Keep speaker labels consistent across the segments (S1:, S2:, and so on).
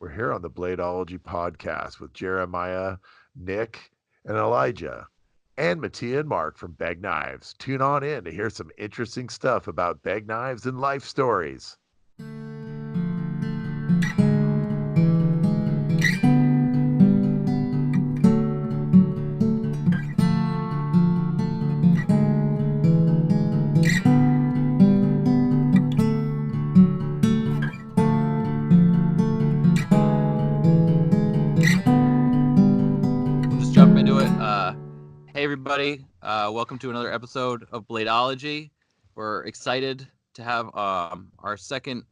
S1: We're here on the Bladeology podcast with Jeremiah, Nick, and Elijah, and Mattia and Mark from Begg Knives. Tune on in to hear some interesting stuff about Begg Knives and life stories.
S2: Jump into it. Hey everybody, welcome to another episode of Bladeology. We're excited to have our second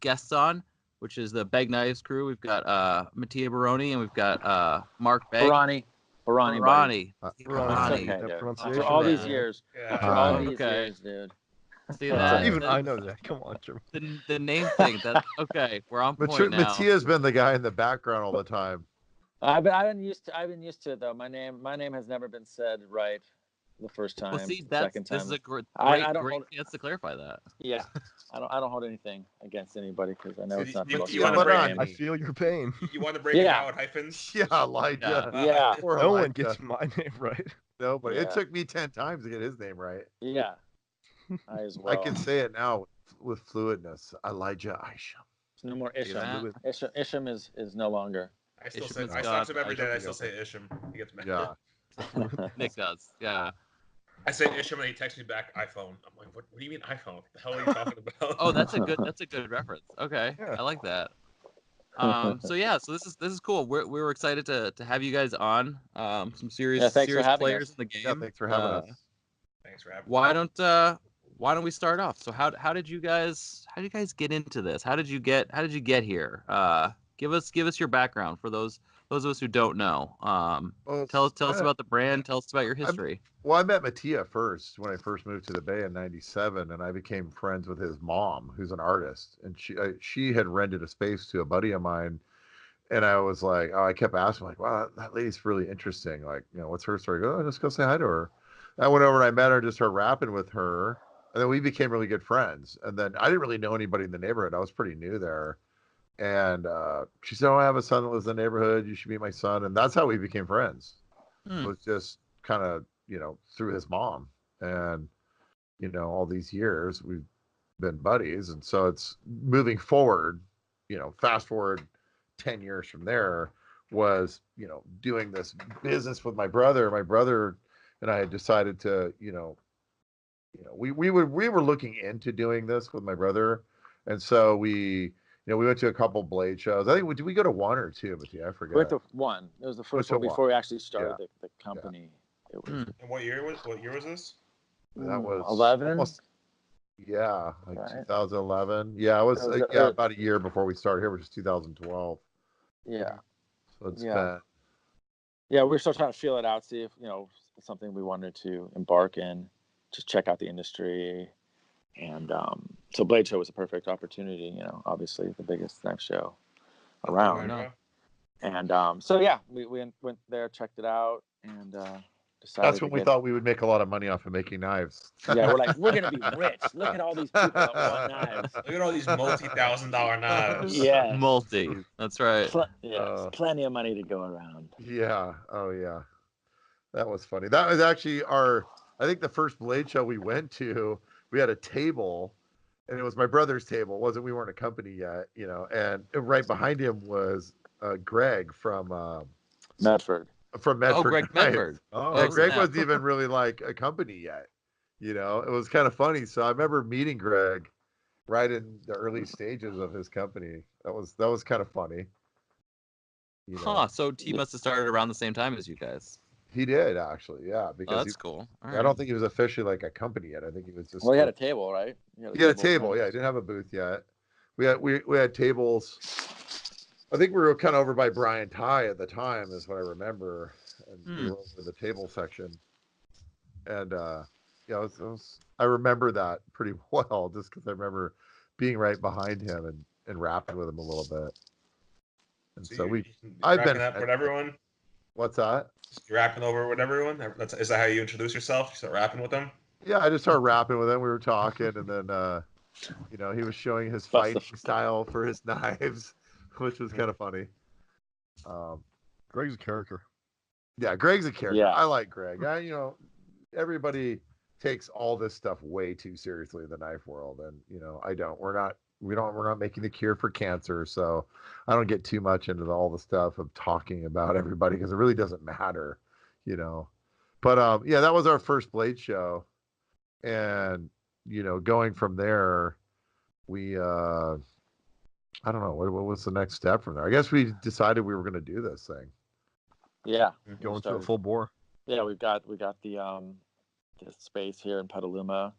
S2: guests on, which is the Begg Knives crew. We've got Mattia Borrani and we've got Mark Begg.
S3: Borrani.
S2: Borrani.
S3: Okay, dude. After all these years. After all these years, dude.
S2: See that?
S4: Even I know that. Come on, Jeremy.
S2: The name thing. That's okay. We're on point now.
S1: Mattia's been the guy in the background all the time.
S3: I've been used to it though. My name has never been said right the first time.
S2: Well, see,
S3: second time.
S2: This is a great chance to clarify that.
S3: Yeah, I don't hold anything against anybody because I know it's not.
S4: I feel your pain.
S5: You want to break it out with hyphens?
S1: Yeah, Elijah.
S3: Yeah.
S4: No one gets my name right.
S1: Nobody. It took me 10 times to get his name right.
S3: Yeah. I as well.
S1: I can say it now with fluidness. Elijah Isham.
S3: There's no more Isham. Isham is no longer.
S5: I still say I talk to him every day. I still say Isham. He gets mad.
S1: Yeah.
S2: Nick does. Yeah.
S5: I say Isham and he texts me back iPhone. I'm like, what do you mean iPhone? What the hell are you talking about?
S2: Oh, that's a good reference. Okay. Yeah. I like that. So this is cool. We were excited to have you guys on. Some serious players in the game.
S1: Yeah, thanks for having us.
S5: Thanks for having
S2: us. Why don't we start off? So how did you guys get into this? How did you get here? Give us your background for those of us who don't know. Tell us about the brand. Tell us about your history.
S1: I met Mattia first when I first moved to the Bay in '97, and I became friends with his mom, who's an artist, and she had rented a space to a buddy of mine, and I was like, I kept asking, like, wow, that lady's really interesting. Like, what's her story? Just go say hi to her. I went over and I met her, just started rapping with her, and then we became really good friends. And then I didn't really know anybody in the neighborhood. I was pretty new there. And she said, I have a son that lives in the neighborhood. You should meet my son. And that's how we became friends. It was just kind of, through his mom. And, all these years we've been buddies. And so it's moving forward, fast forward 10 years from there was, doing this business with my brother. My brother and I had decided to, we were looking into doing this with my brother. And so we went to a couple blade shows. I think, did we go to one or two? But I forget.
S3: We went to one. It was the first one before we actually started the company.
S1: Yeah.
S3: It was.
S5: And what year was this?
S1: That was
S3: 11.
S1: Almost, like right. 2011. Yeah, it was about a year before we started here, which is 2012.
S3: Yeah.
S1: So it's been.
S3: Yeah, we were still trying to feel it out, see if something we wanted to embark in, just check out the industry. And so Blade Show was a perfect opportunity, obviously the biggest knife show around. And we went there, checked it out, and decided.
S1: That's when we thought we would make a lot of money off of making knives.
S3: Yeah, we're like, we're going to be rich. Look at all these people that want knives.
S5: Look at all these multi-$1,000 knives.
S3: Yeah.
S2: Multi. That's right.
S3: Plenty of money to go around.
S1: Yeah. Oh, yeah. That was funny. That was actually I think the first Blade Show we went to. We had a table, and it was my brother's table. We weren't a company yet, and right behind him was Greg from
S3: Medford.
S1: From Medford.
S2: Oh, Greg Medford.
S1: Greg wasn't even really like a company yet. It was kind of funny. So I remember meeting Greg right in the early stages of his company. That was kind of funny.
S2: So he must have started around the same time as you guys.
S1: He did actually, yeah. Because
S2: that's cool.
S1: I don't think he was officially like a company yet. I think he was just.
S3: Well, he had a table, right?
S1: He had a table. Yeah, he didn't have a booth yet. We had tables. I think we were kind of over by Brian Ty at the time, is what I remember, and we were over in the table section. And I remember that pretty well, just because I remember being right behind him and rapping with him a little bit. And so I've been
S5: up with everyone.
S1: What's that?
S5: You're rapping over with everyone? Is that how you introduce yourself? You start rapping with them?
S1: Yeah, I just started rapping with him. We were talking, and then, he was showing his fighting style for his knives. which was kind of funny.
S4: Greg's a character.
S1: Yeah, Greg's a character.
S3: Yeah.
S1: I like Greg. Everybody takes all this stuff way too seriously in the knife world, and I don't. We're not making the cure for cancer, so I don't get too much into all the stuff of talking about everybody because it really doesn't matter, But yeah, that was our first Blade show, and going from there, we I don't know what was the next step from there. I guess we decided we were going to do this thing.
S3: Yeah.
S4: Going to a full bore.
S3: Yeah, we got the space here in Petaluma,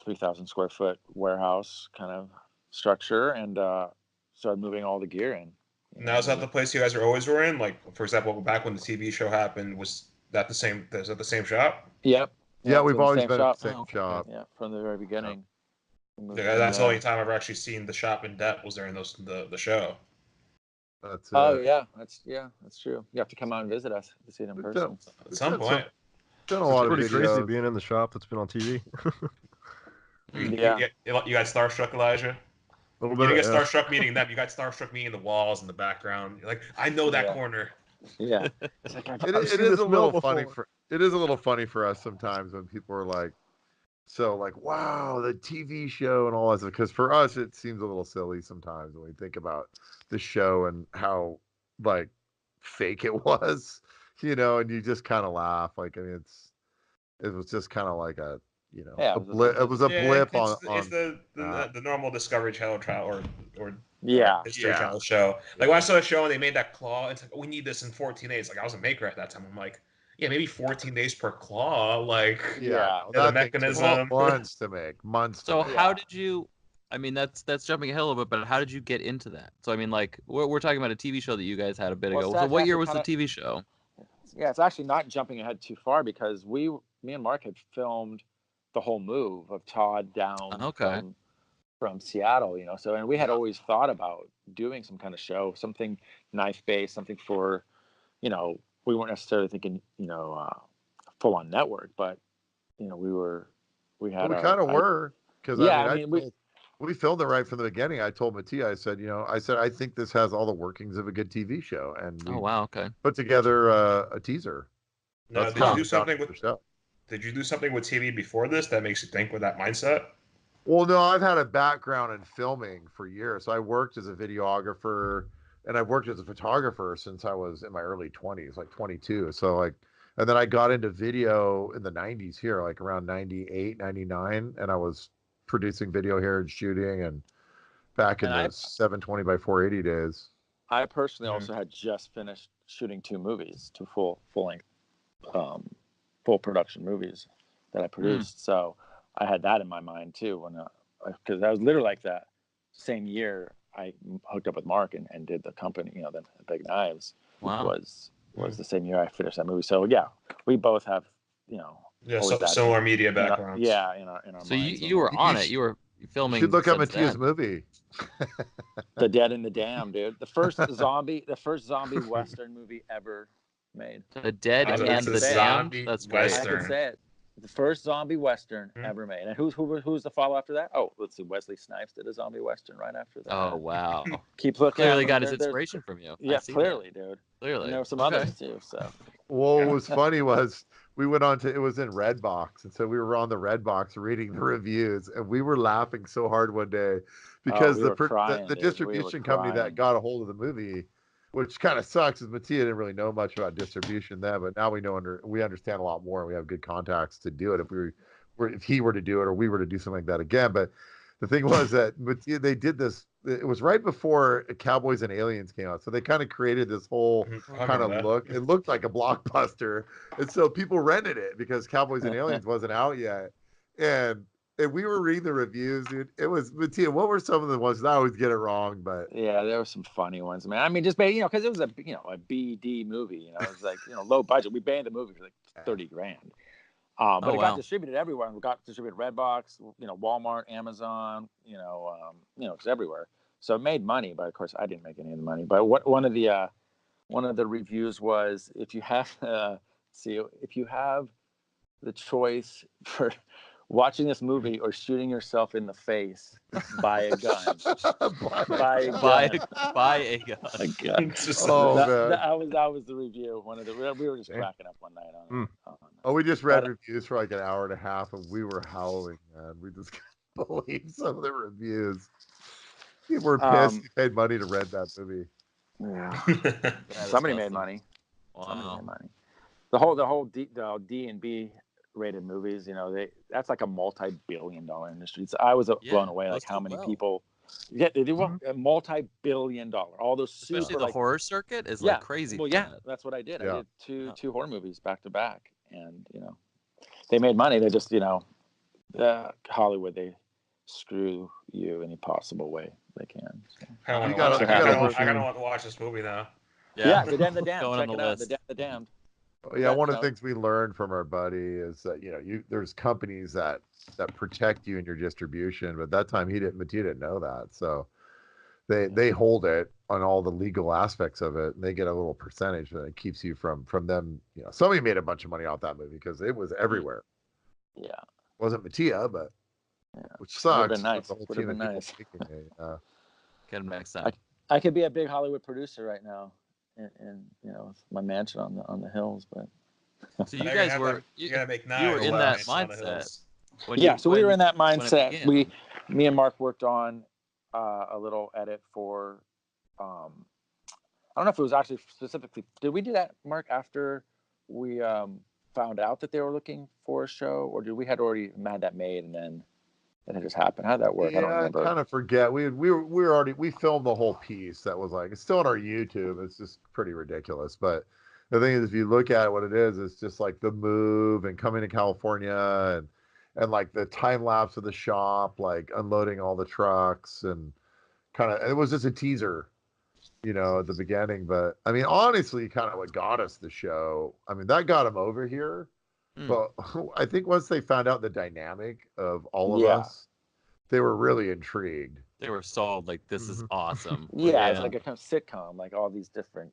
S3: 3,000 square foot warehouse kind of structure, and started moving all the gear in.
S5: Now, is that the place you guys always were in? Like, for example, back when the TV show happened, was that the same? Is that the same shop?
S3: Yep.
S1: Yeah, we've always
S3: same
S1: been
S3: shop.
S1: at the same shop.
S3: Yeah, from the very beginning.
S5: Yeah, that's the only time I've actually seen the shop in depth was during the show.
S1: That's
S3: oh yeah, that's true. You have to come out and visit us to see it in person.
S5: At some point.
S1: Done a lot of
S4: pretty
S1: videos.
S4: crazy being in the shop that's been on TV.
S3: Yeah.
S5: You got starstruck, Elijah?
S4: A little
S5: You
S4: bit.
S5: didn't get starstruck meeting them. You got starstruck meeting the walls in the background. You're like, I know that corner.
S3: Yeah. It's like,
S1: It is a little funny for us sometimes when people are like, wow, the TV show and all that stuff. Because for us, it seems a little silly sometimes when we think about the show and how like fake it was, and you just kind of laugh. Like, I mean, it was just kind of like a,
S3: Yeah,
S1: a blip. It was a blip
S5: it's the normal Discovery Channel trial or
S3: yeah,
S5: History Channel show. Like when I saw the show and they made that claw, it's like, we need this in 14 days. Like I was a maker at that time. I'm like, yeah, maybe 14 days per claw. Like the mechanism.
S1: Months to make.
S2: So how did you? I mean, that's jumping ahead a little bit, but how did you get into that? So I mean, like we're talking about a TV show that you guys had a bit ago. So what year was the TV show?
S3: Yeah, it's actually not jumping ahead too far because me and Mark had filmed the whole move of Todd down from Seattle, So, and we had always thought about doing some kind of show, something knife based, something for, we weren't necessarily thinking, full on network, but we kind
S1: of were because we filmed it right from the beginning. I told Mattia, I said, I think this has all the workings of a good TV show, and we put together a teaser.
S5: No, did you do something with the show? Did you do something with TV before this that makes you think with that mindset?
S1: Well, no, I've had a background in filming for years. So I worked as a videographer and I've worked as a photographer since I was in my early 20s, like 22. So and then I got into video in the 90s here, like around 98, 99. And I was producing video here and shooting and back in the 720 by 480 days.
S3: I personally also had just finished shooting 2 movies, 2 full length, full production movies that I produced. So I had that in my mind too, because I was literally like that same year I hooked up with Mark and did the company, the Begg Knives.
S2: Wow.
S3: Was the same year I finished that movie. So yeah, we both have,
S5: similar media backgrounds.
S3: In our
S2: So
S3: minds.
S2: you were on it. You were filming.
S1: You should look up Mattia's movie.
S3: The Dead and the Damned, dude. The first zombie Western movie ever made.
S2: The Dead and the Damned. That's great.
S3: I can say it. The first zombie Western ever made. And who's the follow after that? Oh, let's see. Wesley Snipes did a zombie Western right after that.
S2: Oh, wow.
S3: Keep looking.
S2: Clearly got his inspiration from you.
S3: Yeah, clearly, dude.
S2: Clearly.
S3: And there were some others too. So.
S1: Well, what was funny was we went on to, it was in Redbox. And so we were on the Redbox reading the reviews and we were laughing so hard one day because the distribution company that got a hold of the movie, which kind of sucks, is Mattia didn't really know much about distribution then, but now we understand a lot more and we have good contacts to do it if he were to do it or we were to do something like that again. But the thing was that Mattia, they did this, it was right before Cowboys and Aliens came out. So they kind of created this whole kind of look. It looked like a blockbuster. And so people rented it because Cowboys and Aliens wasn't out yet. And we were reading the reviews, dude. It was, Mattia, what were some of the ones? I always get it wrong, but
S3: yeah, there were some funny ones, man. I mean, just because it was a BD movie, it was like low budget. We banned the movie for like $30,000, but it got distributed everywhere. And we got distributed Redbox, Walmart, Amazon, it's everywhere. So it made money, but of course I didn't make any of the money. But one of the reviews was if you have the choice for watching this movie or shooting yourself in the face by a gun. By a gun. A gun. That was the review. We were just cracking up one night on it.
S1: Oh, we just read reviews for like an hour and a half, and we were howling, man. We just couldn't believe some of the reviews. People were pissed. They paid money to rent that movie.
S3: Yeah. Somebody made money.
S2: Wow.
S3: Somebody made money. The whole D and B rated movies, that's like a multi-billion-dollar industry. So I was blown away, like how many people. Yeah, they do a multi-billion-dollar. All those
S2: especially the horror circuit is like crazy.
S3: Well, that's what I did. I did two horror movies back to back, and they made money. They just Hollywood, they screw you any possible way they can. So.
S5: I gotta want to watch this movie now.
S3: Yeah, The Damned. Check it out. The Damned.
S1: Yeah, one of the things we learned from our buddy is that there's companies that protect you in your distribution, but at that time Mattia didn't know that, so they hold it on all the legal aspects of it, and they get a little percentage that it keeps you from them. Somebody made a bunch of money off that movie because it was everywhere.
S3: Yeah, it
S1: wasn't Mattia, but which sucks.
S3: Would have been nice.
S2: Get him next time.
S3: I could be a big Hollywood producer right now. And my mansion on the hills, but
S2: so you guys were
S5: you gotta make knives.
S2: You were in that mindset.
S3: So we were in that mindset. Me and Mark worked on a little edit for. I don't know if it was actually specifically. Did we do that, Mark, after we found out that they were looking for a show, or did we had already had that made and then? And it just happened. How'd that work?
S1: Yeah,
S3: I don't remember.
S1: I kind of forget. We filmed the whole piece. That was like, it's still on our YouTube. It's just pretty ridiculous. But the thing is, if you look at what it is, it's just like the move and coming to California and like the time lapse of the shop, like unloading all the trucks and it was just a teaser, at the beginning. But I mean, honestly, kind of what got us the show. I mean, that got them over here. But I think once they found out the dynamic of all of us, they were really intrigued.
S2: They were sold. Like, this is awesome.
S3: It's like a kind of sitcom, like all these different,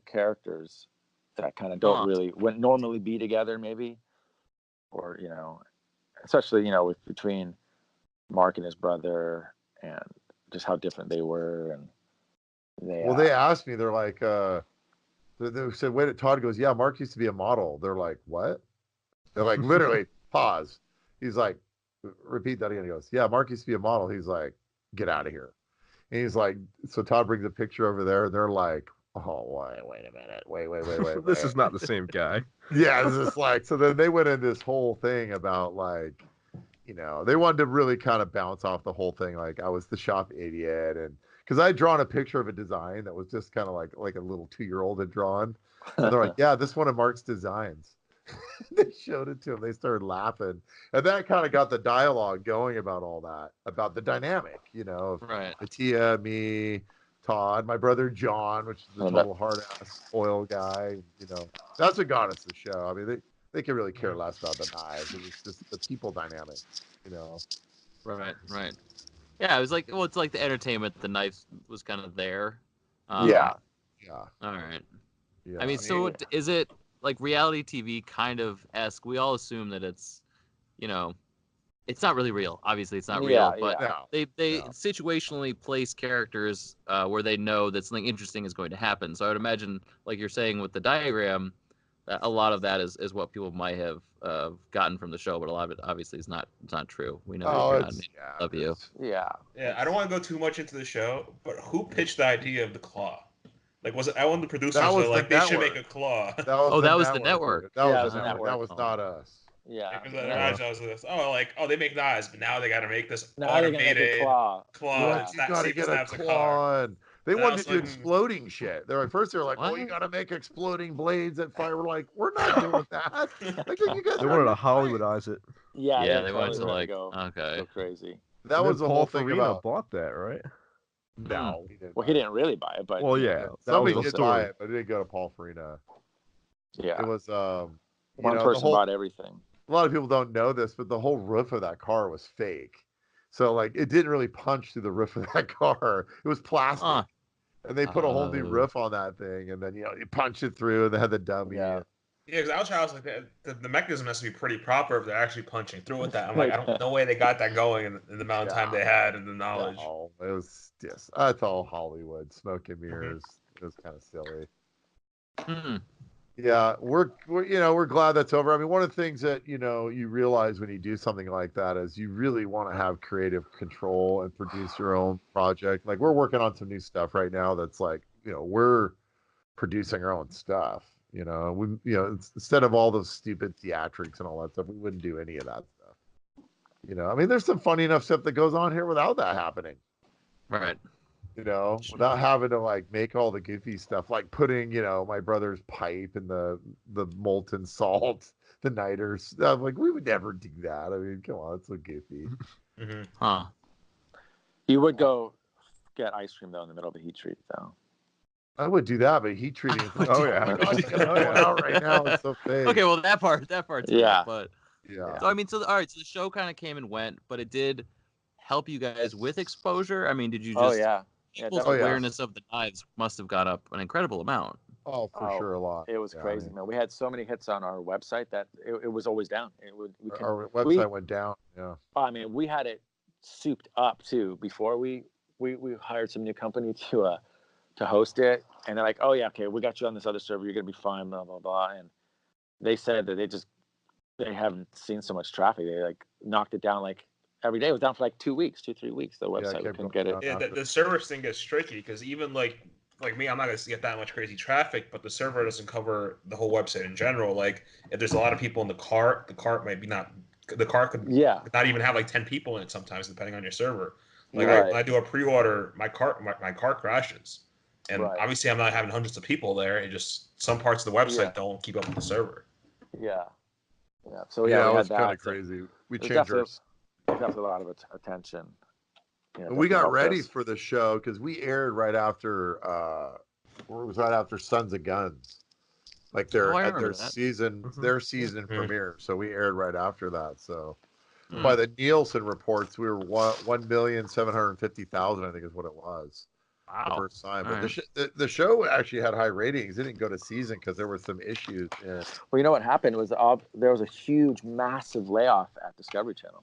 S3: characters that kind of don't really wouldn't normally be together, maybe, or especially between Mark and his brother, and just how different they were, and
S1: they asked me, they're like, they said, wait, Todd goes, yeah, Mark used to be a model. They're like, what? They're like, literally, pause. He's like, repeat that again. He goes, yeah, Mark used to be a model. He's like, get out of here. And he's like, so Todd brings a picture over there. And they're like, oh, wait a minute. Wait.
S4: This is not the same guy.
S1: Yeah, it's just like, so then they went in this whole thing about like, they wanted to really kind of bounce off the whole thing. Like, I was the shop idiot. And because I had drawn a picture of a design that was just kind of like a little 2-year-old had drawn. And they're like, yeah, this one of Mark's designs. They showed it to him. They started laughing, and that kind of got the dialogue going about all that, about the dynamic, of Mattia, me, Todd, my brother John, which is the total hard ass oil guy. That's what got us the show. I mean, they could really care less about the knives. It was just the people dynamic.
S2: Right. Yeah, it was like, it's like the entertainment. The knife was kind of there.
S3: Yeah.
S2: All right.
S1: Yeah.
S2: I mean, so is it? Like reality TV kind of esque. We all assume that it's, it's not really real. Obviously, it's not real, but they situationally place characters where they know that something interesting is going to happen. So I would imagine, like you're saying with the diagram, a lot of that is what people might have gotten from the show, but a lot of it obviously is not. It's not true. We know you're not. Love you.
S3: Yeah.
S5: I don't want to go too much into the show, but who pitched the idea of the claw? Like, was it one of the producers were like, they should make a claw?
S2: That was the network.
S1: That was the network. That was not us.
S3: Yeah.
S5: Because I imagine I was this. They make knives, but now they got to make this
S3: automated
S5: claw.
S1: You got to get a claw. They wanted to do exploding shit. First they were like, you got to make exploding blades that fire. We're like, we're not doing that. Like, you guys
S4: they wanted to Hollywoodize it.
S3: Yeah,
S2: they wanted to go
S3: crazy.
S1: That was the whole thing about.
S4: Bought that, right?
S1: No, he didn't.
S3: Well, he didn't really buy it, but
S1: somebody did buy it, but it didn't go to Paul Farina.
S3: Yeah,
S1: it was
S3: one person bought everything.
S1: A lot of people don't know this, but the whole roof of that car was fake. So like, it didn't really punch through the roof of that car. It was plastic, and they put a whole new roof on that thing, and then you punch it through, and they had the dummy.
S3: Yeah.
S5: Yeah, because I was like, the mechanism has to be pretty proper if they're actually punching through with that. I'm like, I don't no way they got that going in the amount of time they had and the knowledge.
S1: No, it was just that's all Hollywood, smoke and mirrors. It was kind of silly.
S2: Hmm.
S1: Yeah, we're glad that's over. I mean, one of the things that you realize when you do something like that is you really want to have creative control and produce your own project. Like we're working on some new stuff right now that's like we're producing our own stuff. Instead of all those stupid theatrics and all that stuff, we wouldn't do any of that stuff. I mean, there's some funny enough stuff that goes on here without that happening.
S2: Right.
S1: Without having to like make all the goofy stuff, like putting, my brother's pipe in the molten salt, the niters. I'm like, we would never do that. I mean, come on, it's so goofy.
S5: Mm-hmm.
S2: Huh.
S3: You would go get ice cream though in the middle of a heat treat though.
S1: I would do that, but heat treating is like,
S4: Oh, yeah.
S1: my God, it's going out right now. It's so fake.
S2: Okay, well that part's
S3: Yeah.
S2: good, but
S1: Yeah.
S2: so I mean, all right, so the show kind of came and went, but it did help you guys with exposure. I mean, did you just?
S3: Oh yeah.
S2: People's
S3: definitely.
S2: awareness of the knives must have gone up an incredible amount.
S1: Oh, for sure, a lot.
S3: It was crazy, man. We had so many hits on our website that it was always down.
S1: Our website went down. Yeah.
S3: I mean, we had it souped up too before we hired some new company to host it, and they're like, "Oh yeah, okay, we got you on this other server. You're gonna be fine." Blah blah blah. And they said that they haven't seen so much traffic. They like knocked it down like every day. It was down for like 2 weeks, 2-3 weeks. The website we couldn't get it.
S5: Yeah, the service thing gets tricky because even like me, I'm not gonna get that much crazy traffic, but the server doesn't cover the whole website in general. Like if there's a lot of people in the cart might be not. The cart could not even have like 10 people in it sometimes, depending on your server. Like when I do a pre-order, my cart crashes, and obviously I'm not having hundreds of people there. It just some parts of the website don't keep up with the server.
S3: Yeah. So
S1: it was kind of
S3: so
S1: crazy. We changed ours.
S3: Definitely a lot of attention.
S1: We got ready for the show because we aired right after it was right after Sons of Guns, like their season premiere. So we aired right after that. So by the Nielsen reports, we were 1,750,000, I think is what it was.
S2: Wow.
S1: The first time, but the show actually had high ratings. It didn't go to season because there were some issues. Well,
S3: you know what happened was there was a huge, massive layoff at Discovery Channel.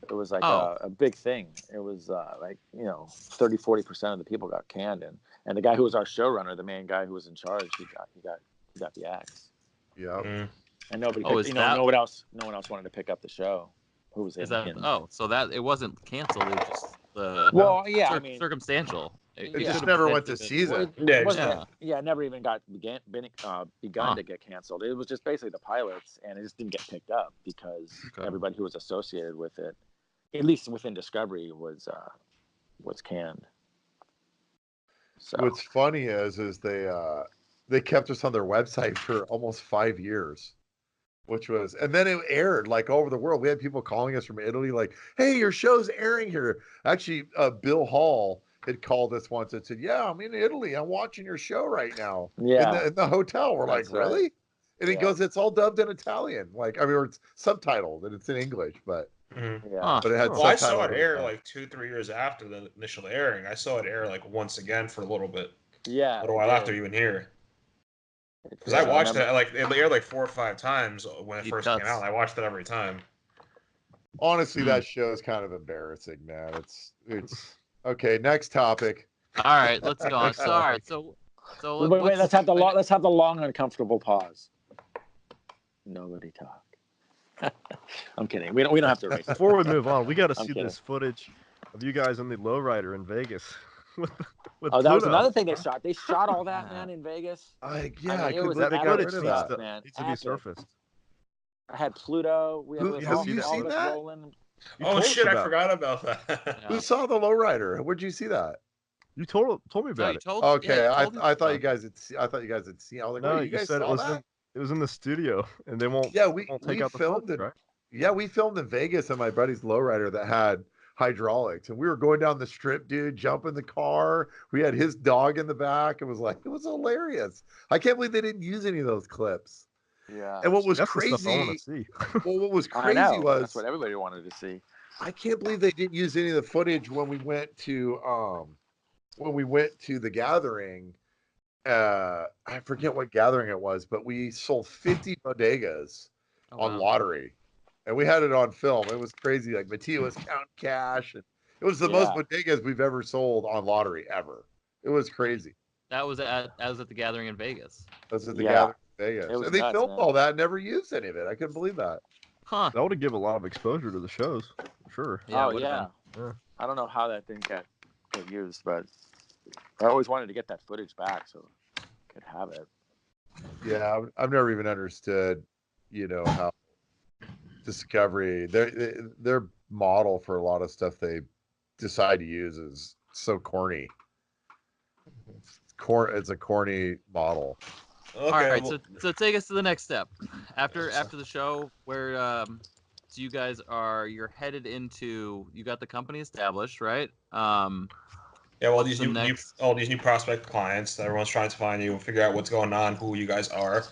S3: It was like a big thing. It was like 30-40% of the people got canned, and the guy who was our showrunner, the main guy who was in charge, he got the axe.
S1: Yeah.
S3: And nobody, no one else wanted to pick up the show. Who was it?
S2: So that it wasn't canceled. It was just circumstantial.
S1: It just never went to season.
S3: It never even begun to get canceled. It was just basically the pilots, and it just didn't get picked up because everybody who was associated with it, at least within Discovery, was canned. So
S1: what's funny is they kept us on their website for almost 5 years. And then it aired like all over the world. We had people calling us from Italy, like, "Hey, your show's airing here." Actually, Bill Hall had called us once and said, "Yeah, I'm in Italy. I'm watching your show right now."
S3: Yeah,
S1: in the hotel. We're like, "Really?" Right. And he goes, "It's all dubbed in Italian. Like, I mean, it's subtitled and it's in English, but but it had.
S5: I saw it air like 2-3 years after the initial airing. I saw it air like once again for a little bit.
S3: Yeah,
S5: a little while after even here. Because I watched it, like it aired like 4 or 5 times when it first came out. I watched it every time.
S1: Honestly, that show is kind of embarrassing, man. It's okay. Next topic.
S2: All right, let's go. Sorry. So
S3: wait. Let's have the long uncomfortable pause. Nobody talk. I'm kidding. We don't have to erase.
S4: Before we move on, we got to see this footage of you guys on the lowrider in Vegas. With
S3: that was another thing they shot. They shot all that, man, in Vegas.
S1: It
S3: was
S1: that
S3: epic
S1: stuff,
S3: man.
S4: Needs to be surfaced.
S3: I had Pluto. We had
S1: have you seen that?
S3: Rolling.
S5: Oh shit! I forgot about that.
S1: Who saw the lowrider? Where'd you see that?
S4: You told me about it.
S1: Okay, I thought you guys had seen. I thought you guys had seen. I was like,
S4: no,
S1: you guys
S4: said
S1: saw that?
S4: It was in the studio, and they won't.
S1: Yeah, we
S4: take out
S1: filmed
S4: the
S1: it.
S4: Right?
S1: Yeah, we filmed in Vegas on my buddy's lowrider that had hydraulics, and we were going down the strip, dude, jumping the car. We had his dog in the back. It was hilarious. I can't believe they didn't use any of those clips.
S3: Yeah.
S1: And what was
S4: That's
S1: crazy?
S4: The stuff I want to see.
S1: Well, what was crazy was
S3: that's what everybody wanted to see.
S1: I can't believe they didn't use any of the footage when we went to the gathering. I forget what gathering it was, but we sold 50 bodegas on
S2: wow.
S1: lottery, and we had it on film. It was crazy. Like Mattia was counting cash, and it was the most bodegas we've ever sold on lottery ever. It was crazy.
S2: That was at the gathering in Vegas.
S1: That was at the gathering in Vegas,
S3: was
S1: and they
S3: nuts,
S1: filmed
S3: man.
S1: all that, and never used any of it. I couldn't believe that.
S2: Huh.
S4: That would have given a lot of exposure to the shows, for sure.
S2: Yeah,
S3: Yeah. I don't know how that didn't get used, but I always wanted to get that footage back so I could have it.
S1: Yeah, I've never even understood, how Discovery their model for a lot of stuff they decide to use is so corny. It's a corny model.
S2: Okay, all right, so take us to the next step. After the show, where so you guys you're headed into, you got the company established, right?
S5: Yeah, well, these new prospect clients, everyone's trying to find you, figure out what's going on, who you guys are.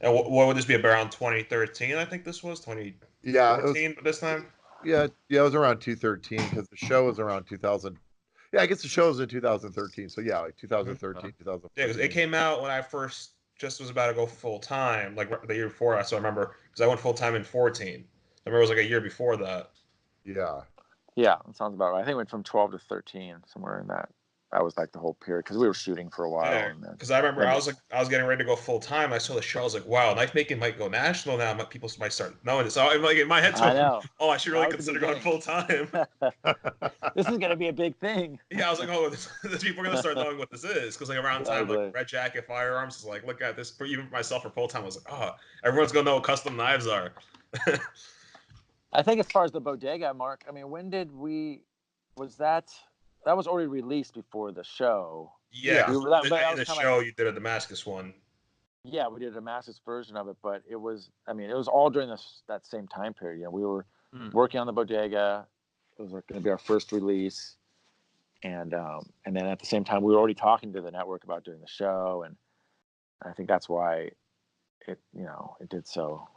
S5: And what would this be, around 2013? I think this was 2014 this time.
S1: Yeah, it was around 2013 because the show was around 2000. Yeah, I guess the show was in 2013. So yeah, like 2013, 2014.
S5: Yeah, because it came out when I first just was about to go full time, like the year before. So I remember because I went full time in 14. I remember it was like a year before that.
S1: Yeah.
S3: Yeah, that sounds about right. I think it went from 12 to 13, somewhere in that. That was like the whole period because we were shooting for a while.
S5: Yeah, because I remember I was getting ready to go full time. I saw the show. I was like, wow, knife making might go national now. People might start knowing this. So I'm like in my head,
S3: I know.
S5: Oh, I should really consider going full time.
S3: This is gonna be a big thing.
S5: Yeah, I was like, oh, this people are gonna start knowing what this is because like around time like Red Jacket Firearms is like, look at this. For even myself for full time, I was like, oh, everyone's gonna know what custom knives are.
S3: I think as far as the bodega, Mark, I mean, when did was that was already released before the show?
S5: Yeah, in the show you did a Damascus one.
S3: Yeah, we did a Damascus version of it, but it was all during that same time period. We were working on the bodega. It was going to be our first release, and then at the same time we were already talking to the network about doing the show, and I think that's why it did so.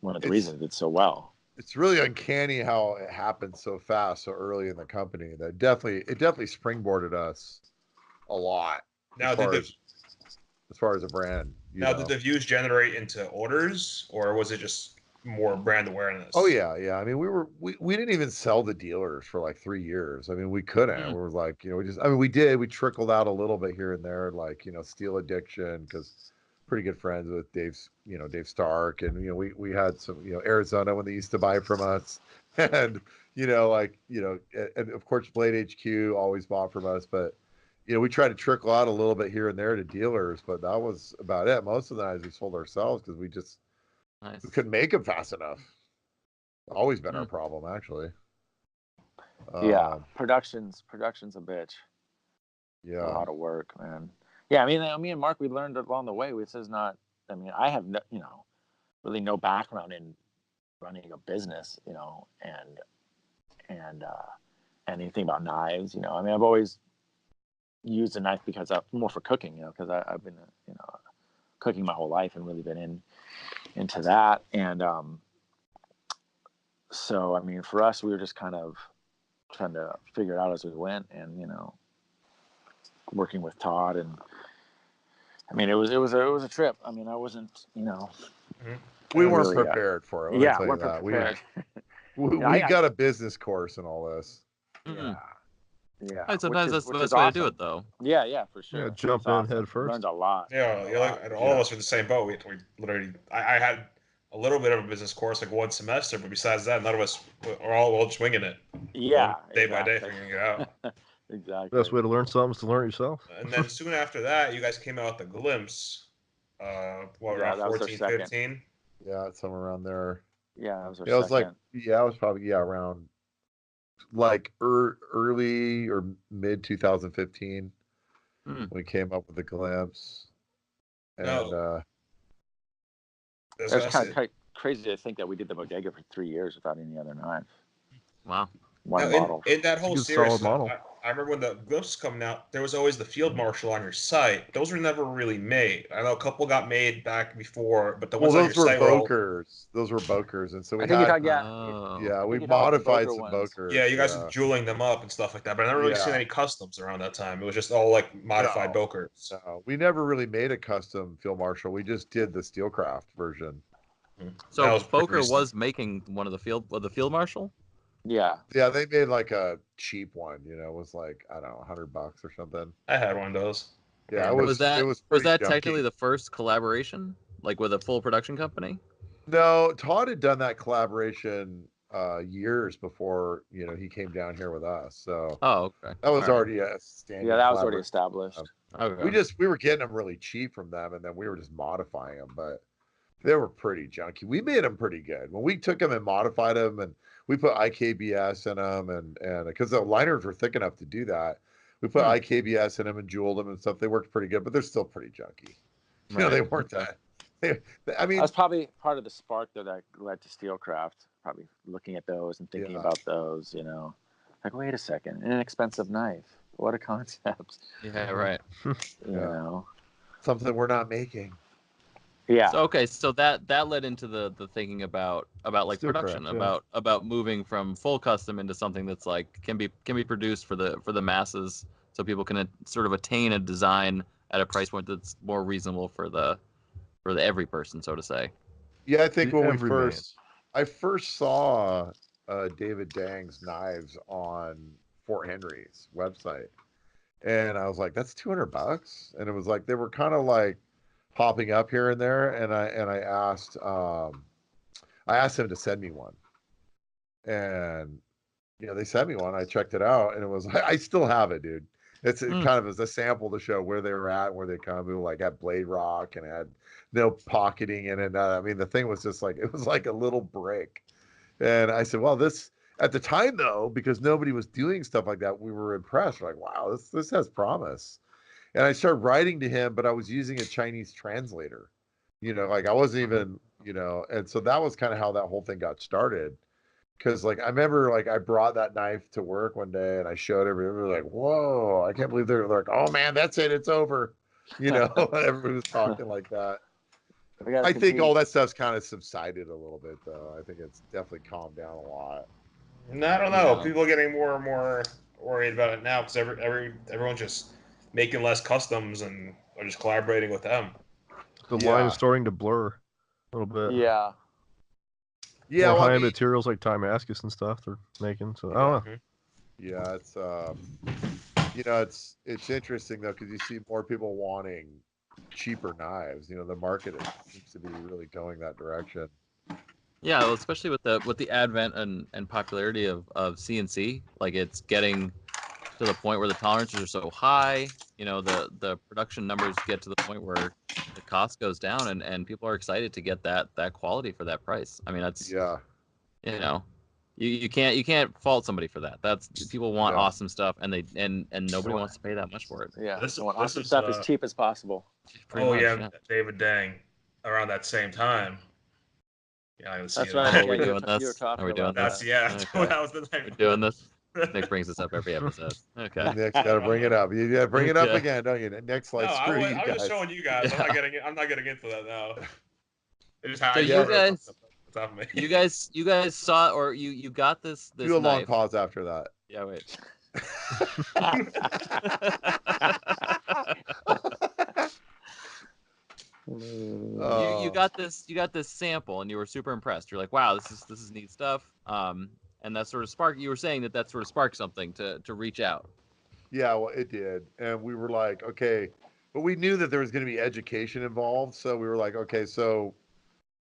S3: One of the reasons it did so well.
S1: It's really uncanny how it happened so fast, so early in the company. That definitely springboarded us a lot.
S5: Now,
S1: as far as a brand.
S5: Did the views generate into orders, or was it just more brand awareness?
S1: Oh yeah. I mean, we didn't even sell to dealers for like 3 years. I mean, we couldn't. We were like, we trickled out a little bit here and there, like Steel Addiction, because pretty good friends with Dave Stark, and we had some Arizona when they used to buy from us, and and of course Blade HQ always bought from us, but we tried to trickle out a little bit here and there to dealers, but that was about it. Most of the knives we sold ourselves because we just we couldn't make them fast enough. Always been our problem, actually.
S3: Yeah, production's a bitch.
S1: Yeah,
S3: a lot of work, man. Yeah, I mean, me and Mark, we learned along the way. This is not. I mean, I have really no background in running a business, and anything about knives. I mean, I've always used a knife because more for cooking, because I've been cooking my whole life and really been into that. And so I mean, for us, we were just kind of trying to figure it out as we went, and working with Todd, and I mean, it was a trip. I mean, I wasn't,
S1: we weren't really prepared for it.
S3: Yeah, we're prepared.
S1: We got a business course and all this.
S3: Yeah.
S2: Sometimes that's the best way to do it, though.
S3: Yeah, for sure.
S4: Yeah, jump in head first.
S3: Learned a lot.
S5: Yeah, all of us are in the same boat. We literally, I had a little bit of a business course, like one semester, but besides that, none of us are all just winging it.
S3: Yeah,
S5: day by day, figuring it out.
S3: Exactly.
S4: Best way to learn something is to learn it yourself.
S5: And then soon after that, you guys came out with the Glimpse. Around 14, 15?
S1: Yeah, somewhere around there.
S3: Yeah, it was our
S1: second. It was probably around like early or mid 2015 we came up with the Glimpse. And
S3: it's kind of crazy to think that we did the bodega for 3 years without any other knife.
S2: Wow.
S3: One model.
S5: In that whole series, I remember when the Glimpse was coming out, there was always the Field Marshal on your site. Those were never really made. I know a couple got made back before, but the
S1: Well,
S5: ones on your
S1: those were
S5: site were all.
S1: Bokers. Those were Bokers, and so
S3: I
S1: we
S3: think you're
S1: had,
S3: talking. Yeah,
S2: Oh.
S1: yeah,
S3: I
S1: we
S3: think you're talking about the
S1: modified
S3: Boker
S1: some
S3: ones.
S1: Bokers.
S5: Yeah, you guys were jeweling them up and stuff like that, but I never really seen
S1: Yeah.
S5: any customs around that time. It was just all like modified
S1: No,
S5: Bokers.
S1: no, we never really made a custom Field Marshal. We just did the Steelcraft version.
S5: That
S2: So
S5: was pretty
S2: Boker
S5: recent.
S2: was making one of the field marshal.
S3: Yeah.
S1: Yeah, they made like a cheap one. It was like, I don't know, $100 or something.
S5: I had one of those.
S1: Yeah, it
S5: Remember.
S1: was
S2: Was
S1: pretty
S2: that
S1: junky.
S2: technically the first collaboration, like with a full production company?
S1: No, Todd had done that collaboration years before he came down here with us. So
S2: Oh, okay.
S1: that was
S2: All right.
S1: already a standing.
S3: Yeah, that was already
S1: collaboration.
S3: established.
S2: Okay.
S1: We were getting them really cheap from them, and then we were just modifying them, but they were pretty junky. We made them pretty good when we took them and modified them, and we put IKBS in them, and because the liners were thick enough to do that, we put IKBS in them and jeweled them and stuff. They worked pretty good, but they're still pretty junky. They weren't that. I mean,
S3: that's probably part of the spark though that led to Steelcraft. Probably looking at those and thinking about those. Like, wait a second, an inexpensive knife. What a concept.
S2: Yeah, right.
S1: Something we're not making.
S3: Yeah.
S2: So that led into the thinking about like
S4: Steel
S2: production,
S4: craft,
S2: about moving from full custom into something that's like can be produced for the masses, so people can sort of attain a design at a price point that's more reasonable for the every person, so to say.
S1: Yeah, I think when
S4: Every
S1: I first saw David Dang's knives on Fort Henry's website, and I was like, "That's $200," and it was like they were kind of like popping up here and there, and I asked him to send me one, and they sent me one. I checked it out, and it was I still have it, dude. It's kind of as a sample to show where they were at, where they come. It was like had blade rock and had no pocketing in it. I mean, the thing was just like it was like a little brick. And I said, well, this at the time though, because nobody was doing stuff like that, we were impressed. We're like, wow, this has promise. And I started writing to him, but I was using a Chinese translator. Like I wasn't even, and so that was kind of how that whole thing got started. Because like I remember like I brought that knife to work one day and I showed everybody like, whoa, I can't believe they're like, oh man, that's it, it's over. Everybody was talking like that. I think all that stuff's kind of subsided a little bit though. I think it's definitely calmed down a lot.
S5: And I don't know. People are getting more and more worried about it now because everyone's just making less customs and are just collaborating with them.
S4: The line is starting to blur a little bit.
S3: Yeah.
S4: Yeah. More high-end materials like Timascus and stuff they're making. So I don't know.
S1: Yeah, it's interesting though because you see more people wanting cheaper knives. The market seems to be really going that direction.
S2: Yeah, well, especially with the advent and popularity of CNC, like it's getting to the point where the tolerances are so high. The production numbers get to the point where the cost goes down, and people are excited to get that quality for that price. I mean, that's you can't fault somebody for that. That's people want awesome stuff, and nobody wants to pay that much for it.
S3: Yeah, awesome stuff as cheap as possible.
S5: David Dang around that same time. Yeah,
S3: that's right.
S2: We're doing this. Are we doing this?
S5: That was the night.
S2: We're doing this. Nick brings this up every episode. Okay.
S1: Nick's got to bring it up. You got to bring it up again, don't you? Nick's like, screw you guys.
S5: I'm just showing you guys. I'm not getting into that now.
S2: So you guys saw, or you got this
S1: Do a
S2: knife.
S1: long pause after that.
S2: Yeah, wait. You got this sample and you were super impressed. You're like, wow, this is neat stuff. And that sort of sparked. You were saying that sort of sparked something to reach out.
S1: Yeah, well, it did, and we were like, okay, but we knew that there was going to be education involved, so we were like, okay, so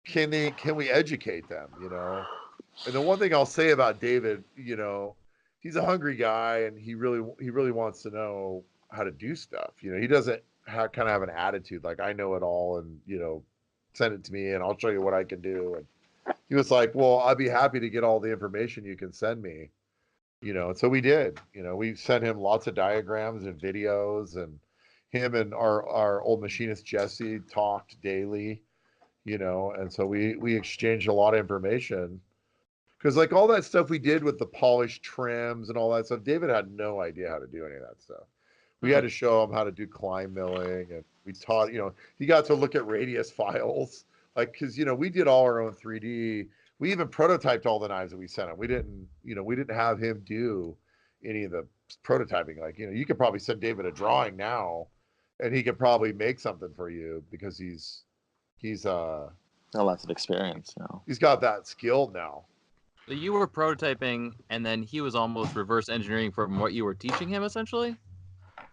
S1: can we educate them? And the one thing I'll say about David, he's a hungry guy, and he really wants to know how to do stuff. He doesn't kind of have an attitude like I know it all, and send it to me, and I'll show you what I can do. And he was like, well, I'd be happy to get all the information you can send me. And so we did. We sent him lots of diagrams and videos, and him and our old machinist Jesse talked daily. And so we exchanged a lot of information Because like all that stuff we did with the polished trims and all that stuff, David had no idea how to do any of that stuff. We had to show him how to do climb milling, and we taught, he got to look at radius files, like, because, we did all our own 3D. We even prototyped all the knives that we sent him. We didn't have him do any of the prototyping. Like, you could probably send David a drawing now, and he could probably make something for you because he's
S3: lots of experience now.
S1: He's got that skill now.
S2: So you were prototyping, and then he was almost reverse engineering from what you were teaching him, essentially?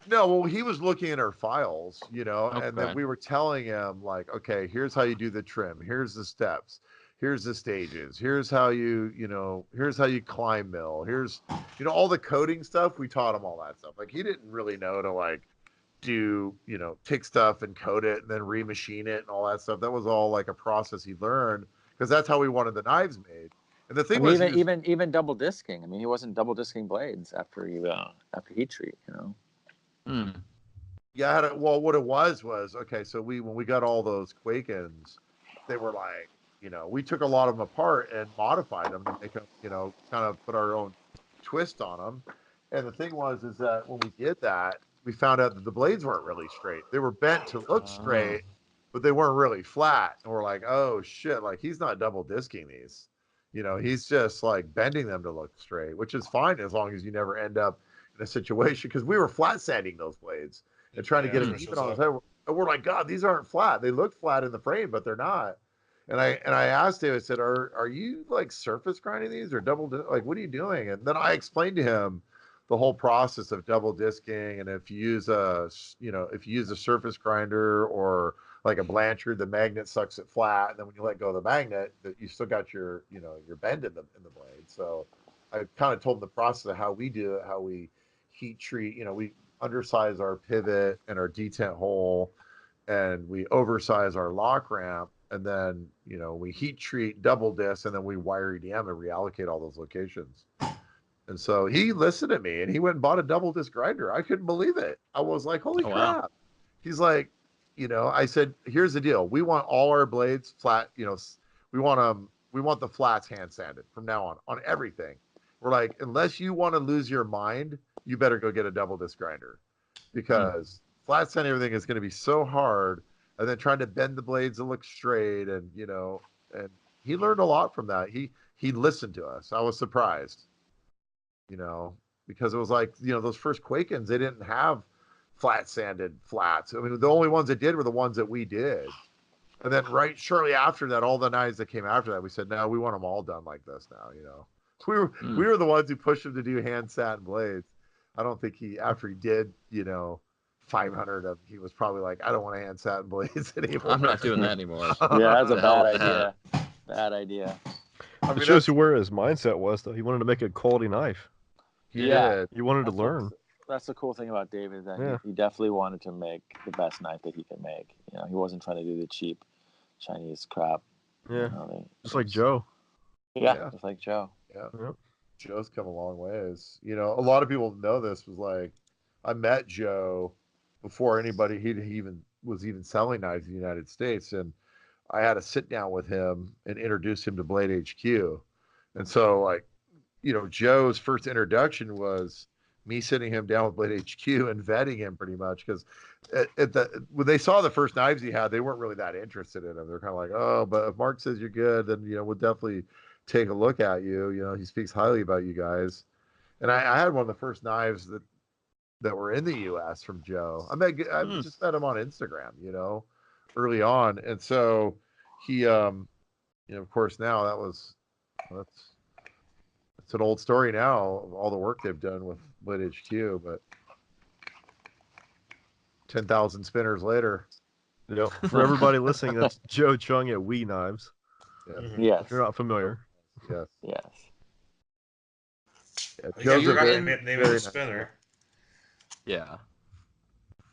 S1: No, well, he was looking at our files,
S2: Okay.
S1: and then we were telling him, like, okay, here's how you do the trim. Here's the steps. Here's the stages. Here's how here's how you climb mill. Here's, all the coding stuff. We taught him all that stuff. Like, he didn't really know to, like, do, take stuff and code it and then remachine it and all that stuff. That was all, like, a process he learned because that's how we wanted the knives made. And the thing was,
S3: even double disking. I mean, he wasn't double disking blades after heat treat.
S1: Yeah, well, what it was okay. So when we got all those Quakens, they were like, we took a lot of them apart and modified them to make them, kind of put our own twist on them. And the thing is that when we did that, we found out that the blades weren't really straight. They were bent to look straight, but they weren't really flat. And we're like, oh shit, like he's not double disking these. He's just like bending them to look straight, which is fine as long as you never end up in a situation, because we were flat sanding those blades and trying to get them even on his head. We're like, God, these aren't flat. They look flat in the frame, but they're not. And I asked him, I said, are you like surface grinding these or like, what are you doing? And then I explained to him the whole process of double disking. And if you use a surface grinder or like a Blanchard, the magnet sucks it flat. And then when you let go of the magnet, that you still got your bend in the blade. So I kind of told him the process of how we do it, how we heat treat, we undersize our pivot and our detent hole, and we oversize our lock ramp. And then, we heat treat, double disc, and then we wire EDM and reallocate all those locations. And so he listened to me and he went and bought a double disc grinder. I couldn't believe it. I was like, holy crap. Wow. He's like, I said, here's the deal. We want all our blades flat. We want the flats hand sanded from now on everything. We're like, unless you want to lose your mind, you better go get a double disc grinder, because flat sanding everything is going to be so hard. And then trying to bend the blades to look straight, and and he learned a lot from that. He listened to us. I was surprised, because it was like, those first Quakens, they didn't have flat sanded flats. I mean, the only ones that did were the ones that we did. And then shortly after that, all the knives that came after that, we said, no, we want them all done like this now. We were the ones who pushed him to do hand satin blades. I don't think after he did, 500 of them, he was probably like, I don't want to hand satin blades anymore.
S2: I'm not doing that anymore.
S3: Yeah, that's a bad idea. Bad idea.
S4: I mean, it shows you where his mindset was, though. He wanted to make a quality knife.
S1: He did.
S4: He wanted to learn.
S3: That's the cool thing about David, that he definitely wanted to make the best knife that he could make. He wasn't trying to do the cheap Chinese crap.
S4: Yeah, just like Joe.
S3: Yeah, just like Joe.
S1: Yeah. Yep. Joe's come a long ways. A lot of people know this, was like, I met Joe before anybody he was even selling knives in the United States, and I had to sit down with him and introduce him to Blade HQ. And so, like, Joe's first introduction was me sitting him down with Blade HQ and vetting him pretty much, because when they saw the first knives he had, they weren't really that interested in him. They're kind of like, oh, but if Mark says you're good, then we'll definitely take a look at you. He speaks highly about you guys. And I had one of the first knives that were in the U.S. from Joe. I just met him on Instagram, early on. And so he, of course, now it's an old story now of all the work they've done with Blade HQ, but 10,000 spinners later.
S4: For everybody listening, that's Joe Chung at We Knives.
S3: Yes.
S4: If you're not familiar.
S1: Yes.
S3: Yes.
S1: Yeah,
S5: Joe's a very name of the spinner.
S2: Yeah.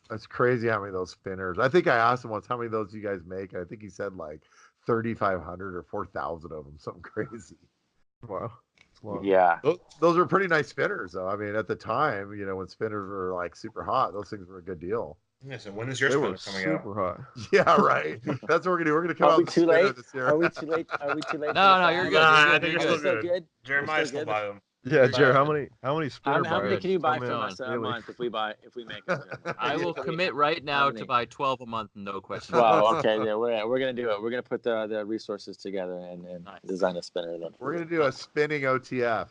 S1: That's crazy how many of those spinners. I think I asked him once, how many of those do you guys make? And I think he said like 3,500 or 4,000 of them, something crazy.
S4: Wow.
S3: Yeah.
S1: Those were pretty nice spinners, though. I mean, at the time, when spinners were like super hot, those things were a good deal.
S5: Yeah, so when is your
S4: They were
S5: spinner coming out?
S4: super hot.
S1: Yeah, right. That's what we're gonna do. We're gonna come
S3: Are
S1: out
S3: we
S1: with a
S3: too
S1: spinner
S3: late?
S1: this year.
S3: Are we too late? Are we too late?
S2: No,
S3: for the
S2: no, you're
S3: fans?
S2: good.
S5: Nah,
S2: You're
S5: I
S2: good.
S5: think
S2: You're
S5: we're
S3: We're
S5: still
S2: good.
S3: still
S5: good.
S3: good.
S5: Jeremiah's
S3: We're
S5: still
S3: still
S5: buy them.
S4: Yeah,
S2: You're
S4: Jared,
S2: good.
S4: how many spinner
S3: How many
S4: buyers
S3: can you buy
S4: come in
S3: from us a
S4: daily?
S3: month if we make them?
S2: I will commit right now to buy 12 a month, no questions.
S3: 12. Okay, yeah, we're gonna do it. We're gonna put the resources together and
S2: Nice.
S3: design a spinner. Then
S1: We're gonna do a spinning OTF.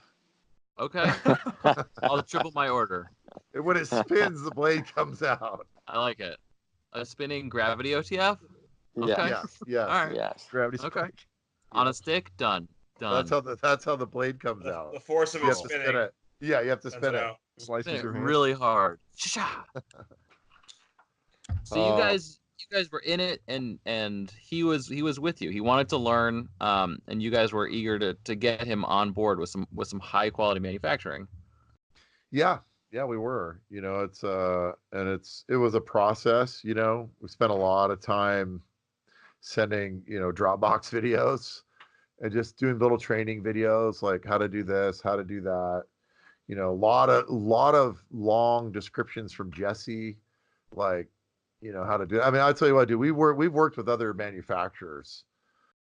S2: Okay. I'll triple my order.
S1: And when it spins, the blade comes out.
S2: I like it. A spinning gravity OTF? Okay.
S1: Yes, yes.
S2: All right.
S3: Yes.
S4: Gravity
S2: Okay.
S4: spike.
S2: On a stick? Done.
S1: That's how the blade comes
S5: The
S1: out.
S5: force of
S1: You
S5: it
S1: have to
S5: spinning.
S1: spin it. Yeah, you have to
S5: sends
S1: spin it.
S5: out.
S2: Spin
S4: Slices
S2: it
S4: your hand.
S2: really hard. Sha-sha. So you guys were in it, and he was with you. He wanted to learn, and you guys were eager to get him on board with some high quality manufacturing.
S1: Yeah, we were. It was a process. We spent a lot of time sending Dropbox videos and just doing little training videos like how to do this, how to do that. A lot of long descriptions from Jesse, like how to do it. I mean, I'll tell you what, dude, we've worked with other manufacturers.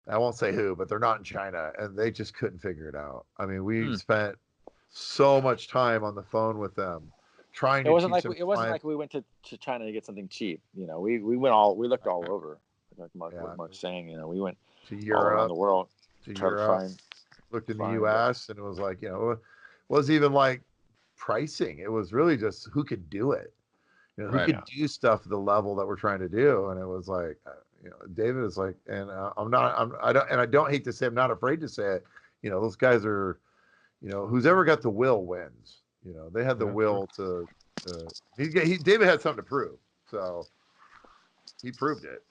S1: I won't say who, but they're not in China, and they just couldn't figure it out. I mean, we spent so much time on the phone with them trying to teach them.
S3: It wasn't like we went to China to get something cheap. We looked all over. Like Mark's saying, we went
S1: to
S3: all
S1: Europe,
S3: around the world
S1: to
S3: try
S1: Europe,
S3: to find.
S1: looked in the U.S. and it was like, it wasn't even like pricing. It was really just who could do it, who could do stuff at the level that we're trying to do. And it was like, David is like, and I don't hate to say, I'm not afraid to say it. Those guys are, who's ever got the will wins. They had the will to. David had something to prove, so he proved it.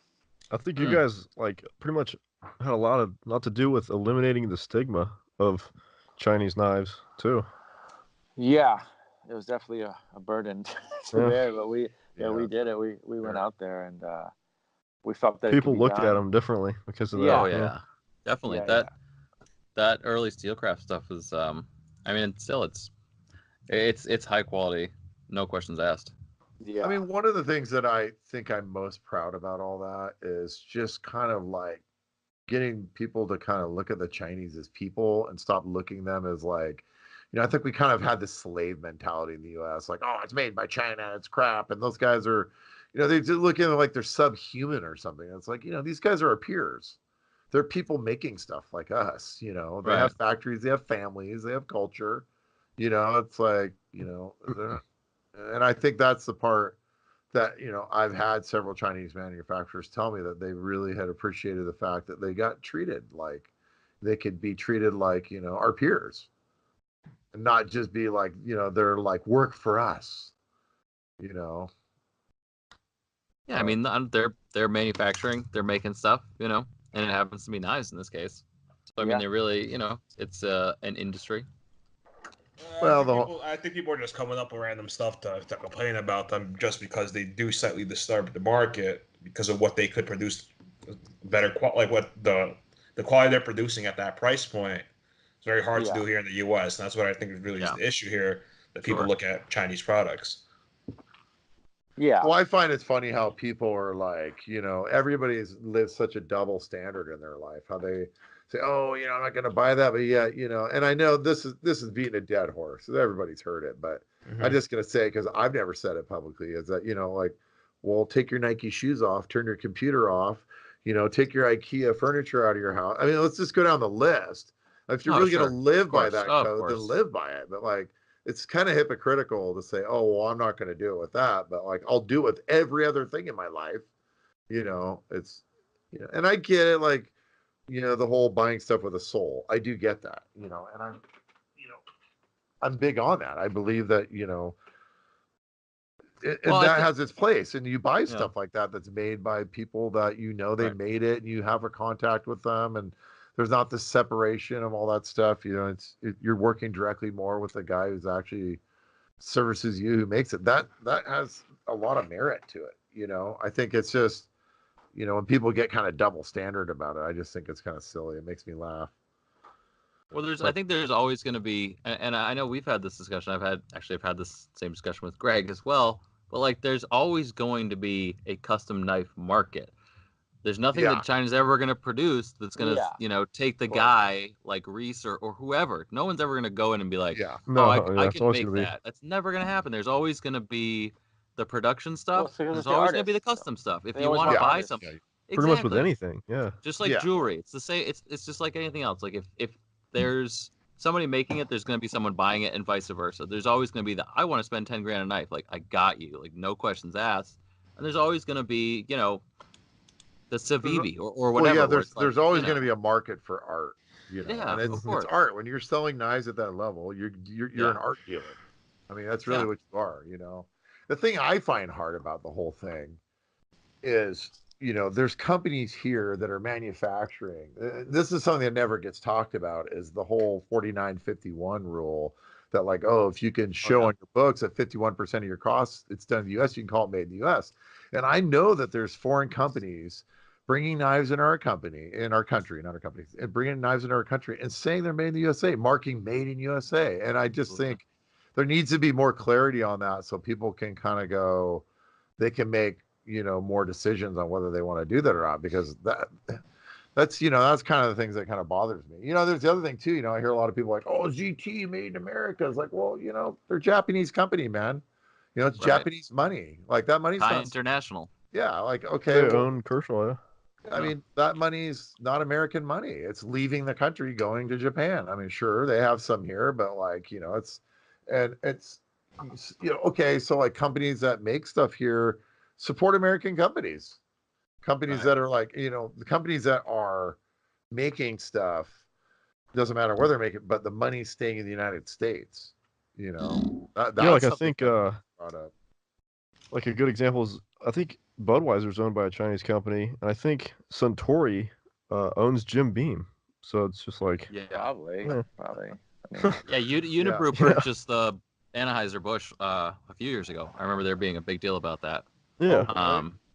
S4: I think you guys pretty much had a lot to do with eliminating the stigma of Chinese knives too.
S3: Yeah, it was definitely a burden to bear, but we did it. We went out there and we felt that
S4: people looked at them differently because of that.
S2: Oh yeah, definitely. That early steelcraft stuff is I mean, it's high quality, no questions asked.
S3: Yeah.
S1: I mean, one of the things that I think I'm most proud about all that is just kind of like getting people to kind of look at the Chinese as people and stop looking them as like, I think we kind of had this slave mentality in the U.S. Like, oh, it's made by China, it's crap, and those guys are, they just look at it like they're subhuman or something. It's like, these guys are our peers. They're people making stuff like us. They have factories, they have families, they have culture. It's like, and I think that's the part that, I've had several Chinese manufacturers tell me that they really had appreciated the fact that they got treated like they could be treated like, our peers and not just be like, they're like work for us,
S2: Yeah, I mean, they're manufacturing, they're making stuff, and it happens to be knives in this case. So I mean, they really, it's an industry.
S1: Well,
S5: I think people are just coming up with random stuff to complain about them just because they do slightly disturb the market because of what they could produce better like what the quality they're producing at that price point. It's very hard to do here in the U.S. And that's what I think is really is the issue here, that people look at Chinese products.
S3: Yeah.
S1: Well, I find it's funny how people are like, everybody lives such a double standard in their life. How they say, oh, I'm not going to buy that, but yeah, and I know this is beating a dead horse. Everybody's heard it, but I'm just going to say, because I've never said it publicly, is that, like, well, take your Nike shoes off, turn your computer off, take your IKEA furniture out of your house. I mean, let's just go down the list. If you're really going to live by that code, then live by it. But like, it's kind of hypocritical to say, oh, well, I'm not going to do it with that, but like, I'll do it with every other thing in my life. It's, and I get it. Like, the whole buying stuff with a soul. I do get that, and I'm big on that. I believe that, that has its place, and you buy stuff like that that's made by people that they made it, and you have a contact with them, and there's not this separation of all that stuff. You're working directly more with the guy who's actually services you, who makes it. That has a lot of merit to it. I think it's just, when people get kind of double standard about it, I just think it's kind of silly. It makes me laugh.
S2: Well, I think there's always going to be, and I know we've had this discussion. I've had this same discussion with Greg as well. but like there's always going to be a custom knife market. There's nothing
S1: Yeah.
S2: that China's ever going to produce that's going to,
S3: Yeah.
S2: take the
S3: course.
S2: guy like Reese or whoever. No one's ever going to go in and be like,
S1: Yeah.
S4: No,
S2: oh, I
S4: it's
S2: can
S4: always
S2: make
S4: gonna be.
S2: that. That's never going to happen. There's always going to be the production stuff.
S3: because
S2: There's
S3: it's the
S2: always going to be the
S3: artist.
S2: custom stuff. If
S3: They
S2: you
S3: always
S2: want to
S3: want
S2: buy
S3: artists.
S2: something,
S1: Yeah.
S4: Pretty much with
S2: exactly.
S4: anything. Yeah.
S2: Just like
S1: Yeah.
S2: jewelry, it's the same. It's just like anything else. Like if there's somebody making it, there's going to be someone buying it, and vice versa. There's always going to be the I want to spend 10 grand a knife. Like I got you. Like no questions asked. And there's always going to be the Civivi or
S1: Well,
S2: whatever.
S1: yeah,
S2: where it's
S1: there's
S2: like,
S1: always going to be a market for art,
S2: Yeah,
S1: and
S2: of
S1: it's
S2: course.
S1: art. When you're selling knives at that level, you're
S2: Yeah.
S1: an art dealer. I mean, that's really
S2: Yeah.
S1: what you are. The thing I find hard about the whole thing is, there's companies here that are manufacturing. This is something that never gets talked about, is the whole 4951 rule that, like, oh, if you can show
S2: yeah.
S1: on your books that 51% of your costs, it's done in the U.S., you can call it made in the U.S. And I know that there's foreign companies bringing knives in our country, not our company, and bringing knives in our country and saying they're made in the USA, marking made in USA. And I just
S2: Absolutely.
S1: think there needs to be more clarity on that so people can kind of go, they can make, more decisions on whether they want to do that or not, because that's kind of the things that kind of bothers me. There's the other thing too. I hear a lot of people like, oh, ZT made in America. It's like, well, they're a Japanese company, man. It's
S2: Right.
S1: Japanese money. Like that money's
S2: Thai
S1: not
S2: International.
S1: Yeah, like, okay,
S4: They
S1: well,
S4: own Kershaw. Yeah.
S1: I mean, that money's not American money. It's leaving the country going to Japan. I mean, sure, they have some here, but like, it's okay, so like companies that make stuff here support American companies. Companies
S2: Right.
S1: that are like, the companies that are making stuff, doesn't matter where they're making, but the money's staying in the United States. That's
S4: Yeah, like I
S1: something
S4: think
S1: that brought up.
S4: like a good example is I think Budweiser's owned by a Chinese company, and I think Suntory owns Jim Beam. So it's just like
S2: Yeah.
S3: Probably.
S4: Yeah.
S3: Probably. I mean,
S2: Yeah, Unibrew
S4: Yeah.
S2: purchased the Anheuser-Busch a few years ago. I remember there being a big deal about that.
S4: yeah.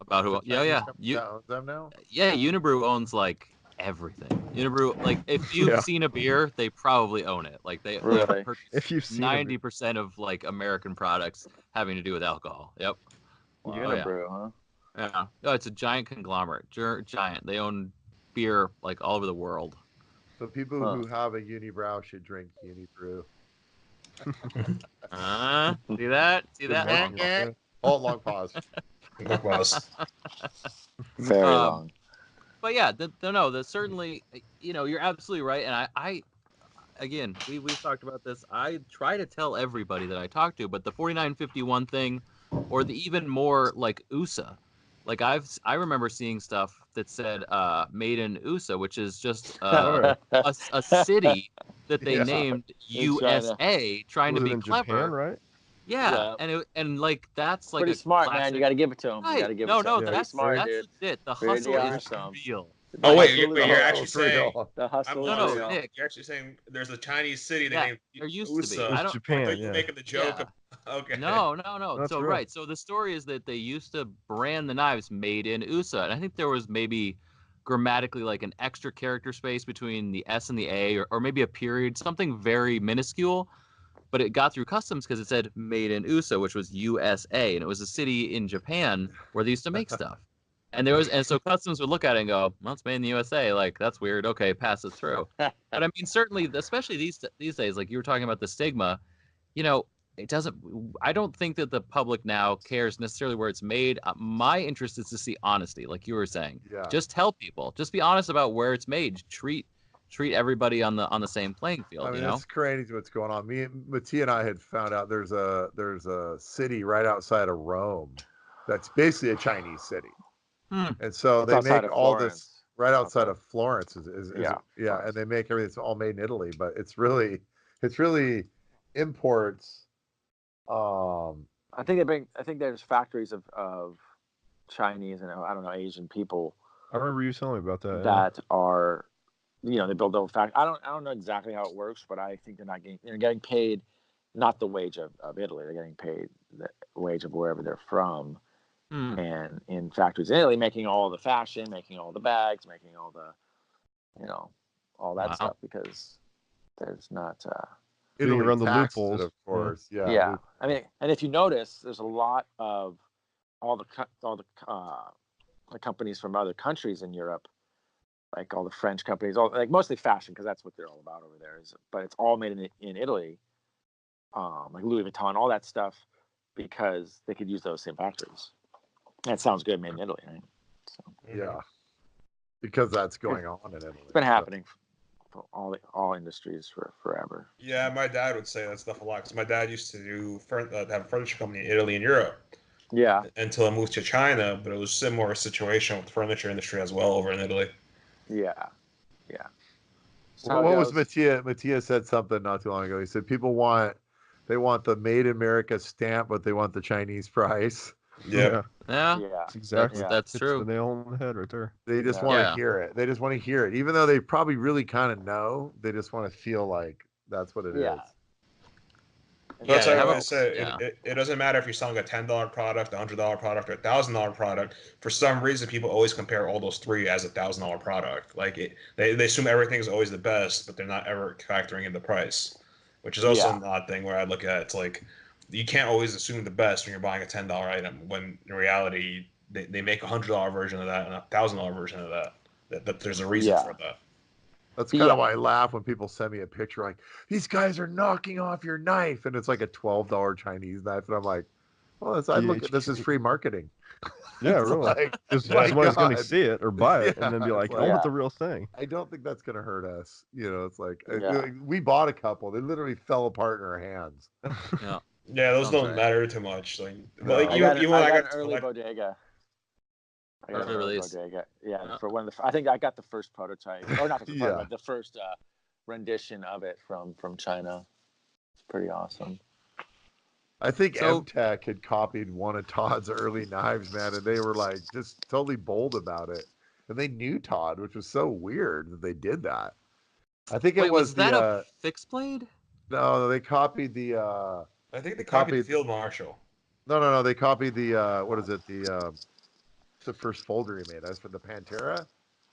S2: About who?
S1: The
S2: Yeah,
S1: Chinese
S2: yeah.
S1: company that owns them now?
S2: Yeah, Unibrew owns like everything. Unibrew, like if you've
S4: Yeah.
S2: seen a beer, they probably own it. Like they
S3: Really?
S2: purchase
S4: If you've seen a beer.
S2: 90% of like American products having to do with alcohol. Yep.
S3: Wow.
S2: Oh, yeah.
S3: Unibrew, huh?
S2: Yeah. Oh, it's a giant conglomerate. Giant. They own beer like all over the world.
S1: So people who have a unibrow should drink Unibrew.
S2: See that? See
S4: Good
S2: that?
S4: marketing right there.
S1: Oh, long pause.
S5: Look, Miles.
S3: Very long.
S2: But yeah, certainly, you're absolutely right. And I again, we've talked about this. I try to tell everybody that I talk to, but the 4951 thing, or the even more like USA, like I remember seeing stuff that said made in USA, which is just
S4: Oh, yeah.
S2: a city that they
S1: Yeah.
S2: named
S3: In China.
S2: USA, trying
S4: Was
S2: to
S4: it
S2: be
S4: in
S2: clever.
S4: Japan, right?
S2: Yeah,
S3: Yeah.
S2: and like that's like
S3: Pretty
S2: a
S3: smart,
S2: classic...
S3: man. You got to give it to him.
S2: Right.
S3: You got to give
S2: no,
S3: it to
S2: no,
S3: him.
S4: Yeah.
S3: Pretty
S2: that's
S3: smart,
S2: that's
S3: dude.
S2: legit. The
S3: Pretty
S2: hustle is
S3: awesome.
S2: real.
S5: Oh wait,
S3: hustle
S5: you're
S3: is real.
S5: actually saying
S3: The hustle
S5: I'm
S3: is
S2: No,
S3: real.
S2: Nick.
S5: You're actually saying there's a Chinese city
S2: Yeah,
S5: named
S2: there used
S5: USA.
S2: to be.
S4: It was
S2: I don't.
S5: I
S4: Japan,
S5: thought you
S4: yeah.
S5: were making the joke.
S2: Yeah.
S5: Okay.
S2: No.
S4: That's
S2: So
S4: real.
S2: right. So the story is that they used to brand the knives made in USA, and I think there was maybe grammatically like an extra character space between the S and the A, or maybe a period, something very minuscule. But it got through customs because it said made in USA, which was USA, and it was a city in Japan where they used to make stuff. And so customs would look at it and go, "Well, it's made in the USA. Like that's weird. Okay, pass it through." But I mean, certainly, especially these days, like you were talking about the stigma, it doesn't. I don't think that the public now cares necessarily where it's made. My interest is to see honesty, like you were saying.
S1: Yeah.
S2: Just tell people. Just be honest about where it's made. Treat everybody on the same playing field.
S1: I mean, it's crazy what's going on. Mattia and I had found out there's a city right outside of Rome that's basically a Chinese city. And so
S3: It's
S1: they
S3: outside
S1: make
S3: of
S1: all
S3: Florence.
S1: this right outside of Florence
S3: Yeah, Florence.
S1: and they make everything. It's all made in Italy, but it's really imports.
S3: I think there's factories of Chinese and I don't know Asian people
S4: I remember you telling me about that.
S3: that are, they build their own factory. I don't know exactly how it works, but I think they're getting paid not the wage of Italy. They're getting paid the wage of wherever they're from. And in factories in Italy, making all the fashion, making all the bags, making all the, all that
S2: Wow.
S3: stuff, because there's not,
S4: Being
S1: Italy
S4: around the
S1: taxed it,
S4: loopholes.
S1: of course. Yeah.
S3: Yeah. I mean, and if you notice, there's a lot of all the companies from other countries in Europe, like all the French companies, all like mostly fashion because that's what they're all about over there. But it's all made in Italy, like Louis Vuitton, all that stuff, because they could use those same factories. And it sounds good, made in Italy, right? So
S1: Yeah. Because that's going on in Italy.
S3: it's been happening for all industries for forever.
S5: Yeah, my dad would say that stuff a lot because my dad used to have a furniture company in Italy and Europe
S3: Yeah.
S5: until I moved to China. But it was a similar situation with the furniture industry as well over in Italy.
S3: Yeah. Yeah.
S1: Well, what was Mattia? Mattia said something not too long ago. He said people want the made in America stamp, but they want the Chinese price.
S5: Yep.
S2: Yeah,
S3: Yeah.
S4: That's exactly.
S2: that's
S4: Hits
S2: true.
S4: the nail on the head right there.
S1: They just
S3: Yeah.
S1: want to
S2: Yeah.
S1: hear it. They just want to hear it, even though they probably really kind of know. They just want to feel like that's what it is.
S3: Yeah.
S5: That's
S2: Yeah,
S5: why I
S2: have
S5: always
S2: a-
S5: say
S2: yeah.
S5: it doesn't matter if you're selling a $10 product, a $100 product, or a $1,000 product. For some reason, people always compare all those three as a $1,000 product. Like they assume everything is always the best, but they're not ever factoring in the price, which is also an odd thing where I look at it. It's like you can't always assume the best when you're buying a $10 item, when in reality they make $100 version of that and a $1,000 version of that. That there's a reason for that.
S1: That's kind of why I laugh when people send me a picture like, these guys are knocking off your knife, and it's like a $12 Chinese knife, and I'm like, well, I look at this as free marketing.
S4: Yeah,
S1: It's
S4: really.
S1: like,
S4: Because
S1: my
S4: somebody's going to
S1: God.
S4: see it or buy it
S1: Yeah,
S4: and then be
S1: it's
S4: like, I
S1: like-
S4: want the real thing.
S1: I don't think that's gonna hurt us. It's like
S3: Yeah.
S1: we bought a couple. They literally fell apart in our hands.
S2: Yeah.
S5: Yeah, those
S2: Sounds
S5: don't
S2: right.
S5: matter too much. Like,
S1: No.
S5: like
S3: I
S5: even
S3: got
S5: even when I
S3: an
S5: got to
S3: early
S5: collect,
S3: bodega. I got
S2: Early
S3: an early
S2: release.
S3: bodega. Yeah,
S2: Yeah.
S3: for one of the. I think I got the first prototype, or not the first
S1: Yeah.
S3: prototype, but the first rendition of it from China. It's pretty awesome.
S1: I think
S2: So-
S1: MTech had copied one of Todd's early knives, man, and they were like just totally bold about it. And they knew Todd, which was so weird that they did that. I think it
S2: Wait, was
S1: the
S2: that a fixed blade?
S1: no, they copied the
S5: I think they
S1: They
S5: copied
S1: copied-
S5: Field Marshal.
S1: no, they copied the what is it? The first folder he made. As for the Pantera,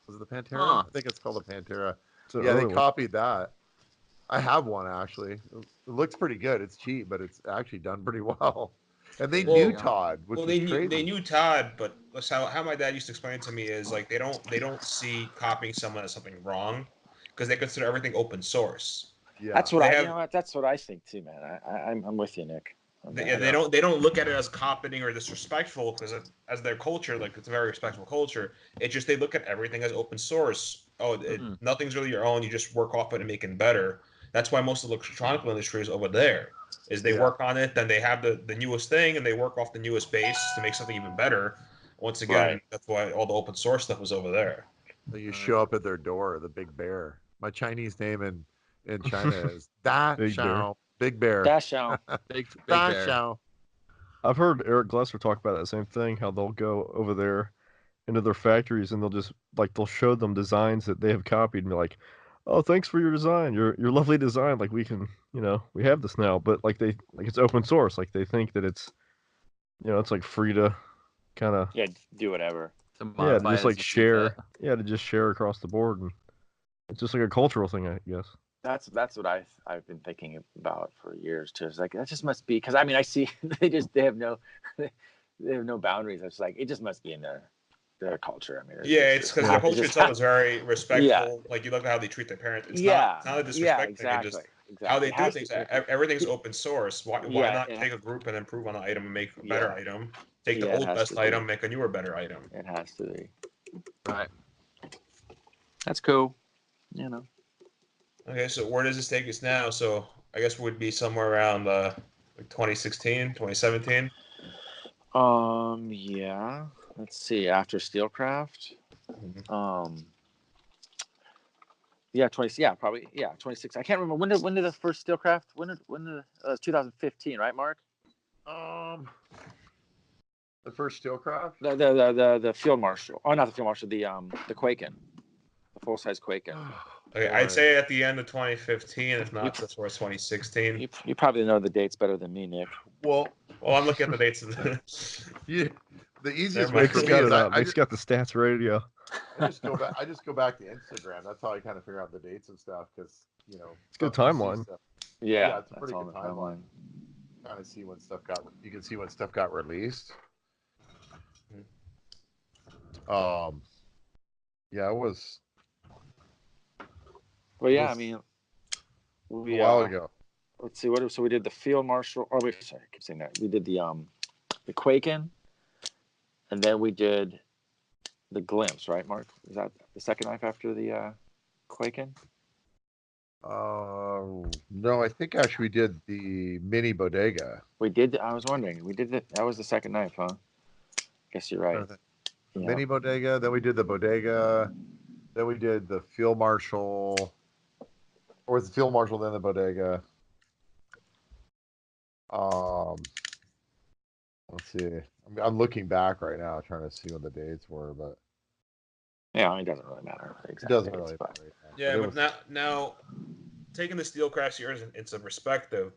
S1: was it the Pantera?
S2: Huh.
S1: I think it's called the Pantera.
S4: It's an
S1: Yeah, they
S4: early one.
S1: copied that. I have one actually. It looks pretty good. It's cheap, but it's actually done pretty well. And they knew
S2: Well-
S1: Todd, which
S5: Well,
S1: was
S5: they
S1: crazy.
S5: knew Todd, but that's how my dad used to explain it to me is like they don't see copying someone as something wrong because they consider everything open source.
S1: Yeah,
S3: That's what
S5: They
S3: I.
S5: have-
S3: You know what? That's what I think too, man. I'm with you, Nick. on
S5: They,
S3: that.
S5: they don't look at it as copying or disrespectful because as their culture, like it's a very respectful culture. It just they look at everything as open source. Nothing's really your own. You just work off it and make it better. That's why most of the electronic industry is over there. Is they
S1: Yeah.
S5: work on it, then they have the newest thing, and they work off the newest base to make something even better. Once again,
S3: Right.
S5: that's why all the open source stuff was over there.
S1: You show up at their door, the big bear. My Chinese name in China is Da
S4: Big Bear.
S1: Xiao, Big Bear.
S3: Dash out.
S2: Big
S1: Da
S2: bear.
S1: Xiao.
S4: I've heard Eric Glesser talk about that same thing, how they'll go over there into their factories and they'll show them designs that they have copied and be like, oh, thanks for your design, your lovely design. Like we can, we have this now, but like it's open source. Like they think that it's, it's like free to kind of,
S3: Yeah, do whatever.
S2: To
S4: to
S2: modify
S4: just
S2: it
S4: like
S2: as you see
S4: share,
S2: fit.
S4: to just share across the board. And it's just like a cultural thing, I guess.
S3: That's what I've been thinking about for years too. It's like that just must be because I mean I see they have no boundaries. It's like it just must be in their culture. I mean,
S5: It's because their culture itself is very respectful.
S3: Yeah.
S5: Like you look at how they treat their parents. It's
S3: yeah,
S5: not a
S3: yeah,
S5: disrespect thing.
S3: exactly.
S5: Just
S3: exactly.
S5: how they
S3: It
S5: do
S3: has
S5: things.
S3: to-
S5: Everything's open source. Why
S3: Yeah,
S5: not
S3: yeah.
S5: take a group and improve on the item and make a better
S3: Yeah.
S5: item? Take the
S3: Yeah, it
S5: old
S3: has
S5: best
S3: to be.
S5: item, make a newer better item.
S3: It has to be.
S2: Right.
S3: That's cool.
S5: Okay, so where does this take us now? So I guess we'd be somewhere around like 2016, 2017.
S3: Yeah. Let's see. After Steelcraft. Yeah, 20. Yeah, probably. Yeah, 26. I can't remember when did the first Steelcraft? When did 2015, right, Mark?
S1: The first Steelcraft.
S3: The Field Marshal. Oh, not the Field Marshal. The Quaken, the full size Quaken.
S5: Okay, I'd say at the end of 2015, if not before 2016.
S3: You probably know the dates better than me, Nick.
S1: Well,
S5: I'm looking at the dates of the.
S1: the easiest
S5: Never
S1: way
S5: mind.
S1: for
S4: Nick's
S1: me
S4: got
S1: is
S4: it up. Nick's got the stats ready to go.
S1: I just go back to Instagram. That's how I kind of figure out the dates and stuff because
S4: It's a good
S1: you see
S4: timeline.
S1: stuff.
S3: Yeah,
S1: it's a
S3: that's
S1: pretty
S3: on
S1: good
S3: the
S1: timeline.
S3: timeline.
S1: Kind of see when stuff got. You can see when stuff got released. Um, yeah, it was.
S3: But
S1: It
S3: yeah, I
S1: was
S3: mean,
S1: a
S3: we
S1: while ago.
S3: let's see so we did the field marshal. Oh wait, sorry, I keep saying that. We did the Quaken, and then we did the Glimpse, right, Mark? Is that the second knife after the Quaken?
S1: No, I think actually we did the mini bodega.
S3: We did. I was wondering. We did that. That was the second knife, huh? Guess you're right.
S1: The
S3: Yeah.
S1: mini bodega. Then we did the bodega. Then we did the field marshal. Or was the field marshal then the bodega? Um, let's see. I'm looking back right now, trying to see what the dates were, but
S3: Yeah, it doesn't really matter.
S1: it doesn't really matter. Right now.
S5: Yeah,
S1: But
S5: but now taking the Steelcraft years into perspective,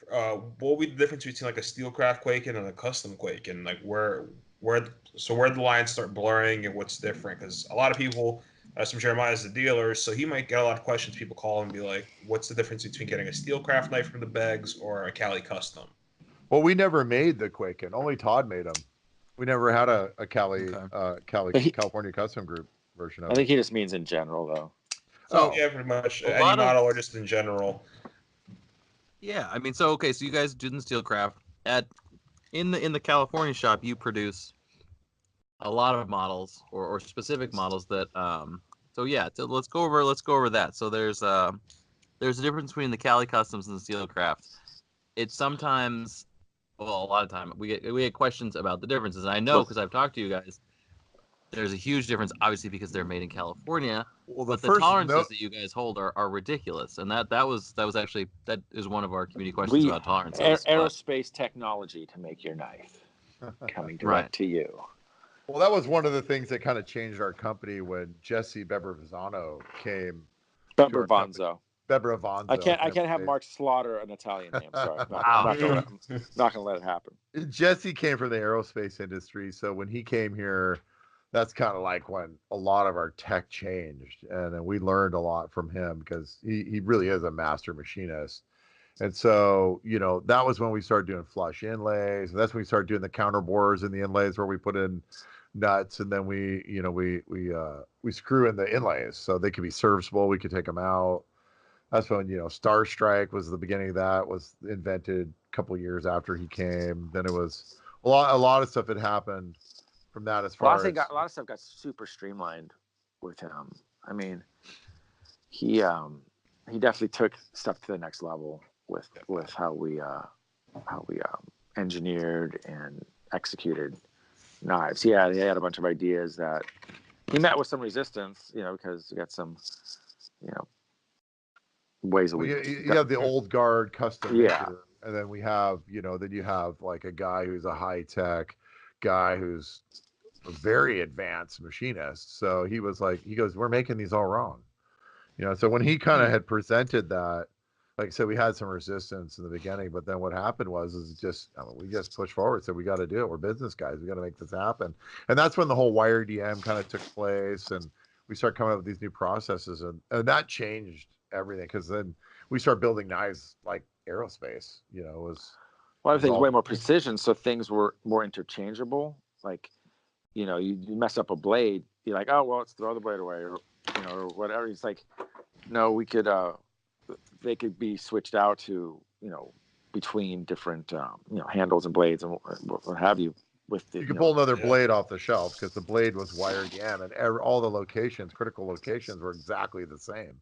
S5: what would be the difference between like a Steelcraft Quaken and a custom Quaken? Like where the lines start blurring and what's different? Because a lot of people, some Jeremiah's the dealer, so he might get a lot of questions. People call him and be like, "What's the difference between getting a Steelcraft knife from the Beggs or a Cali Custom?"
S1: well, we never made the Quaken. Only Todd made them. We never had a California Custom Group version of
S3: I think
S1: it.
S3: he just means in general, though.
S2: So
S5: Yeah, pretty much
S2: a
S5: any
S2: lot of
S5: model or just in general.
S2: yeah, I mean, so okay, so you guys do the Steelcraft in the California shop. You produce a lot of models or specific models that so yeah, so let's go over that. So there's a difference between the Cali Customs and the Steelcraft. It's sometimes, well, a lot of time we get questions about the differences, and I know because I've talked to you guys. There's a huge difference, obviously, because they're made in California.
S1: Well,
S2: But the tolerances that you guys hold are ridiculous, and that was actually that is one of our community questions about tolerances.
S3: Aerospace technology to make your knife coming direct to you.
S1: Well, that was one of the things that kind of changed our company when Jesse Bebervizano came.
S3: Bebervanzo.
S1: Bebervanzo.
S3: I can't have Mark slaughter an Italian name. Sorry,
S2: Wow.
S3: I'm not gonna let it happen.
S1: Jesse came from the aerospace industry, so when he came here, that's kind of like when a lot of our tech changed, and we learned a lot from him because he really is a master machinist. And so, that was when we started doing flush inlays. And that's when we started doing the counter bores and the inlays where we put in nuts, and then we screw in the inlays so they could be serviceable. We could take them out. That's when Star Strike was the beginning of that. Was invented a couple years after he came. Then it was a lot of stuff had happened from that as far as
S3: a lot of stuff got super streamlined with him. I mean, he definitely took stuff to the next level with how we engineered and executed knives. He had a bunch of ideas that he met with some resistance, because you got some, ways that
S1: you have the old guard custom maker, and then we have then you have like a guy who's a high tech guy who's a very advanced machinist. So he goes, we're making these all wrong. So when he kind of had presented that, like I said, we had some resistance in the beginning, but then what happened was we just pushed forward. Said we got to do it. We're business guys. We got to make this happen. And that's when the whole wire DM kind of took place, and we started coming up with these new processes, and that changed everything because then we started building knives like aerospace.
S3: Everything's way more precision, so things were more interchangeable. Like, you mess up a blade, you're like, oh well, let's throw the blade away, or whatever. It's like, no, we could they could be switched out to between different handles and blades and what have you.
S1: You could pull another blade off the shelf because the blade was wire DM, and all the critical locations were exactly the same.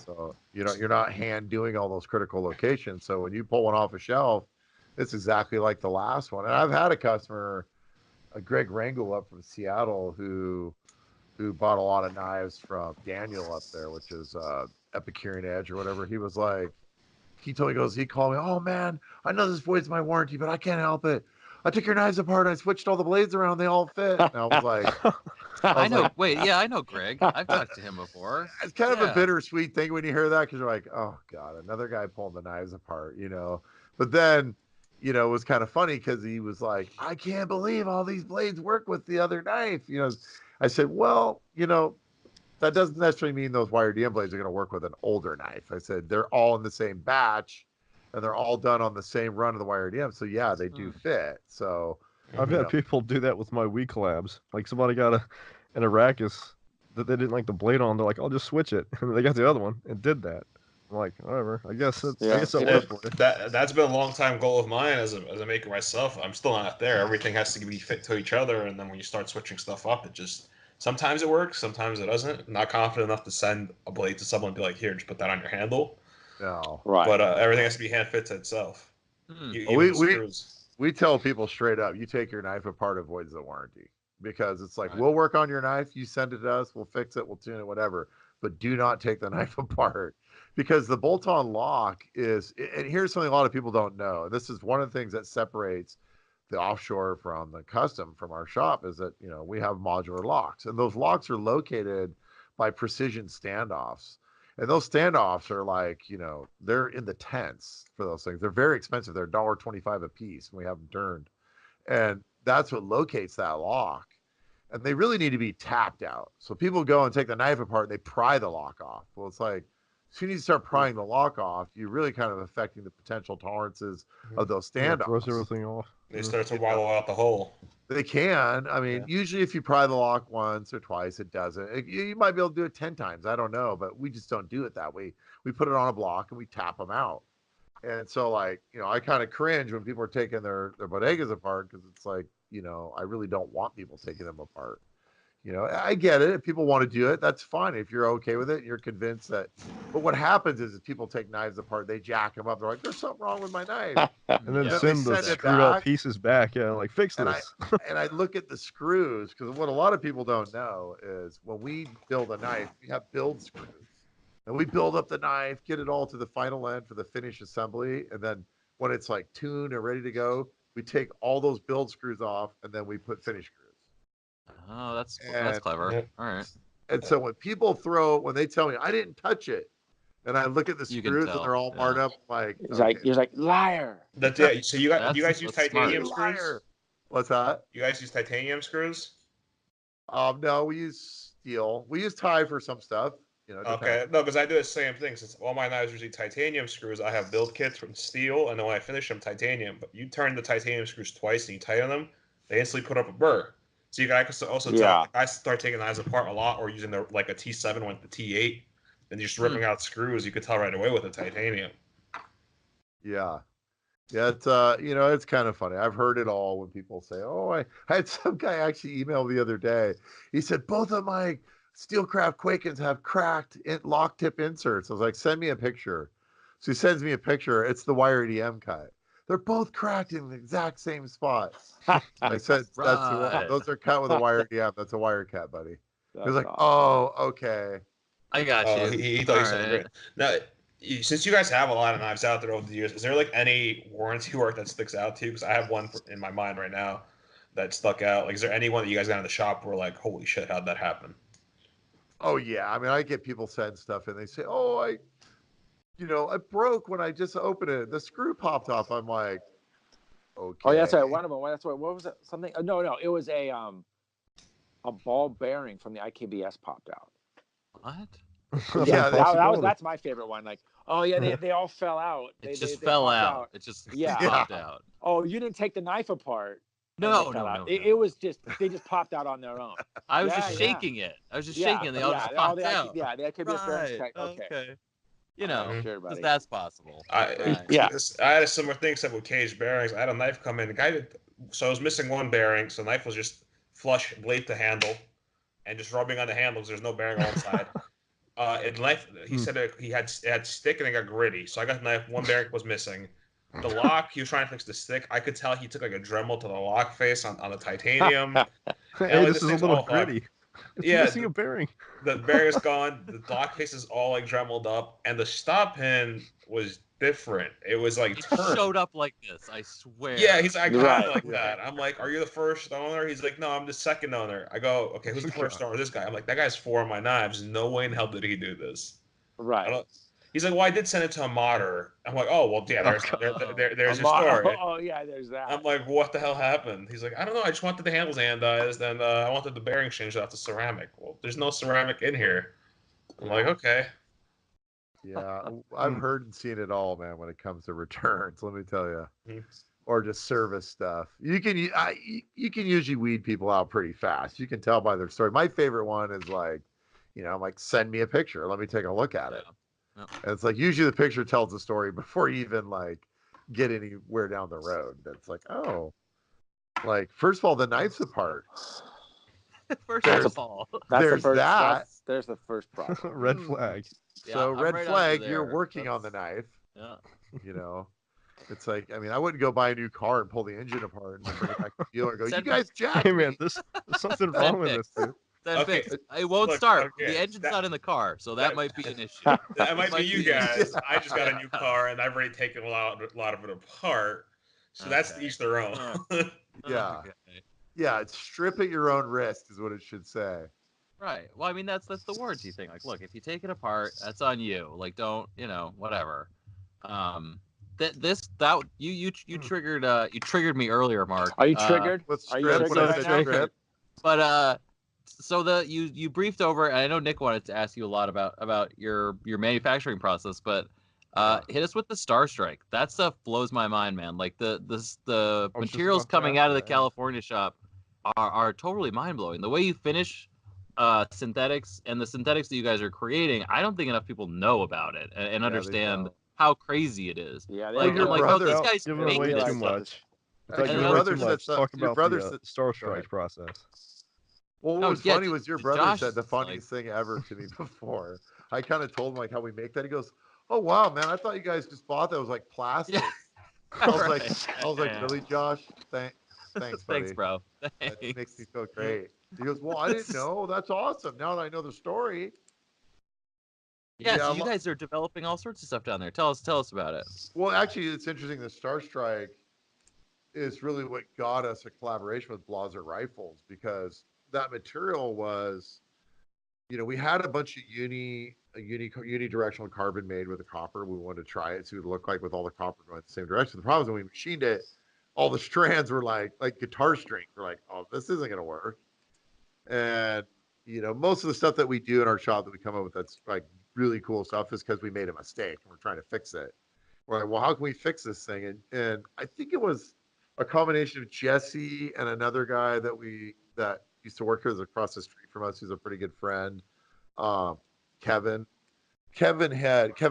S1: So you're not hand doing all those critical locations. So when you pull one off a shelf, it's exactly like the last one. And I've had a customer, Greg Rangel up from Seattle, who bought a lot of knives from Daniel up there, which is Epicurean Edge or whatever. He was like, he told me, he called me, oh man, I know this voids my warranty, but I can't help it. I took your knives apart. I switched all the blades around. They all fit. And I was like,
S2: I know. Wait, yeah, I know Greg. I've talked to him before.
S1: It's kind of a bittersweet thing when you hear that because you're like, oh God, another guy pulling the knives apart, But then, it was kind of funny because he was like, I can't believe all these blades work with the other knife. I said, well, that doesn't necessarily mean those wired EM blades are going to work with an older knife. I said they're all in the same batch, and they're all done on the same run of the wired EM. So yeah, they do fit. So
S4: I've had people do that with my Wii collabs. Like somebody got an Arrakis that they didn't like the blade on. They're like, I'll just switch it, and they got the other one and did that. I'm like, whatever. I guess that works for you.
S5: That's been a long time goal of mine as a maker myself. I'm still not there. Everything has to be fit to each other, and then when you start switching stuff up, it just sometimes it works, sometimes it doesn't. I'm not confident enough to send a blade to someone and be like, here, just put that on your handle.
S1: no,
S3: Right.
S5: But everything has to be hand fit to itself.
S1: We tell people straight up, you take your knife apart, avoids the warranty, because it's like, we'll work on your knife, you send it to us, we'll fix it, we'll tune it, whatever, but do not take the knife apart, because the bolt-on lock is, and here's something a lot of people don't know. This is one of the things that separates the offshore from the custom from our shop, is that, you know, we have modular locks, and those locks are located by precision standoffs. And those standoffs are like, you know, they're in the tens for those things. They're very expensive. They're $1.25 a piece, and we have them turned. And that's what locates that lock. And they really need to be tapped out. So people go and take the knife apart and they pry the lock off. Well, it's like, as soon as you start prying the lock off, you're really kind of affecting the potential tolerances of those standoffs.
S4: Throws everything off.
S5: They start to wallow out the hole.
S1: They can. I mean, usually if you pry the lock once or twice, it doesn't. You might be able to do it 10 times. I don't know, but we just don't do it that way. We put it on a block and we tap them out. And so, like, you know, I kind of cringe when people are taking their bodegas apart, because it's like, you know, I really don't want people taking them apart. You know, I get it. If people want to do it, that's fine. If you're okay with it, you're convinced that. But what happens is people take knives apart, they jack them up. They're like, there's something wrong with my knife.
S4: And then send the screwed up pieces back. Yeah, like, fix this.
S1: And I look at the screws, because what a lot of people don't know is when we build a knife, we have build screws. And we build up the knife, get it all to the final end for the finished assembly. And then when it's like tuned and ready to go, we take all those build screws off, and then we put finish screws.
S2: Oh, that's clever. All right.
S1: And so when they tell me I didn't touch it, and I look at the screws and they're all marred up, like,
S3: you're like, liar.
S5: So you guys use titanium
S1: smart.
S5: screws?
S1: What's that?
S5: You guys use titanium screws?
S1: No, we use steel. We use tie for some stuff. You know.
S5: Okay, no, because I do the same thing. Since all my knives are usually titanium screws, I have build kits from steel, and then when I finish them, titanium. But you turn the titanium screws twice and you tighten them, they instantly put up a burr. So you guys also tell, if I start taking knives apart a lot, or using a T7 with the T8, then you're just ripping out screws. You could tell right away with the titanium.
S1: Yeah. It's you know, it's kind of funny. I've heard it all when people say, "Oh, I had some guy actually email the other day. He said both of my Steelcraft Quakens have cracked lock tip inserts." I was like, "Send me a picture." So he sends me a picture. It's the wired EM cut. They're both cracked in the exact same spot. I said, those are cut with a wired EM. That's a wire cut, buddy. He was like, "Oh, okay."
S2: I got you.
S5: He thought he said great. Now, since you guys have a lot of knives out there over the years, is there like any warranty work that sticks out to you? Because I have one in my mind right now that stuck out. Like, is there anyone that you guys got in the shop where like, holy shit, how'd that happen?
S1: Oh yeah, I mean, I get people send stuff and they say, "Oh, I broke when I just opened it. The screw popped off." I'm like, okay.
S3: Oh, yeah, that's right. One of them. That's right. What was it? Something? No, it was a ball bearing from the IKBS popped out.
S2: What?
S3: Yeah, that's my favorite one. Like, oh yeah, they all fell out.
S2: It just fell out. It just popped out.
S3: Oh, you didn't take the knife apart.
S2: No.
S3: It was just they just popped out on their own.
S2: I was just shaking it. I was just shaking. They all just popped out.
S3: Yeah, the IKBS bearings. Okay.
S2: You know,
S3: sure,
S2: because that's possible.
S5: I had a similar thing except with cage bearings. I had a knife come in. So I was missing one bearing, so the knife was just flush blade to handle, and just rubbing on the handle because there's no bearing on one side. He said it had stick and it got gritty. So I got the knife. One bearing was missing. The lock, he was trying to fix the stick. I could tell he took like a Dremel to the lock face on the titanium.
S4: This is a little gritty. It's missing a bearing.
S5: The bearing is gone. The lock face is all like Dremeled up, and the stop pin was different. It was like
S2: it showed up like this. I swear.
S5: Yeah, he's like kind of like that. I'm like, "Are you the first owner?" He's like, "No, I'm the second owner." I go, "Okay, who's the first owner?" This guy. I'm like, "That guy's 4 of my knives. No way in hell did he do this."
S3: Right.
S5: He's like, well, I did send it to a modder. I'm like, oh, well, yeah, there's your story.
S3: Oh yeah, there's that.
S5: I'm like, what the hell happened? He's like, I don't know. I just wanted the handles anodized, and I wanted the bearing changed out to ceramic. Well, there's no ceramic in here. I'm like, okay.
S1: Yeah, I've heard and seen it all, man. When it comes to returns, let me tell you,
S5: Mhm.
S1: or just service stuff. You can usually weed people out pretty fast. You can tell by their story. My favorite one is like, I'm like, send me a picture. Let me take a look at it.
S2: Yeah.
S1: And it's like usually the picture tells the story before you even like get anywhere down the road. That's like, oh, like first of all, the knife's apart.
S2: First of all,
S1: there's that.
S3: There's the first problem.
S4: Red flag.
S1: So
S2: I'm
S1: red
S2: right
S1: flag,
S2: under
S1: you're
S2: there.
S1: working on the knife.
S2: Yeah.
S1: It's like, I mean, I wouldn't go buy a new car and pull the engine apart and then bring it back to the dealer and go, you guys jacked
S4: Hey
S1: me.
S4: man, there's something wrong with this, dude.
S5: Okay.
S2: It won't
S5: Look,
S2: start.
S5: okay,
S2: The engine's not in the car, so that might be an issue.
S5: That might be you guys.
S1: Yeah.
S5: I just got a new car, and I've already taken a lot of it apart. So that's
S2: Okay.
S5: each their own.
S1: Yeah.
S2: Okay.
S1: Yeah, it's strip at your own risk is what it should say.
S2: Right. Well, I mean, that's the warranty thing. Like, look, if you take it apart, that's on you. Like, don't, whatever. You triggered me earlier, Mark.
S3: Are you triggered?
S1: Let's
S3: Are you
S1: strip.
S3: triggered
S1: What
S3: right
S1: is
S3: now?
S1: it, strip?
S2: But so you briefed over, and I know Nick wanted to ask you a lot about your manufacturing process, but hit us with the Star Strike. That stuff blows my mind, man. Like the materials
S4: about
S2: coming
S4: that,
S2: out of the
S4: yeah.
S2: California shop are totally mind blowing. The way you finish synthetics and the synthetics that you guys are creating, I don't think enough people know about it and
S1: they
S2: understand
S1: don't.
S2: how crazy it is.
S3: Yeah,
S2: Like,
S1: your
S2: I'm like, oh,
S1: brother-
S2: these
S4: Without
S2: guys
S4: giving
S2: make
S4: away
S2: this
S4: too
S2: stuff.
S4: much. Without
S1: Actually,
S4: giving
S1: your
S4: away
S1: brother
S4: too
S1: said
S4: much, talk
S1: your
S4: about
S1: brother
S4: the
S1: said-
S4: Star
S1: go
S4: Strike
S1: ahead.
S4: process.
S1: Well, what
S2: No,
S1: was
S2: yeah,
S1: funny was your brother
S2: Josh
S1: said the
S2: is
S1: funniest thing ever to me before. I kind of told him like how we make that. He goes, "Oh wow, man! I thought you guys just bought that. It was like plastic."
S2: Yeah.
S1: I was
S2: Right.
S1: like, really, Josh? Thanks, buddy.
S2: Thanks, bro.
S1: That
S2: Thanks.
S1: makes me feel great. He goes, "Well, I didn't know. That's awesome. Now that I know the story."
S2: Yeah,
S1: Yeah,
S2: so you guys are developing all sorts of stuff down there. Tell us about it.
S1: Well, actually, it's interesting. The Star Strike is really what got us a collaboration with Blazer Rifles because that material was, we had a bunch of unidirectional carbon made with the copper. We wanted to try it, see what it looked like with all the copper going the same direction. The problem is when we machined it, all the strands were like guitar strings. We're like, oh, this isn't going to work. And, most of the stuff that we do in our shop that we come up with that's like really cool stuff is because we made a mistake and we're trying to fix it. We're like, well, how can we fix this thing? And I think it was a combination of Jesse and another guy that used to work here across the street from us, who's a pretty good friend. Kevin. Kevin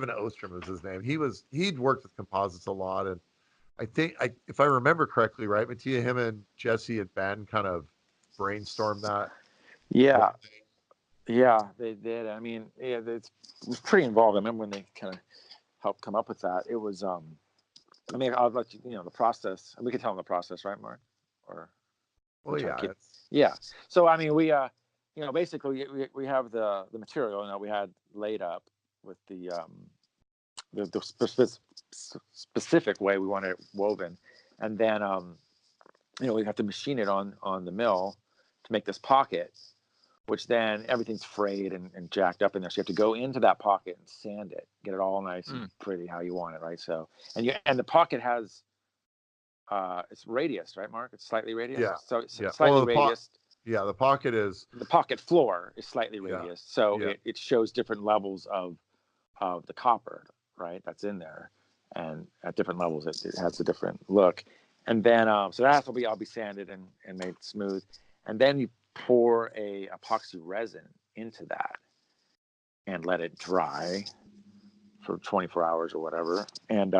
S1: Ostrom was his name. He'd worked with composites a lot, and I think if I remember correctly, right, Mattia, him and Jesse and Ben kind of brainstormed that.
S3: Yeah, they did. I mean, yeah, it was pretty involved. I remember when they kind of helped come up with that. It was, I mean, I'll let you, the process. We could tell them the process, right, Mark? Or,
S1: well, yeah,
S3: yeah. So I mean, we, basically we have the material. We had laid up with the specific way we want it woven, and then we have to machine it on the mill to make this pocket, which then everything's frayed and jacked up in there. So you have to go into that pocket and sand it, get it all nice and pretty how you want it, right? So and the pocket has it's radius, right, Mark? It's slightly radius.
S1: Yeah.
S3: So it's
S1: Yeah.
S3: slightly
S1: Well,
S3: radius.
S1: the pocket is
S3: The pocket floor is slightly
S1: Yeah.
S3: radius. So
S1: Yeah.
S3: it shows different levels of the copper, right? That's in there. And at different levels it has a different look. And then so that will be sanded and made smooth. And then you pour a epoxy resin into that and let it dry for 24 hours or whatever. And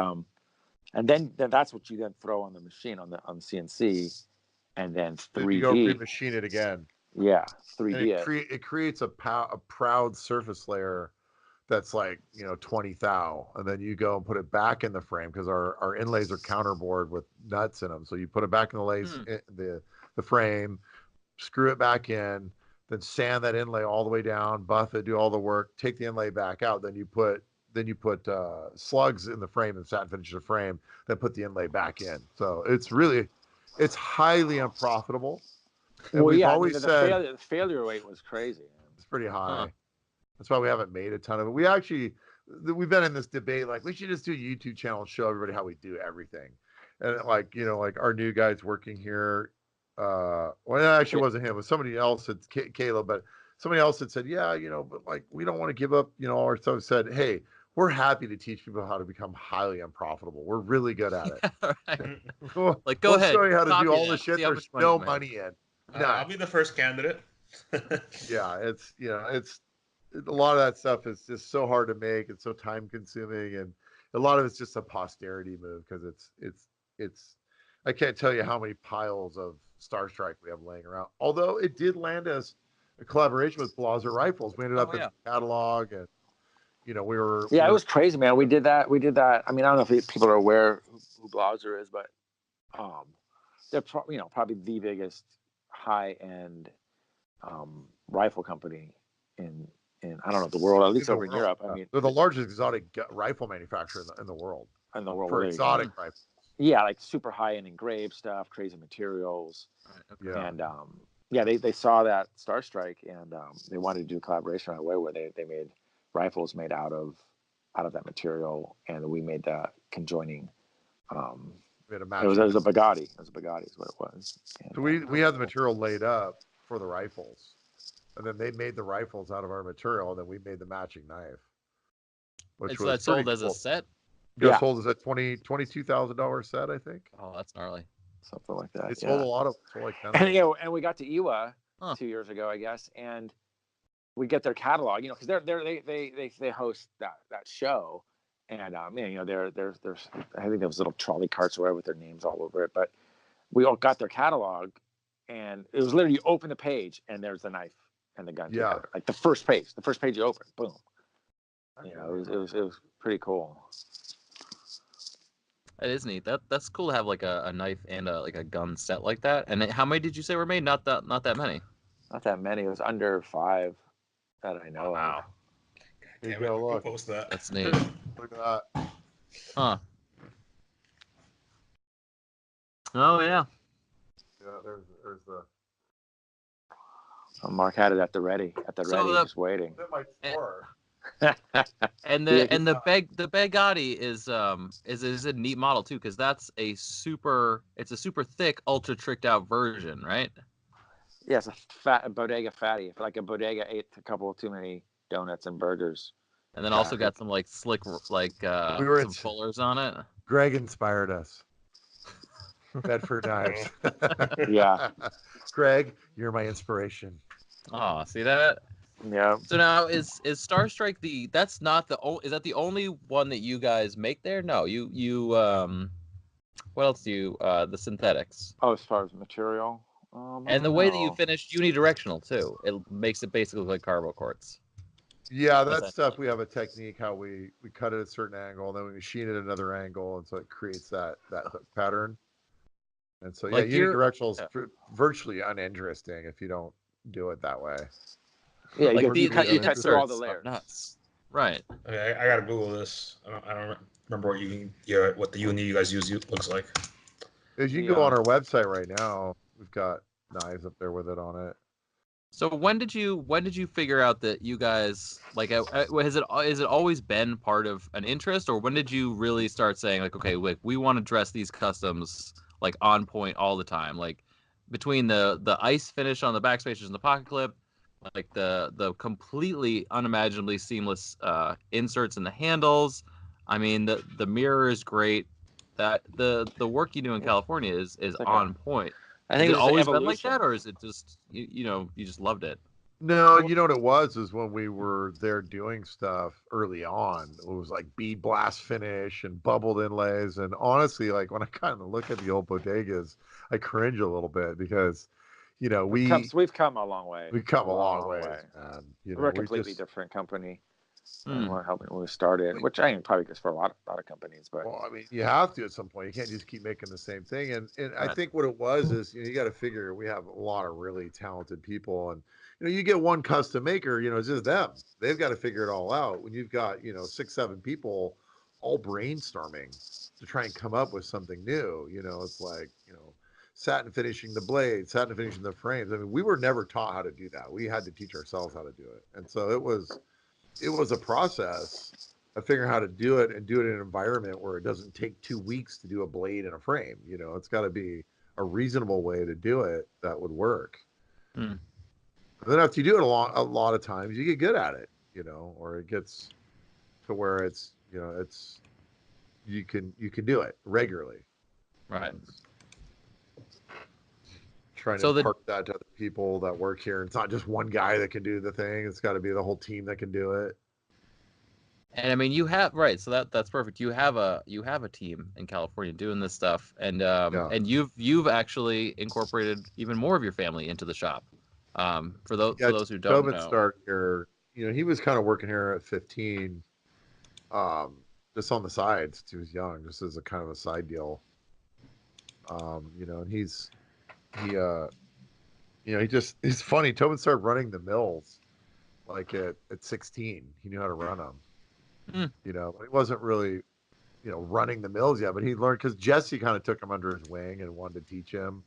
S3: then that's what you then throw on the machine on the CNC, and then 3D.
S1: You go re-machine it again.
S3: Yeah,
S1: 3D.
S3: And
S1: it creates a proud surface layer that's like 20 thou, and then you go and put it back in the frame because our inlays are counterbored with nuts in them. So you put it back in the frame, screw it back in, then sand that inlay all the way down, buff it, do all the work, take the inlay back out. Then you put slugs in the frame and satin finish the frame, then put the inlay back in. So it's highly unprofitable. And we've always said
S3: the failure rate was crazy.
S1: It's pretty high. That's why we haven't made a ton of it. We actually we've been in this debate, like we should just do a YouTube channel and show everybody how we do everything. And like, like our new guys working here, well, it actually wasn't him, it was somebody else, it's Caleb, but somebody else had said, yeah, but like, we don't want to give up, all our stuff. Said, hey, we're happy to teach people how to become highly unprofitable. We're really good at it.
S2: Yeah, right.
S1: we'll,
S2: Like, go
S1: we'll
S2: ahead,
S1: show you how to
S2: copy
S1: do all
S2: that,
S1: the shit
S2: see how
S1: there's
S2: much money
S1: no
S2: you make.
S1: money in.
S5: I'll be the first candidate.
S1: Yeah, it's a lot of that stuff is just so hard to make and so time consuming, and a lot of it's just a posterity move because it's I can't tell you how many piles of Star Strike we have laying around. Although it did land us a collaboration with Blazer Rifles. We ended up in the catalog, and we were
S3: it was crazy, man. We did that. I mean, I don't know if people are aware who Blazer is, but they're probably the biggest high end rifle company in I don't know the world, at least over in Europe. I mean,
S1: they're the largest exotic rifle manufacturer in the world.
S3: In the world
S1: for exotic rifles.
S3: Yeah, like super high end engraved stuff, crazy materials.
S2: Right, okay.
S3: And they saw that Star Strike, and they wanted to do a collaboration right away where they made rifles made out of that material, and we made that conjoining.
S1: It
S3: was a Bugatti. It was a Bugatti, is what it was. And,
S1: so we had the material laid up for the rifles, and then they made the rifles out of our material, and then we made the matching knife.
S2: Which was sold as a set.
S1: Yeah, sold as a $22,000 set, I think.
S2: Oh, that's gnarly.
S3: Something like that.
S1: They sold a lot of, sold like 10.
S3: And we got to IWA 2 years ago, I guess, and we get their catalog, because they host that show, and there's I think there was little trolley carts or whatever with their names all over it, but we all got their catalog, and it was literally you open the page and there's the knife and the gun together, like the first page you open, boom. It was pretty cool.
S2: It is neat. That's cool to have like a knife and a gun set like that. And how many did you say were made? Not that many.
S3: Not that many. It was under 5 that I know
S2: of.
S1: Here you go, look.
S5: Post that.
S2: That's neat.
S1: Look at that.
S2: Huh. Oh yeah.
S1: Yeah, there's the.
S3: Mark had it at the ready, just waiting.
S2: And the Begg is a neat model too, because that's a super thick, ultra tricked out version, right?
S3: Yeah, it's a bodega fatty. Like a bodega ate a couple too many donuts and burgers.
S2: And then also got some like slick some fullers on it.
S1: Greg inspired us. Bedford knives.
S3: Yeah.
S1: Greg, you're my inspiration.
S2: Oh, see that?
S3: Yeah.
S2: So now is Star Strike is that the only one that you guys make there? No, you what else do you the synthetics?
S3: Oh, as far as material.
S2: And the way that you finished unidirectional too. It makes it basically like carbo quartz.
S1: Yeah, that stuff, we have a technique how we cut it at a certain angle, and then we machine it at another angle, and so it creates that hook pattern. And so
S2: like
S1: unidirectional is virtually uninteresting if you don't do it that way.
S3: Yeah,
S2: like
S3: you cut through all the layers.
S2: Nuts. Right.
S5: Okay, I gotta Google this. I don't remember what the uni you guys use looks like.
S1: As you can go on our website right now, we've got knives up there with it on it.
S2: So when did you figure out that you guys like has it always been part of an interest, or when did you really start saying like, okay, we want to dress these customs like on point all the time, like between the ice finish on the backspacers and the pocket clip, like the completely unimaginably seamless inserts in the handles. I mean the mirror is great. That the work you do in California is on point. I think it's always been like that, or is it just you just loved it?
S1: No, you know what it was is when we were there doing stuff early on, it was like bead blast finish and bubbled inlays, and honestly, like when I kind of look at the old bodegas, I cringe a little bit because,
S3: we've come a long way.
S1: We've come a long way, man.
S3: We're a completely different company. We're helping when we started, which I think probably goes for a lot of companies. But
S1: well, I mean, you have to at some point. You can't just keep making the same thing. And I think what it was is you got to figure we have a lot of really talented people, and you get one custom maker, it's just them. They've got to figure it all out. When you've got 6-7 people all brainstorming to try and come up with something new, it's like satin finishing the blade, satin finishing the frames. I mean, we were never taught how to do that. We had to teach ourselves how to do it, and so it was a process of figuring out how to do it and do it in an environment where it doesn't take 2 weeks to do a blade and a frame. You know, it's got to be a reasonable way to do it that would work.
S2: Hmm.
S1: And then after you do it a lot of times, you get good at it, you know, or it gets to where it's, you know, it's you can do it regularly.
S2: Right.
S1: Trying to
S2: So the
S1: impart that to other people that work here. It's not just one guy that can do the thing. It's got to be the whole team that can do it.
S2: and I mean you have right, so that's perfect. You have a team in California doing this stuff, and
S1: Yeah.
S2: and you've actually incorporated even more of your family into the shop. For
S1: Yeah,
S2: those who don't
S1: Tobin
S2: know.
S1: started here. You know, he was kind of working here at 15, just on the side since he was young, just as a kind of a side deal. You know, and he you know, he's funny. Tobin started running the mills like at 16. He knew how to run them.
S2: Hmm.
S1: You know, but he wasn't really, you know, running the mills yet, but he learned because Jesse kind of took him under his wing and wanted to teach him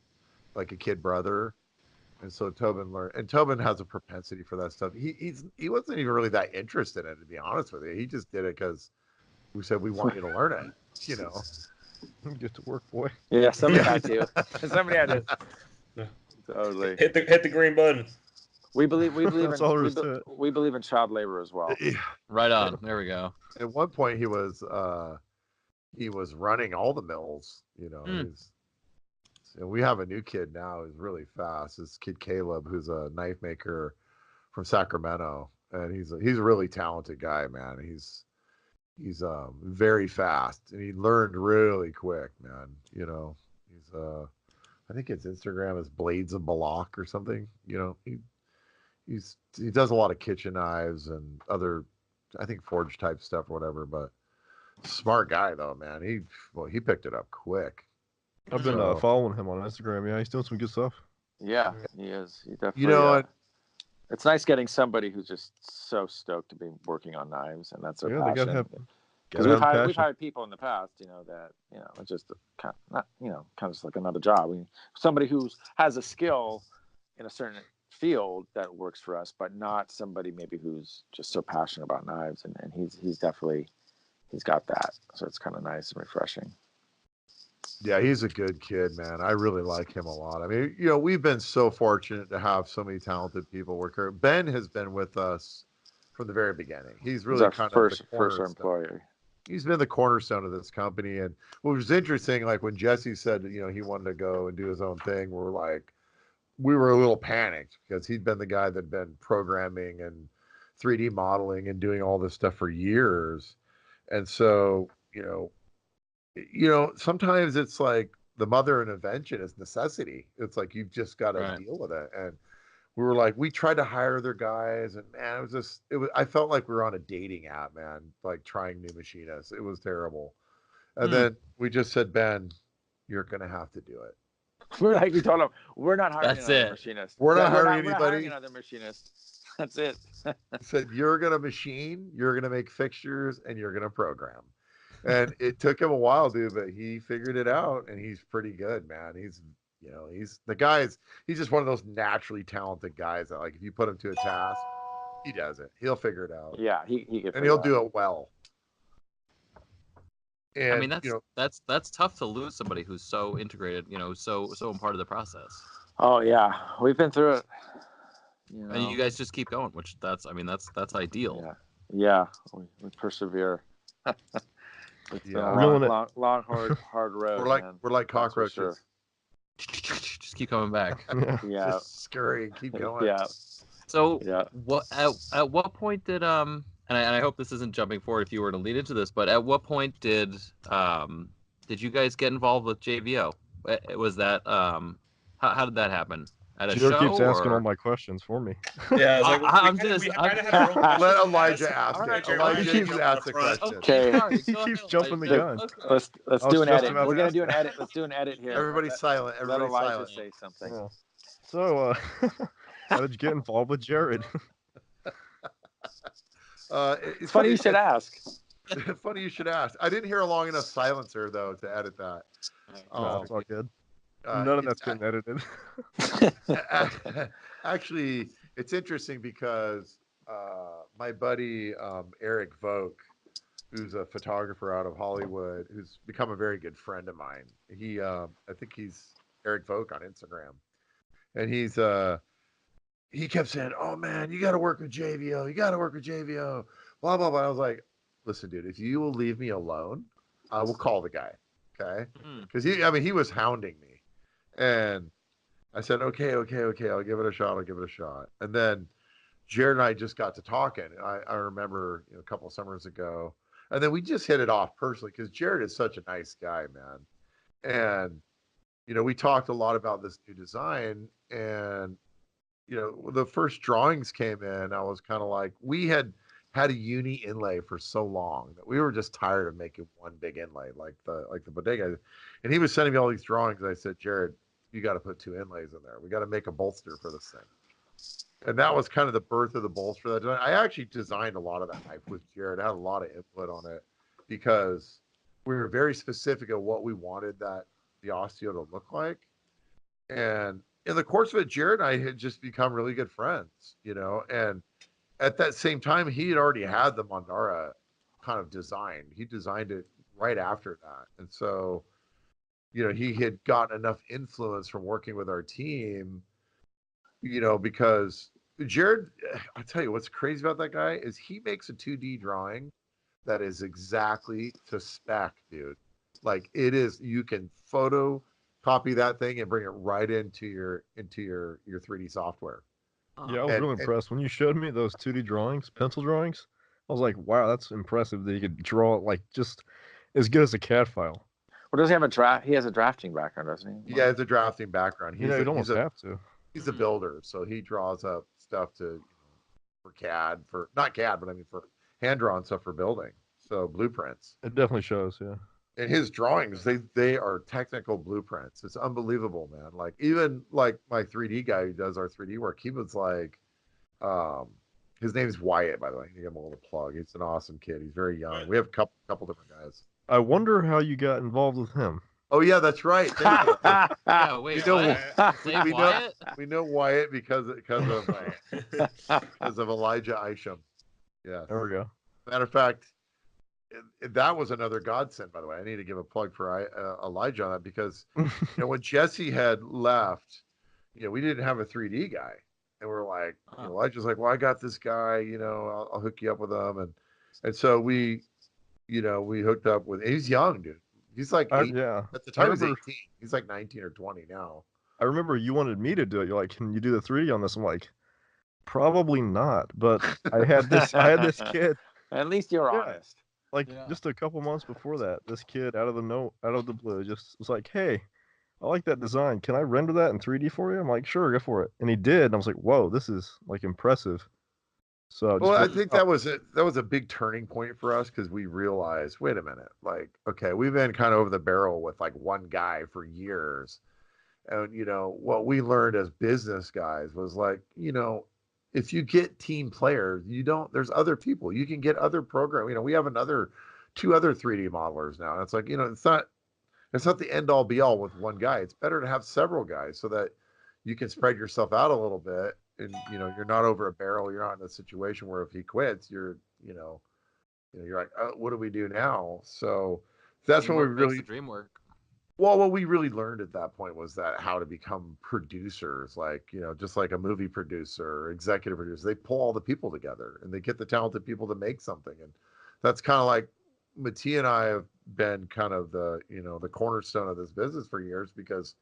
S1: like a kid brother. And so Tobin learned, and Tobin has a propensity for that stuff. He wasn't even really that interested in it, to be honest with you. He just did it because we said we want you to learn it, you know.
S4: Get to work, boy.
S3: Yeah, somebody
S1: Yeah.
S3: had to. Somebody had to.
S5: Yeah.
S3: Totally.
S5: Hit the green button.
S3: We believe
S4: That's all there is to it.
S3: we believe in child labor as well.
S2: Right on. There we go.
S1: At one point, he was running all the mills, you know.
S2: Hmm.
S1: And we have a new kid now who's really fast. This kid Caleb, who's a knife maker from Sacramento, and he's a really talented guy, man. He's very fast, and he learned really quick, man. You know, he's I think his Instagram is Blades of Balak or something. You know, he does a lot of kitchen knives and other, I think, forge type stuff or whatever. But smart guy though, man. He picked it up quick.
S4: I've been
S1: So,
S4: following him on Instagram. Yeah, he's doing some good stuff.
S3: Yeah, he is. He definitely.
S1: you know,
S3: it's nice getting somebody who's just so stoked to be working on knives, and that's their
S4: Yeah, they gotta
S3: passion.
S4: have.
S3: Because
S4: gotta have
S3: we've
S4: passion.
S3: hired people in the past, you know, that, you know, it's just kind of not, you know, kind of just like another job. Somebody who has a skill in a certain field that works for us, but not somebody maybe who's just so passionate about knives, and he's definitely got that. So it's kind of nice and refreshing.
S1: yeah, he's a good kid, man. I really like him a lot. I mean, you know, we've been so fortunate to have so many talented people work here. Ben has been with us from the very beginning. He's really
S3: our
S1: kind
S3: first
S1: of the cornerstone.
S3: employee.
S1: He's been the cornerstone of this company. And what was interesting, like when Jesse said, you know, he wanted to go and do his own thing, we were a little panicked because he'd been the guy that'd been programming and 3D modeling and doing all this stuff for years. And so, sometimes it's like the mother of invention is necessity. It's like you've just got to
S2: Right.
S1: deal with it. And we were like, we tried to hire their guys, and man, I felt like we were on a dating app, man, like trying new machinists. It was terrible. And then we just said, Ben, you're gonna have to do it.
S3: We told him we're not hiring
S2: That's
S3: another
S2: it.
S3: machinist.
S1: We're not hiring
S3: We're not hiring
S1: anybody.
S3: another machinist. That's it.
S1: I said, you're gonna machine, you're gonna make fixtures, and you're gonna program. And it took him a while, dude, but he figured it out, and he's pretty good, man. He's just one of those naturally talented guys that, like, if you put him to a task, he does it. He'll figure it out.
S3: Yeah, he can.
S1: And he'll do it well. And
S2: I mean, that's tough to lose somebody who's so integrated, you know, so a part of the process.
S3: Oh yeah, we've been through it. You know.
S2: And you guys just keep going, which that's ideal.
S3: Yeah, we persevere. It's been a long, hard road.
S1: We're like cockroaches.
S3: Sure.
S2: Just keep coming back.
S3: Yeah.
S1: Just scurry and keep going.
S3: Yeah.
S2: So
S3: Yeah.
S2: At what point did and I hope this isn't jumping forward if you were to lead into this, but at what point did you guys get involved with JVO? Was that how did that happen? At a
S4: Joe
S2: show?
S4: keeps asking
S2: or-
S4: all my questions for me.
S5: Yeah, it's like
S2: I'm
S5: we
S2: just-
S5: kind of had our own
S1: Let
S5: questions
S1: Elijah
S5: to
S1: ask
S2: All
S1: it.
S2: right,
S1: Elijah,
S2: Elijah,
S1: you
S5: jump
S1: ask the
S5: up front.
S1: question.
S3: Okay.
S2: sorry,
S4: He
S2: go
S4: keeps
S2: ahead,
S4: jumping the
S2: Elijah.
S4: gun.
S2: Okay.
S3: Let's
S4: I was
S3: do an
S4: just
S3: edit.
S4: about to
S3: We're gonna
S4: ask
S3: do an
S4: that.
S3: edit. Let's do an edit here.
S1: Everybody's silent.
S3: Let
S1: Everybody's
S3: Elijah
S1: silent.
S3: say something.
S4: Yeah. So, how did you get involved with Jared?
S3: It's funny you should ask.
S1: Funny you should ask. I didn't hear a long enough silencer though to edit that.
S4: No, it's all good.
S1: Uh,
S4: None of that's getting edited.
S1: Actually, it's interesting because my buddy Eric Vogt, who's a photographer out of Hollywood, who's become a very good friend of mine. I think he's Eric Vogt on Instagram, and he kept saying, "Oh man, you got to work with JVO. You got to work with JVO." Blah blah blah. I was like, "Listen, dude, if you will leave me alone, I will call the guy." Okay, because he was hounding me, and I said, "Okay, okay, okay, I'll give it a shot. I'll give it a shot." And then Jared and I just got to talking. I remember a couple of summers ago, and then we just hit it off personally because Jared is such a nice guy, man. And we talked a lot about this new design, and the first drawings came in. I was kind of like, we had a uni inlay for so long that we were just tired of making one big inlay like the bodega. And he was sending me all these drawings. And I said, Jared, you got to put two inlays in there. We got to make a bolster for this thing. And that was kind of the birth of the bolster. That I actually designed a lot of that knife with Jared. I had a lot of input on it because we were very specific of what we wanted the osteo to look like. And in the course of it, Jared and I had just become really good friends, and at that same time, he had already had the Mandara kind of designed. He designed it right after that. And so, he had gotten enough influence from working with our team, because Jared, I'll tell you what's crazy about that guy is he makes a 2D drawing that is exactly to spec, dude. Like it is, you can photocopy that thing and bring it right into your 3D software.
S4: Yeah, I was really impressed when you showed me those 2D drawings, pencil drawings. I was like, wow, that's impressive that you could draw it like just as good as a CAD file.
S3: Well, does he have a draft? He has a drafting background, doesn't he?
S1: Yeah, it's a drafting background.
S4: You'd almost have to.
S1: He's a builder, so he draws up stuff for CAD, for not CAD, but I mean for hand drawn stuff for building. So blueprints.
S4: It definitely shows, yeah.
S1: And his drawings, they are technical blueprints. It's unbelievable, man. Like even like my 3D guy who does our 3D work, he was like, his name's Wyatt, by the way. You give him a little plug. He's an awesome kid. He's very young. We have a couple different guys.
S4: I wonder how you got involved with him.
S1: Oh yeah, that's right. Thank you.
S2: Yeah, wait,
S1: we know Wyatt because of Elijah Isham. Yeah.
S4: There we go.
S1: Matter of fact, that was another godsend, by the way. I need to give a plug for Elijah on that because when Jesse had left, we didn't have a 3D guy, and we're like, Elijah's like, well, I got this guy, I'll hook you up with him, and so we hooked up with. He's young, dude. He's like at the time he was 18. He's like 19 or 20 now.
S4: I remember you wanted me to do it. You're like, can you do the 3D on this? I'm like, probably not. But I had this kid.
S3: At least you're honest.
S4: Just a couple months before that, this kid out of the blue just was like, hey, I like that design. Can I render that in 3D for you? I'm like, sure, go for it. And he did. And I was like, whoa, this is like impressive. So
S1: I think that was a big turning point for us because we realized, wait a minute, like, okay, we've been kind of over the barrel with like one guy for years. And what we learned as business guys was like, if you get team players, there's other people. You can get other programs. We have two other 3D modelers now. And it's like, it's not the end all be all with one guy. It's better to have several guys so that you can spread yourself out a little bit. And you're not over a barrel. You're not in a situation where if he quits, you're like, oh, what do we do now? So that's when we really
S2: dream work.
S1: Well, what we really learned at that point was that how to become producers, like just like a movie producer, or executive producer. They pull all the people together and they get the talented people to make something, and that's kind of like Mattia and I have been kind of the the cornerstone of this business for years because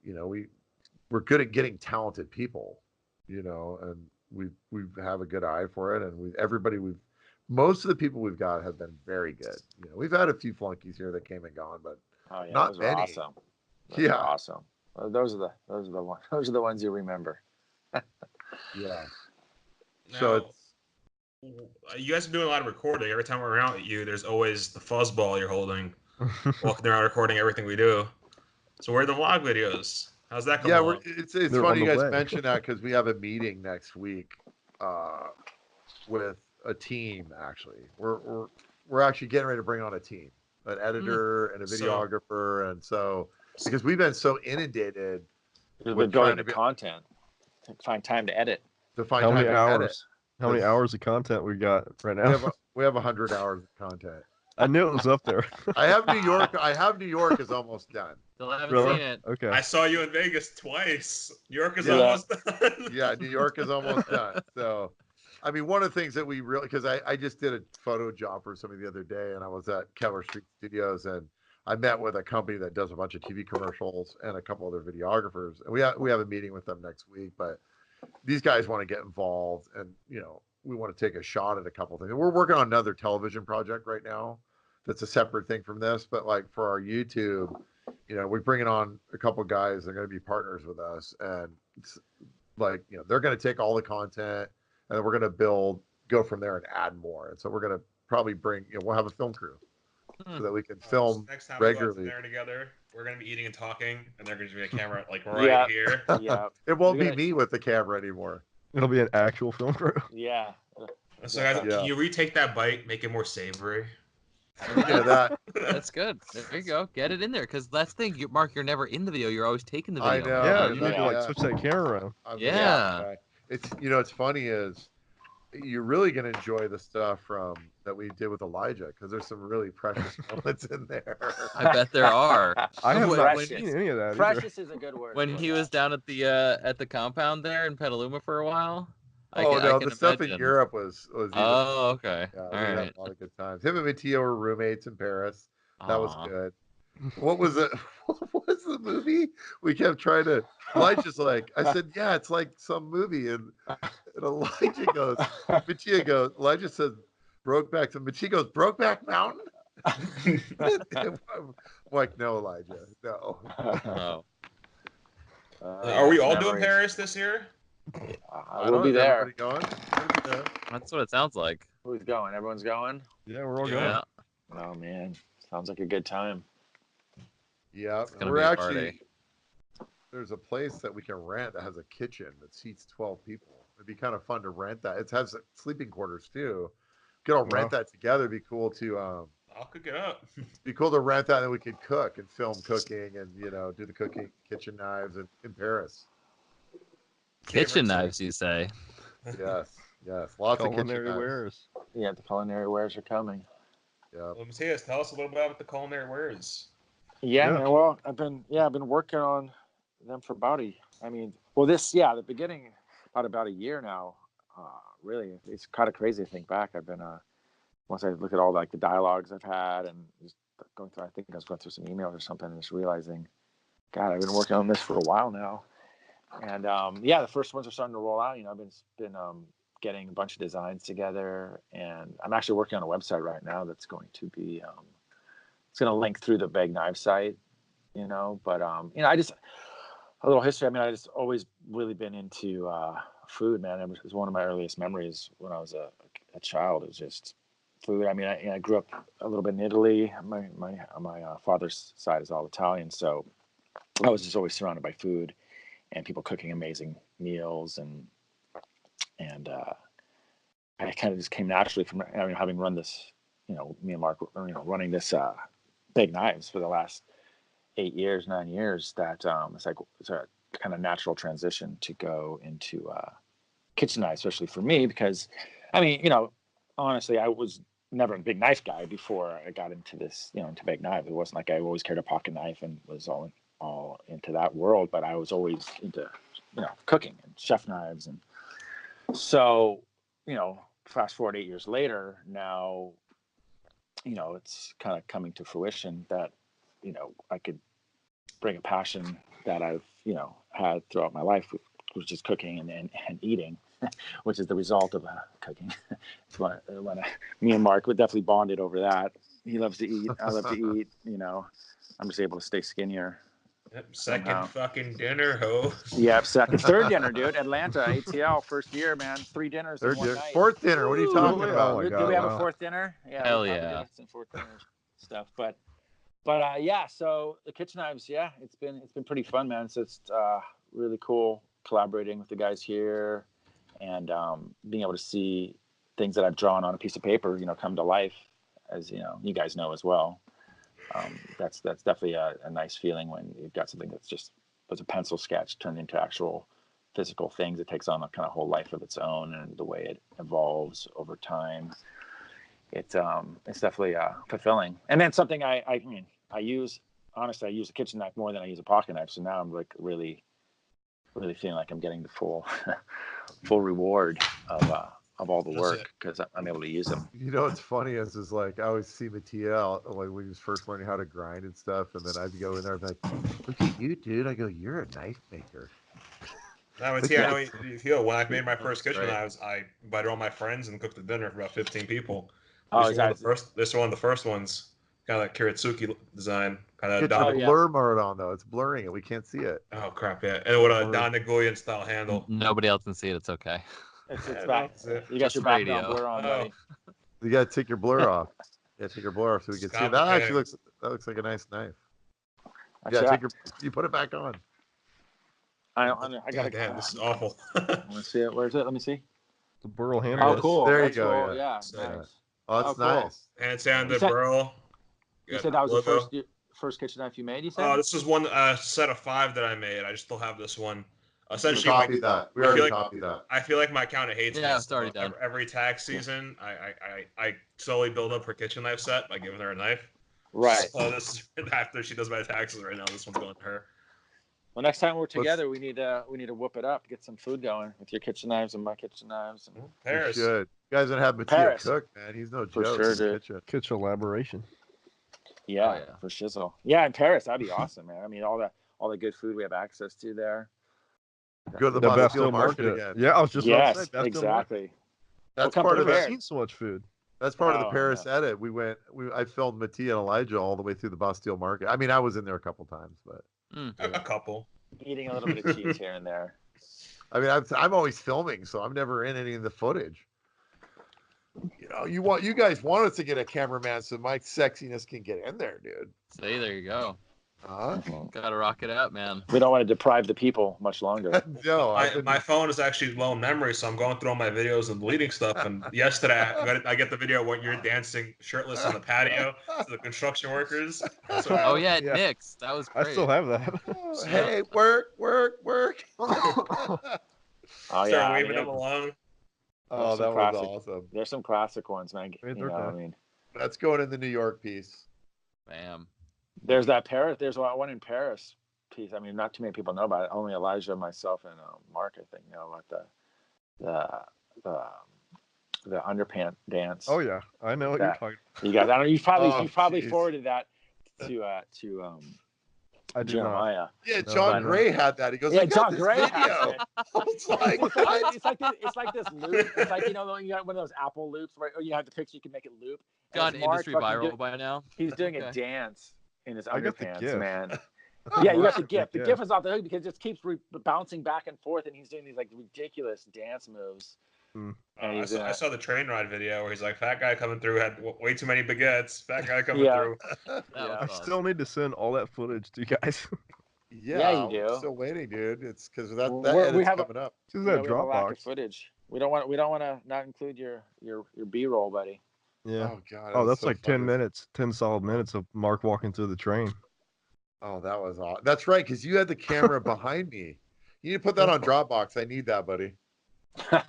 S1: we're good at getting talented people. And we have a good eye for it, and most of the people we've got have been very good. We've had a few flunkies here that came and gone, but not
S3: those
S1: many.
S3: Awesome. Those are awesome. Those are the ones you remember.
S1: Yeah.
S5: Now,
S1: So
S5: you guys are doing a lot of recording. Every time we're around with you, there's always the fuzzball you're holding, walking around recording everything we do. So where are the vlog videos? How's that going?
S1: Yeah, it's funny you guys mention that because we have a meeting next week with a team. Actually, we're actually getting ready to bring on a team, an editor and a videographer, and so because we've been so inundated
S3: with building the content, to find time to edit.
S1: How many hours?
S4: How many hours of content we got right now?
S1: We have 100 hours of content.
S4: I knew it was up there.
S1: I have New York. New York is almost done.
S2: Still haven't
S4: Really?
S2: seen it.
S4: Okay.
S5: I saw you in Vegas twice. New York is
S1: Yeah.
S5: almost done.
S1: Yeah, New York is almost done. So, I mean, one of the things that we really, because I just did a photo job for somebody the other day, and I was at Keller Street Studios, and I met with a company that does a bunch of TV commercials and a couple other videographers, and we have a meeting with them next week. But these guys want to get involved, and we want to take a shot at a couple things. And we're working on another television project right now that's a separate thing from this, but like for our YouTube, we're bringing on a couple guys that are going to be partners with us, and it's like they're going to take all the content, and then we're going to go from there and add more. And so we're going to probably bring we'll have a film crew so that we can film
S5: Next time
S1: regularly.
S5: we go there together, we're gonna be eating and talking, and there's gonna be a camera like right here.
S3: Yeah.
S1: It won't be me with the camera anymore.
S4: It'll be an actual film crew.
S3: Yeah.
S5: So guys, can you retake that bite, make it more savory?
S2: That's good. There you go. Get it in there, because that's the thing, Mark. You're never in the video. You're always taking the video.
S1: I know.
S4: Yeah, you need to like switch that camera around.
S2: Yeah.
S1: It's it's funny is you're really gonna enjoy the stuff that we did with Elijah, because there's some really precious moments in there.
S2: I bet there are.
S4: I haven't
S3: Precious.
S4: seen any of that.
S3: Precious is a good word.
S2: When he was down at the compound there in Petaluma for a while. I can
S1: stuff in
S2: imagine.
S1: Europe was even,
S2: Oh, okay.
S1: yeah,
S2: All
S1: we had
S2: right.
S1: a lot of good times. Him and Mattia were roommates in Paris. That was
S2: Aw.
S1: good. What was it? What was the movie? We kept trying to. Elijah's like, I said, yeah, it's like some movie, and Elijah goes, Mattia goes, Elijah says, Brokeback. So Mattia goes, Brokeback Mountain. I'm like, no, Elijah, no.
S2: Oh.
S5: Are we all doing Paris this year?
S3: We'll be there.
S1: Everybody going?
S2: That's what it sounds like.
S3: Who's going? Everyone's going?
S4: Yeah, we're all going.
S2: Yeah.
S3: Oh, man. Sounds like a good time.
S1: Yeah,
S2: gonna
S1: we're
S2: be a
S1: actually.
S2: party.
S1: There's a place that we can rent that has a kitchen that seats 12 people. It'd be kind of fun to rent that. It has sleeping quarters too. Could all rent that together. It'd be cool to
S5: I'll cook it up.
S1: be cool to rent that, and then we could cook and film cooking, and do the cooking, kitchen knives in Paris.
S2: Kitchen knives, you say?
S1: Yes, lots of kitchen
S4: Culinary
S1: knives.
S4: wares.
S3: Yeah, the culinary wares are coming.
S1: Yeah.
S5: Well, Matthias, tell us a little bit about the culinary wares.
S3: Yeah,
S4: Yeah.
S3: man. Well, I've been working on them for the beginning, about a year now. Really, it's kind of crazy to think back. I've been once I look at all like the dialogues I've had and just going through. I think I was going through some emails or something, and just realizing, God, I've been working on this for a while now. And the first ones are starting to roll out. I've been getting a bunch of designs together, and I'm actually working on a website right now that's going to be it's going to link through the Begg knife site, but I just a little history. I mean, I just always really been into food, man. It was one of my earliest memories when I was a child. It was just food. I mean, I grew up a little bit in Italy. My father's side is all Italian, so I was just always surrounded by food and people cooking amazing meals, and I kind of just came naturally from having run this, me and Mark, running this Begg Knives for the last 9 years. That it's a kind of natural transition to go into kitchen knives, especially for me, because honestly, I was never a big knife guy before I got into this, into Begg knives. It wasn't like I always carried a pocket knife and was all into that world, but I was always into cooking and chef knives. And so fast forward 8 years later, now it's kind of coming to fruition that I could bring a passion that I've had throughout my life, which is cooking and eating, which is the result of cooking. Me and Mark would definitely bonded over that. He loves to eat, I love to eat. I'm just able to stay skinnier.
S5: Yep, second fucking dinner, ho.
S3: Yep, third dinner, dude. Atlanta, ATL, first year, man. 3 dinners in one night.
S1: Fourth dinner. What are you talking about?
S4: Oh my
S3: Do
S4: God,
S3: we have
S4: wow.
S3: a fourth dinner? Yeah.
S2: Hell yeah.
S3: Some fourth dinner stuff, but so the kitchen knives, it's been pretty fun, man. So it's really cool collaborating with the guys here, and being able to see things that I've drawn on a piece of paper, come to life, as you guys know as well. That's definitely a nice feeling when you've got something that's just was a pencil sketch turned into actual physical things. It takes on a kind of whole life of its own, and the way it evolves over time. It's definitely fulfilling. And then something I mean, I use honestly, I use a kitchen knife more than I use a pocket knife. So now I'm like really feeling like I'm getting the full reward of all the work because I'm able to use them.
S1: You know what's funny is like I always see Mattia like when he was first learning how to grind and stuff, and then I'd go in there and be like, "Look at you, dude!" I go, "You're a knife maker."
S5: Now,
S1: Look
S5: Mattia, I
S1: at
S5: know
S1: you.
S5: you feel. When I made my
S2: That's
S5: first kitchen
S2: great.
S5: knives, I invited all my friends and cooked a dinner for about 15 people.
S3: Oh,
S5: This
S3: is
S5: is one
S3: that?
S5: of the first. This is one of the first ones. Kind of like Kiritsuki design. Kind of
S1: Get your
S3: Oh,
S5: Don.
S3: yeah.
S1: blur mode on though. It's blurring it. We can't see it.
S5: Oh crap! Yeah, and with a
S1: Blurry.
S5: Don Nagoyan style handle.
S2: Nobody else can see it. It's okay.
S3: It's
S5: Yeah,
S3: back.
S5: that's it.
S3: You got
S2: Just
S3: your background
S2: radio.
S3: blur on,
S5: Oh.
S3: buddy.
S1: You gotta take your blur off. Yeah, take your blur off so we
S5: It's
S1: can see it. That actually
S5: complicated.
S1: looks like a nice knife.
S3: Actually,
S1: Yeah, you put it back on.
S3: I
S5: God
S3: gotta.
S5: damn, this is awful.
S3: Let me see it. Where is it? Let me see.
S4: The burl
S5: There
S4: handle.
S5: it
S3: Oh,
S5: is.
S3: cool.
S1: There you
S3: That's
S1: go,
S3: cool.
S1: yeah.
S3: Yeah,
S1: Yeah.
S3: nice.
S1: Oh, that's
S3: Oh, cool.
S1: nice.
S5: And it's on
S3: You
S5: the
S3: said-
S5: burl.
S3: You
S5: Got
S3: said that was
S5: logo.
S3: the first kitchen knife you made. You said.
S5: Oh, this is one set of 5 that I made. I just still have this one.
S1: We
S5: Essentially, my,
S1: copied that. We
S5: I feel
S1: already
S5: like-
S1: copied that.
S5: I feel like my accountant hates me.
S2: Yeah, it's
S5: So
S2: already done.
S5: Every tax season, I slowly build up her kitchen knife set by giving her a knife.
S3: Right.
S5: So this is after she does my taxes right now. This one's going to her.
S3: Well, next time we're together, we need to whoop it up, get some food going with your kitchen knives and my kitchen knives. And...
S1: You
S5: Paris.
S1: should. You guys gonna have Mattia
S3: Paris.
S1: cook, man. He's no
S3: For
S1: joke
S3: sure,
S1: in the
S3: dude.
S1: kitchen.
S4: Kitchen elaboration.
S3: Yeah,
S2: Oh, yeah.
S3: for shizzle. Yeah, in Paris, that'd be awesome, man. I mean, all the good food we have access to there.
S1: Go to the
S4: The
S1: Bastille Market again.
S4: Yeah, I was just about
S3: Yes,
S4: to say Bastille
S3: exactly.
S1: That's
S3: come
S1: part
S4: Market.
S1: of
S4: I've
S3: prepared.
S1: the
S4: seen so much food.
S1: That's part of the
S3: Oh,
S1: Paris
S3: yeah.
S1: edit. I filmed Mattia and Elijah all the way through the Bastille Market. I mean, I was in there a couple times, but
S5: A couple.
S3: Eating a little bit of cheese here and there.
S1: I mean, I'm always filming, so I'm never in any of the footage. You know, you guys want us to get a cameraman so my sexiness can get in there, dude.
S2: See, there you go.
S1: Huh?
S2: Gotta rock it out, man.
S3: We don't want to deprive the people much longer.
S1: No,
S5: My phone is actually low in memory, so I'm going through all my videos and deleting stuff. And yesterday, I get the video when you're dancing shirtless on the patio to the construction workers. So,
S2: Oh yeah,
S4: Yeah.
S2: Nick's. That was great.
S4: I still have that.
S1: Hey, work.
S3: Oh
S5: start
S3: yeah, I
S5: waving
S3: mean,
S5: them along.
S1: Oh,
S3: some
S1: that was
S3: classic-
S1: awesome.
S3: there's some classic ones, man.
S4: Great
S3: You know,
S4: birthday.
S3: I mean,
S1: That's going in the New York piece.
S2: Bam.
S3: there's that Paris. There's one in Paris piece. I mean, not too many people know about it. Only Elijah, myself, and Mark, I think, know about the underpant dance.
S4: Oh yeah, I know what you're
S3: That-
S4: talking.
S3: You guys, I don't. You probably
S1: Oh, geez.
S3: forwarded that to
S4: I did not.
S3: Jeremiah.
S1: Yeah,
S4: No,
S1: John
S3: I know.
S1: Gray had that. He goes,
S3: Yeah,
S1: I got
S3: John
S1: this
S3: Gray has
S1: video.
S3: it.
S1: I was like,
S3: It's
S1: what?
S3: it's like this loop. It's like, you know, you got one of those Apple loops where you have the picture, you can make it loop. And
S2: Gone
S3: it's Mark
S2: industry
S3: fucking
S2: viral by now.
S3: he's doing a
S2: Okay.
S3: dance in his
S4: I got the
S3: underpants,
S4: GIF.
S3: man. Yeah, you got the GIF. The
S4: Yeah.
S3: GIF is off the hook because it just keeps bouncing back and forth, and he's doing these like ridiculous dance moves.
S4: Hmm.
S3: And he's
S5: I saw the train ride video where he's like, fat guy coming through had way too many baguettes. Fat guy coming
S3: Yeah.
S5: through.
S2: That
S3: Yeah.
S2: was
S4: I
S2: awesome.
S4: still need to send all that footage to you guys.
S1: Yeah,
S3: you do.
S1: we're still waiting, dude. It's because that
S3: We
S1: edit's
S3: have a-
S1: coming up.
S4: Just
S3: yeah,
S4: that
S3: we have a lack of
S4: Dropbox.
S3: footage. We don't want to not include your B-roll, buddy.
S4: Yeah.
S1: Oh god.
S4: Oh,
S1: was
S4: that's
S1: so
S4: like 10
S1: funny.
S4: minutes, 10 solid minutes of Mark walking through the train.
S1: Oh, that was awesome. That's right, because you had the camera behind me. You need to put that on Dropbox. I need that, buddy.
S4: I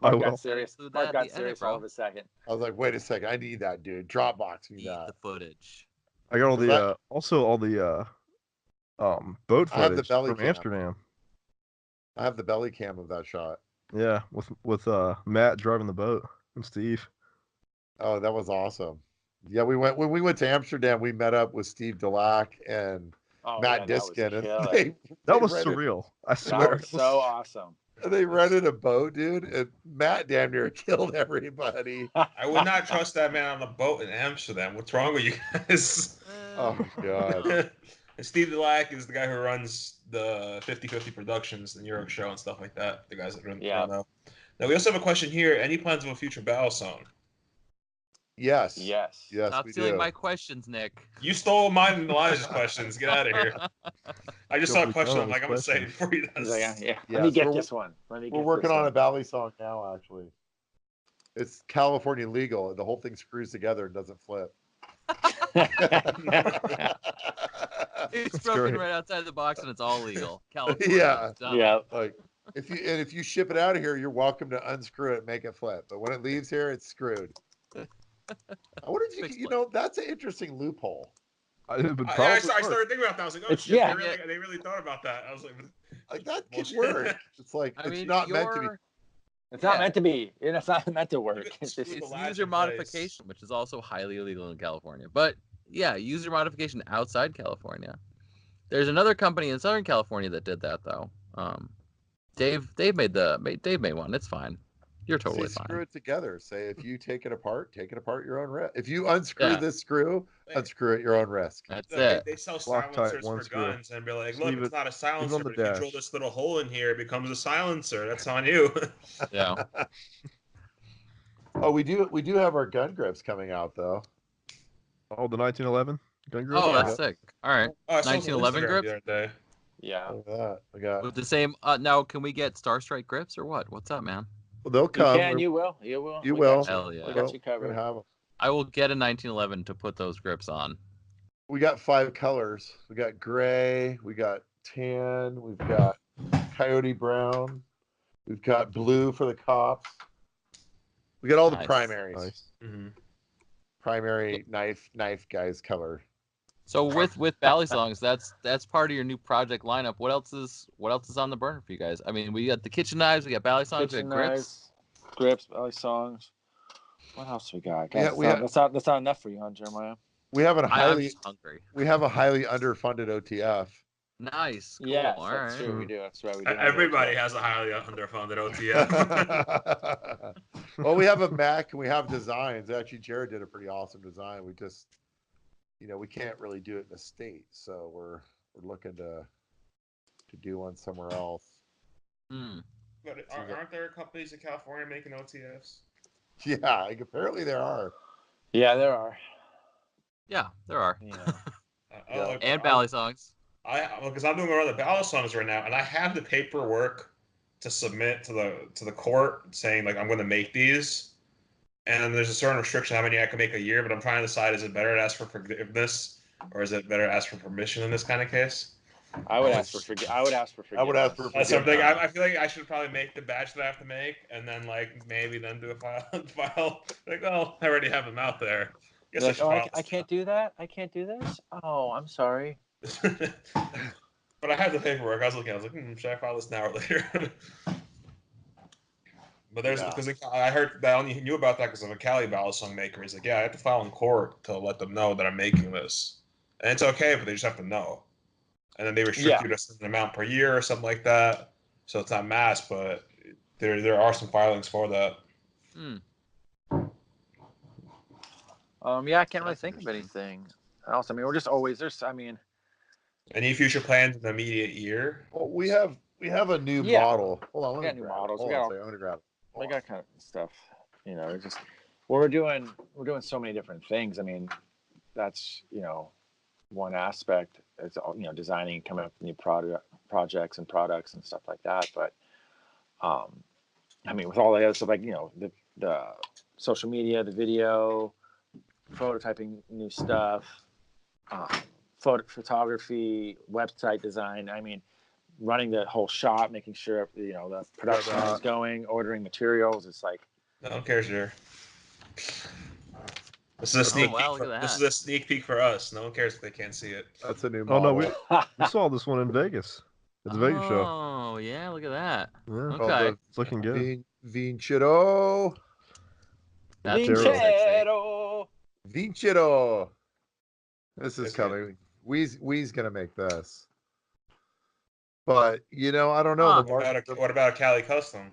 S3: Mark
S4: will.
S3: got serious.
S2: Include
S3: Mark
S2: that
S3: got
S2: in the edit,
S3: serious
S2: bro.
S3: all of a second.
S1: I was like, wait a second. I need that, dude. Dropbox me
S2: Need
S1: that.
S2: the footage.
S4: I got all
S1: Was
S4: the
S1: that-
S4: also all the boat
S1: I have the
S4: footage
S1: belly
S4: from
S1: cam.
S4: Amsterdam.
S1: I have the belly cam of that shot.
S4: Yeah, with Matt driving the boat and Steve.
S1: Oh, that was awesome. Yeah, when we went to Amsterdam, we met up with Steve Delac and
S3: Oh,
S1: Matt
S3: yeah, that was
S1: Diskin, and
S3: killer.
S1: they
S4: That was
S1: rented,
S4: surreal. I
S3: That
S4: swear.
S3: was so awesome.
S1: they rented a boat, dude, and Matt damn near killed everybody.
S5: I would not trust that man on the boat in Amsterdam. What's wrong with you guys?
S1: Oh god.
S5: And Steve Delac is the guy who runs the 50/50 Productions, the New York show, and stuff like that. The guys that run
S3: Yeah.
S5: now. Now we also have a question here. Any plans of a future battle song?
S1: Yes.
S3: Yes.
S1: Yes,
S2: Stop
S1: we
S2: stealing
S1: do.
S2: my questions, Nick.
S5: You stole mine and Elijah's questions. Get out of here. I just saw a
S4: Don't
S5: question.
S4: be
S5: I'm like, I'm gonna say it before he
S3: He's
S5: does.
S3: like, yeah. Let
S1: Yes,
S3: me get
S1: we're-
S3: this one. Let me
S1: We're
S3: get
S1: working
S3: this
S1: on a
S3: one.
S1: Valley song now, actually. It's California legal. The whole thing screws together and doesn't flip.
S2: It's
S4: That's
S2: broken
S4: great.
S2: right outside the box and it's all legal. California.
S1: Yeah.
S2: Done.
S3: Yeah.
S1: Like if you ship it out of here, you're welcome to unscrew it, and make it flip. But when it leaves here, it's screwed. I wonder if
S2: Fixed
S1: you
S2: flip.
S1: know, that's an interesting loophole.
S4: It would
S5: I
S4: probably
S5: started
S4: work.
S5: thinking about that. I was like, oh
S3: It's-
S5: shit,
S3: yeah.
S5: they really thought about that. I was like,
S1: Like that could
S5: bullshit.
S1: work. It's like
S2: I
S1: it's
S2: mean,
S1: not meant to be.
S3: It's not
S2: Yeah.
S3: meant to be. It's not meant to work.
S5: could
S3: It's
S5: screw
S3: just,
S5: the
S2: It's
S5: latch
S2: user
S5: in place.
S2: modification, which is also highly illegal in California. But yeah, user modification outside California. There's another company in Southern California that did that though. Dave made one. It's fine. You're totally
S1: Say, screw
S2: fine.
S1: it together. Say if you take it apart your own risk. If you unscrew
S2: Yeah.
S1: this screw, unscrew at your own risk.
S2: That's
S5: Look,
S2: it.
S5: they sell
S4: Loctite,
S5: silencers
S4: one
S5: for
S4: screw.
S5: guns and be like,
S4: Just
S5: look,
S4: leave
S5: it's
S4: it-
S5: not a
S4: leave it
S5: silencer,
S4: on the
S5: but if you drill
S4: dash.
S5: this little hole in here, it becomes a silencer. That's on you.
S2: Yeah.
S1: Oh, we do have our gun grips coming out though.
S4: Oh, the 1911 gun grip.
S2: Oh,
S3: Yeah.
S2: that's sick. All right.
S5: Oh, I saw some
S2: 1911
S5: Instagram
S2: grips?
S5: the other day.
S3: yeah.
S1: Look at that. We got.
S2: With the same. Now, can we get Star Strike grips or what? What's up, man?
S1: Well, they'll
S3: You
S1: come.
S3: can.
S1: We're-
S3: You will. You will.
S1: You
S3: We
S1: will.
S3: got you.
S2: Hell yeah.
S3: We got you
S1: We're gonna
S3: covered.
S1: have 'em.
S2: I will get a 1911 to put those grips on.
S1: We got 5 colors. We got gray. We got tan. We've got coyote brown. We've got blue for the cops. We got all the
S2: Nice.
S1: primaries.
S4: Nice.
S5: Mm-hmm.
S1: Primary knife guys color.
S2: So with Valley Songs, that's part of your new project lineup. What else is on the burner for you guys? I mean, we got the kitchen knives, we got Valley Songs,
S3: Kitchen
S2: we got grips.
S3: knives, grips, belly songs. What else we got?
S1: Yeah,
S3: God, that's not enough for you, huh, Jeremiah?
S1: We have a
S2: I'm
S1: highly
S2: just hungry.
S1: underfunded OTF.
S2: Nice. Cool.
S3: Yes,
S2: All
S3: that's
S2: right.
S3: true. We do. That's right. We do. have
S5: Everybody
S3: those.
S5: has a highly underfunded OTF.
S1: Well, we have a Mac and we have designs. Actually, Jared did a pretty awesome design. We just, we can't really do it in the state, so we're looking to do one somewhere else.
S2: Hmm.
S5: But aren't there companies in California making OTFs?
S1: Yeah, like, apparently there are.
S3: Yeah, there are.
S2: Yeah, there are.
S3: Yeah.
S5: Oh,
S2: And Valley Songs.
S5: Because I'm doing one of the ballot songs right now, and I have the paperwork to submit to the court saying like I'm going to make these, and there's a certain restriction how many I can make a year. But I'm trying to decide: is it better to ask for forgiveness, or is it better to ask for permission in this kind of case?
S3: I would ask for forgiveness.
S1: I would ask for
S5: That's something I feel like I should probably make the batch that I have to make, and then like maybe then do a file. Like, well, I already have them out there. Guess
S3: Like,
S5: should
S3: oh,
S5: file
S3: I can't do that. I can't do this. Oh, I'm sorry.
S5: But I have the paperwork. I was looking. I was like, should I file this now or later? But there's because I heard that I only knew about that because of a Cali ballot song maker. He's like, yeah, I have to file in court to let them know that I'm making this, and it's okay, but they just have to know. And then they restrict you to a certain amount per year or something like that. So it's not mass, but there are some filings for that.
S2: Hmm.
S3: Yeah, I can't really think of anything else. I mean, we're just always
S5: Any future plans in the immediate year?
S1: Well, we have a new
S3: Yeah.
S1: model. Hold on,
S3: We
S1: let
S3: got
S1: me
S3: new
S1: grab it.
S3: models.
S1: Hold
S3: We
S1: on a
S3: got
S1: second, I'm gonna grab it.
S3: we got kind of stuff. It's just we're doing so many different things. I mean, that's one aspect. It's designing, coming up with new projects and products and stuff like that. But I mean, with all the other stuff like the social media, the video, prototyping new stuff, photography, website design. I mean, running the whole shop, making sure the production is going, ordering materials. It's like
S5: No one cares, here. This is a sneak
S2: wow,
S5: peek.
S2: look at
S5: This
S2: that.
S5: is a sneak peek for us. No one cares if they can't see it.
S1: That's a new
S4: Oh
S1: model.
S4: no, we saw this one in Vegas at the Vegas show.
S2: Oh yeah, look at that.
S4: Yeah,
S2: Okay.
S4: it's looking good.
S1: Vincero.
S2: That's
S3: Vincero.
S1: Vincero. This is
S5: That's
S1: coming. We's gonna make this. But I don't know.
S2: Huh.
S5: What about a Cali custom?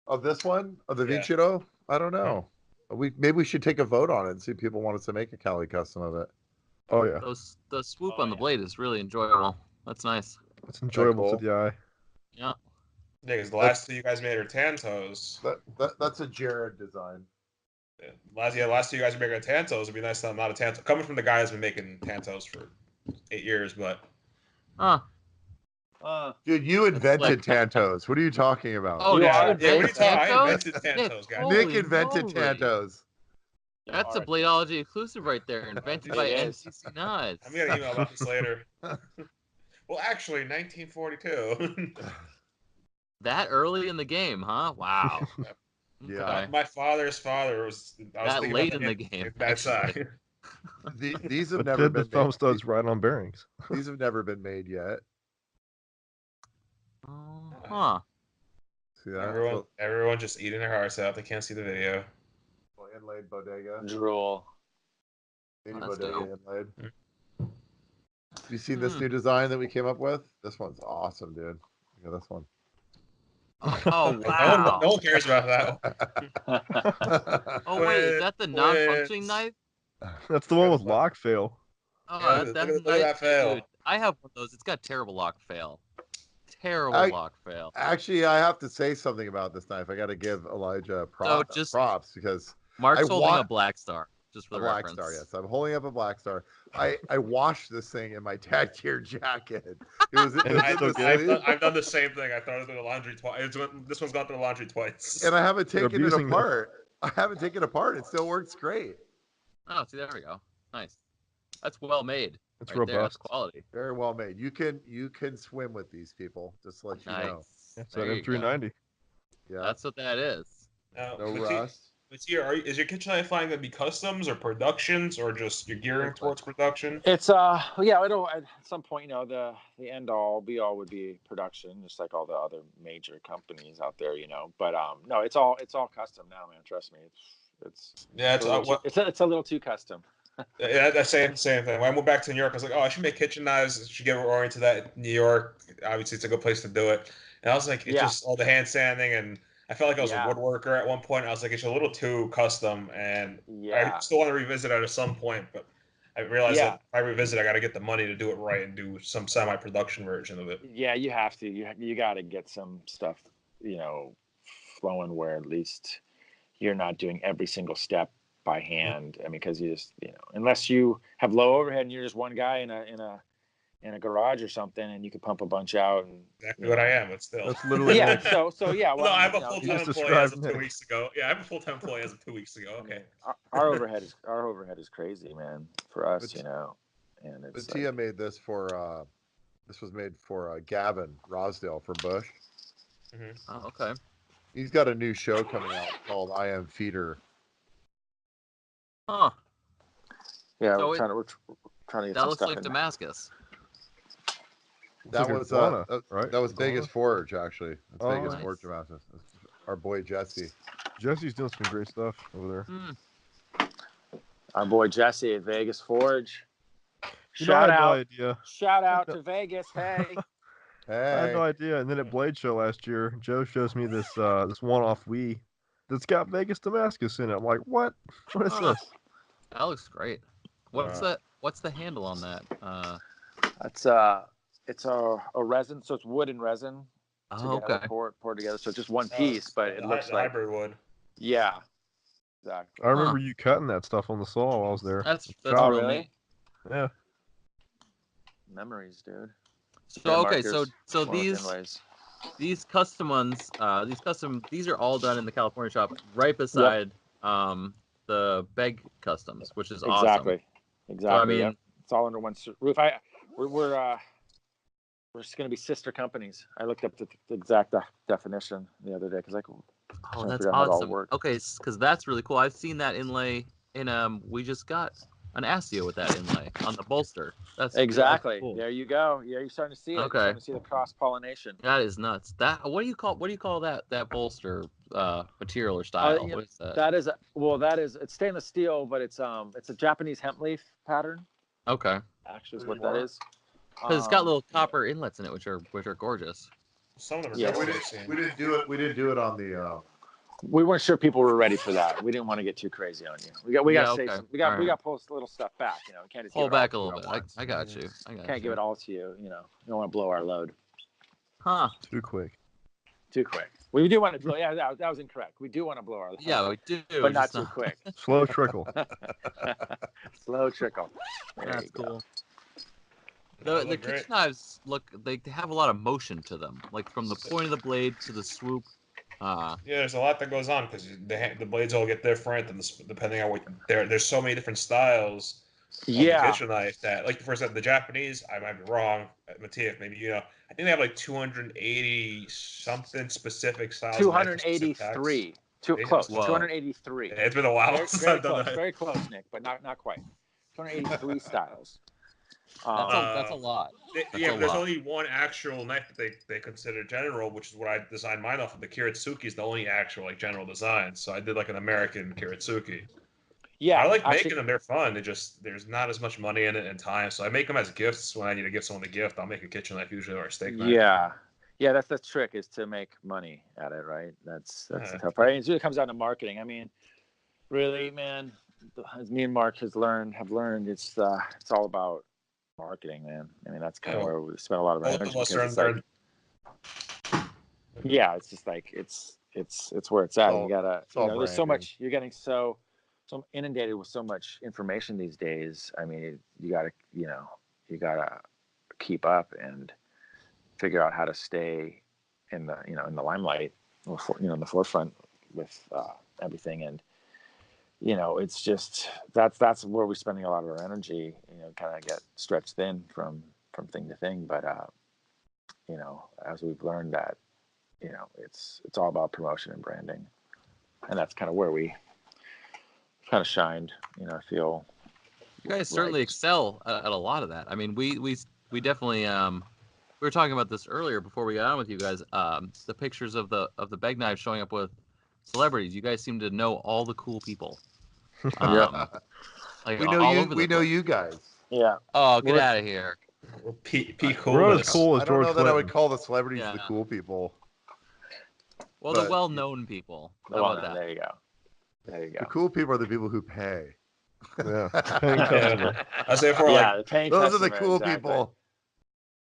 S1: Of this one? Of the
S5: Yeah.
S1: Vincero? I don't know. Maybe we should take a vote on it and see if people want us to make a Cali custom of it.
S4: Oh yeah,
S2: the swoop on the blade is really enjoyable. That's nice.
S4: it's enjoyable
S1: cool?
S4: to the eye.
S2: Yeah.
S5: Yeah, because the last two you guys made are Tantos.
S1: That's a Jared design.
S5: Last two you guys are making Tantos. It'd be nice to have not a Tanto. Coming from the guy that's been making Tantos for 8 years, but
S2: Huh.
S1: Dude, you invented Tantos. What are you talking about?
S2: Oh,
S3: You
S2: yeah.
S3: are
S5: what are you talking? I
S2: Tantos?
S5: invented Tantos, guys.
S2: Holy
S1: Nick invented
S2: moly.
S1: Tantos.
S2: That's a Bladeology exclusive right there, invented by
S3: It is.
S2: NCC Nuts.
S5: I'm gonna email about this later. Well, actually, 1942.
S2: That early in the game, huh? Wow.
S1: Yeah.
S2: Okay.
S5: My father's father was. I was
S2: That
S5: thinking
S2: late
S5: about
S2: in the
S5: him
S2: game,
S5: if that's
S2: actually.
S1: These have
S4: But
S1: never
S4: did the
S1: been
S4: thumb
S1: made.
S4: studs right on bearings?
S1: These have never been made yet.
S2: Huh.
S1: See that?
S5: Everyone just eating their hearts out. They can't see the video.
S1: Inlaid bodega.
S3: Drool.
S1: Mini
S2: That's
S1: bodega
S2: dope.
S1: inlaid. You seen this new design that we came up with? This one's awesome, dude. Look at this one.
S2: Oh
S5: No
S2: wow.
S5: one cares about that.
S2: Oh wait, is that the non-functioning knife?
S4: That's the one with lock fail.
S2: Oh,
S5: Yeah,
S2: that's
S5: look at
S2: nice,
S5: that fail.
S2: dude. I have one of those. It's got terrible lock fail. Terrible lock fail.
S1: Actually, I have to say something about this knife. I got to give Elijah props because
S2: Mark's
S1: I
S2: holding a
S1: want
S2: Black Star, just for
S1: a
S2: the
S1: Black
S2: reference.
S1: Star. Yes, I'm holding up a Black Star. I washed this thing in my dad gear jacket. It was in the sleeve,
S5: I've done the same thing. I thrown it through the laundry twice. This one's gone through the laundry twice.
S1: and I haven't taken it
S4: abusing the-
S1: apart. I haven't taken it apart. It still works great.
S2: Oh, see, there we go. Nice. That's well made.
S4: It's
S2: right there. That's
S4: robust.
S2: quality.
S1: Very well made. You can swim with these people. Just to let you know.
S2: Nice.
S4: It's
S2: There
S4: that
S2: you go.
S4: M390.
S1: Yeah.
S2: That's what that is.
S5: Now,
S1: No
S5: Mattia,
S1: rust.
S5: is your kitchen knife line going to be customs or productions or just you're gearing towards production?
S3: It's yeah, it'll at some point, you know, the end all be all would be production, just like all the other major companies out there, you know. But no, it's all custom now, man. Trust me, it's
S5: Yeah,
S3: it's a little too custom.
S5: Yeah, that same thing. When I moved back to New York, I was like, oh, I should make kitchen knives. I should get oriented to that in New York. Obviously, it's a good place to do it. And I was like, it's just all the hand sanding, and I felt like I was a woodworker at one point. I was like, it's a little too custom, and I still want to revisit it at some point, but I realized that if I revisit, I got to get the money to do it right and do some semi-production version of it.
S3: Yeah, you have to. You got to get some stuff, you know, flowing where at least you're not doing every single step by hand. I mean, because you just, you know, unless you have low overhead and you're just one guy in a garage or something, and you can pump a bunch out. And
S5: exactly what I am, but still.
S4: That's literally
S3: So yeah. Well,
S5: no, I have
S3: you
S5: a
S3: know,
S5: full-time employee as of 2 weeks ago. Yeah, I have a full-time employee as of 2 weeks ago. Okay.
S3: I mean, our overhead is crazy, man, for us, you know. And it's
S1: Mattia made this for this was made for Gavin Rosdale for Bush.
S5: Mm-hmm.
S2: Oh, okay.
S1: He's got a new show coming out called I Am Feeder.
S2: Huh.
S3: Yeah,
S2: So
S3: we're trying to get
S2: that
S3: some
S2: looks
S3: stuff
S2: like
S3: in.
S2: Damascus.
S1: That
S4: like
S1: was
S4: right?
S1: That was Vegas Forge, actually. That's Vegas
S2: nice.
S1: Forge Damascus. Our boy Jesse.
S4: Jesse's doing some great stuff over there.
S3: Our boy Jesse at Vegas Forge.
S4: Shout out
S3: To Vegas. Hey.
S1: Hey.
S4: I had no idea. And then at Blade Show last year, Joe shows me this this one-off Wii that's got Vegas Damascus in it. I'm like, what? What is this?
S2: That looks great. What's the handle on that?
S3: It's a resin, so it's wood and resin together, poured together. So it's just one piece, but it looks like
S5: hybrid wood.
S3: Yeah, exactly.
S4: I remember you cutting that stuff on the saw while I was there.
S2: That's
S3: oh, really?
S2: neat.
S4: Yeah.
S3: Memories, dude.
S2: So okay, so these custom ones, these are all done in the California shop, right beside the Begg Customs, which is awesome.
S3: Exactly.
S2: So, I mean,
S3: it's all under one roof. We're just going to be sister companies. I looked up the exact definition the other day because
S2: that's awesome. Okay, because that's really cool. I've seen that inlay in we just got an Astio with that inlay on the bolster. That's
S3: exactly
S2: cool.
S3: There you go. Yeah, you're starting to see it.
S2: Okay,
S3: you're starting to see the cross pollination.
S2: That is nuts. What do you call that bolster material or style? What is that?
S3: That is it's stainless steel, but it's a Japanese hemp leaf pattern.
S2: Okay,
S3: actually, is what that is.
S2: Because it's got little copper inlets in it, which are gorgeous.
S5: Some of them are
S1: we didn't do it. We didn't do it on the.
S3: We weren't sure people were ready for that. We didn't want to get too crazy on you. We got to say some. We got to pull a little stuff back. You know, we can't just
S2: pull back a little bit. I got you.
S3: Can't give it all to you. You know, you don't want to blow our load.
S2: Huh?
S4: Too quick.
S3: We do want to blow. Yeah, that was incorrect. We do want to blow our load.
S2: Yeah, we do,
S3: but not too quick.
S4: Slow trickle.
S3: Slow trickle.
S2: That's cool. The kitchen knives they have a lot of motion to them, like from the point of the blade to the swoop.
S5: Yeah, there's a lot that goes on because the blades all get different, and depending on what there's so many different styles. on the
S3: Yeah.
S5: kitchen knife that, like the first the Japanese, I might be wrong, Mattia, maybe you know, I think they have like 280 something specific styles of knife for specific tacks.
S3: 283. Too
S5: They have
S3: close.
S2: Whoa.
S3: 283.
S5: Yeah, it's been a while
S3: Very,
S5: since
S3: very
S5: I've done
S3: close.
S5: that.
S3: Very close, Nick, but not quite. 283 styles.
S2: That's a lot. That's
S5: Yeah,
S2: a
S5: but there's
S2: lot.
S5: only one actual knife that they consider general, which is what I designed mine off of. The Kiritsuki is the only actual like general design. So I did like an American Kiritsuki.
S3: Yeah,
S5: I like
S3: actually,
S5: making them; they're fun. It just there's not as much money in it and time, so I make them as gifts when I need to give someone a gift. I'll make a kitchen knife usually or a steak knife.
S3: yeah. That's the trick is to make money at it, right? That's the
S5: Yeah.
S3: tough part. And it really comes down to marketing. I mean, really, man, as me and Mark have learned, it's all about marketing, man. I mean, that's kind of
S5: Yeah,
S3: where we spend a lot of our
S5: both
S3: energy
S5: of us
S3: because
S5: are.
S3: it's like, yeah, it's just like it's where it's at.
S1: all-
S3: You gotta,
S1: it's all
S3: there's so
S1: branding.
S3: much. You're getting so inundated with so much information these days. I mean, you gotta keep up and figure out how to stay in the in the limelight, or in the forefront with everything. And it's just that's where we're spending a lot of our energy. Kind of get stretched thin from thing to thing. But as we've learned that it's all about promotion and branding, and that's kind of where we kind of shined. I feel
S2: You guys certainly excel at a lot of that. I mean, we definitely we were talking about this earlier before we got on with you guys. The pictures of the Begg knife showing up with celebrities. You guys seem to know all the cool people. Like
S1: We know
S2: all
S1: you.
S2: over the
S1: We know
S2: place.
S1: you guys.
S3: Yeah.
S2: Oh, get out of here!
S5: P
S4: We're not as
S5: coolness.
S4: cool as
S1: I don't
S4: George
S1: know that I would
S4: Clinton.
S1: call the celebrities
S2: Yeah.
S1: the cool people.
S2: Well,
S1: But-
S2: the well-known people. How
S3: Well,
S2: about that?
S3: there you go. There you
S1: The
S3: go.
S1: cool people are the people who pay.
S4: Yeah, paying customer.
S5: I say for
S3: Yeah, the paying
S1: Those are the
S3: customer,
S1: cool
S3: exactly.
S1: people.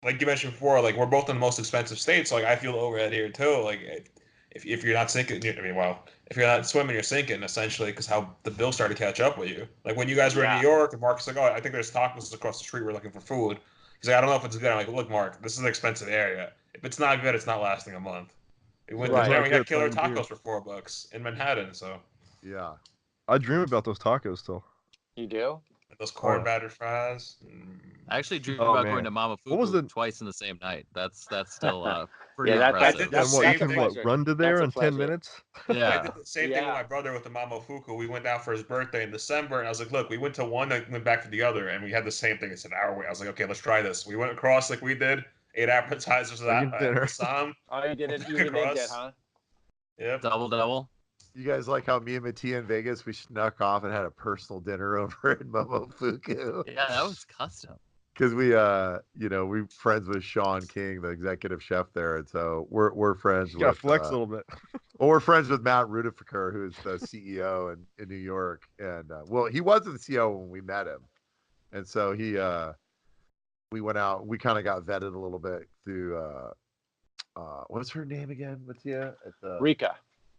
S5: like you mentioned before, like we're both in the most expensive states. So, like I feel the overhead here too. Like if you're not sinking, I mean, well, if you're not swimming, you're sinking essentially because how the bills start to catch up with you. Like when you guys were in
S3: Yeah.
S5: New York, and Mark's like, "Oh, I think there's tacos across the street. We're looking for food." He's like, "I don't know if it's good." I'm like, "Look, Mark, this is an expensive area. If it's not good, it's not lasting a month." We went
S3: Right.
S5: to there. We
S4: Good
S5: got killer
S4: playing beer.
S5: tacos for $4 in Manhattan. So
S1: Yeah.
S4: I dream about those tacos still.
S3: You do?
S5: those corn
S1: yeah.
S5: battered fries.
S2: I actually dream
S4: Oh,
S2: about
S4: man.
S2: going to Mama
S4: What was
S2: Fuku
S4: the-
S2: twice in the same night. That's still pretty
S3: Yeah,
S5: I
S2: impressive.
S5: did
S4: Yeah,
S5: the
S4: what, you
S5: same
S4: can
S5: thing.
S4: run to there
S3: That's a
S4: in 10
S3: pleasure.
S4: minutes?
S5: I
S2: Yeah.
S5: did the same thing with my brother with the Mamofuku. We went down for his birthday in December, and I was like, "Look, we went to one and went back to the other, and we had the same thing. It's an hour away." I was like, "Okay, let's try this." We went across like we did, ate appetizers
S4: Like
S5: at
S4: dinner.
S5: Assam.
S3: Oh, you did it. You
S5: Back
S3: lived it,
S5: across.
S3: huh?
S5: Yep.
S2: Double.
S1: You guys like how me and Mattia in Vegas, we snuck off and had a personal dinner over in Momofuku?
S2: Yeah, that was custom.
S1: Because we we friends with Sean King, the executive chef there, and so we're friends
S4: You got
S1: with
S4: flex a little bit.
S1: well, we're friends with Matt Rudifiker, who's the CEO in New York, and well, he wasn't the CEO when we met him, and so we went out, we kind of got vetted a little bit through what's her name again, Mattia?
S3: Rika.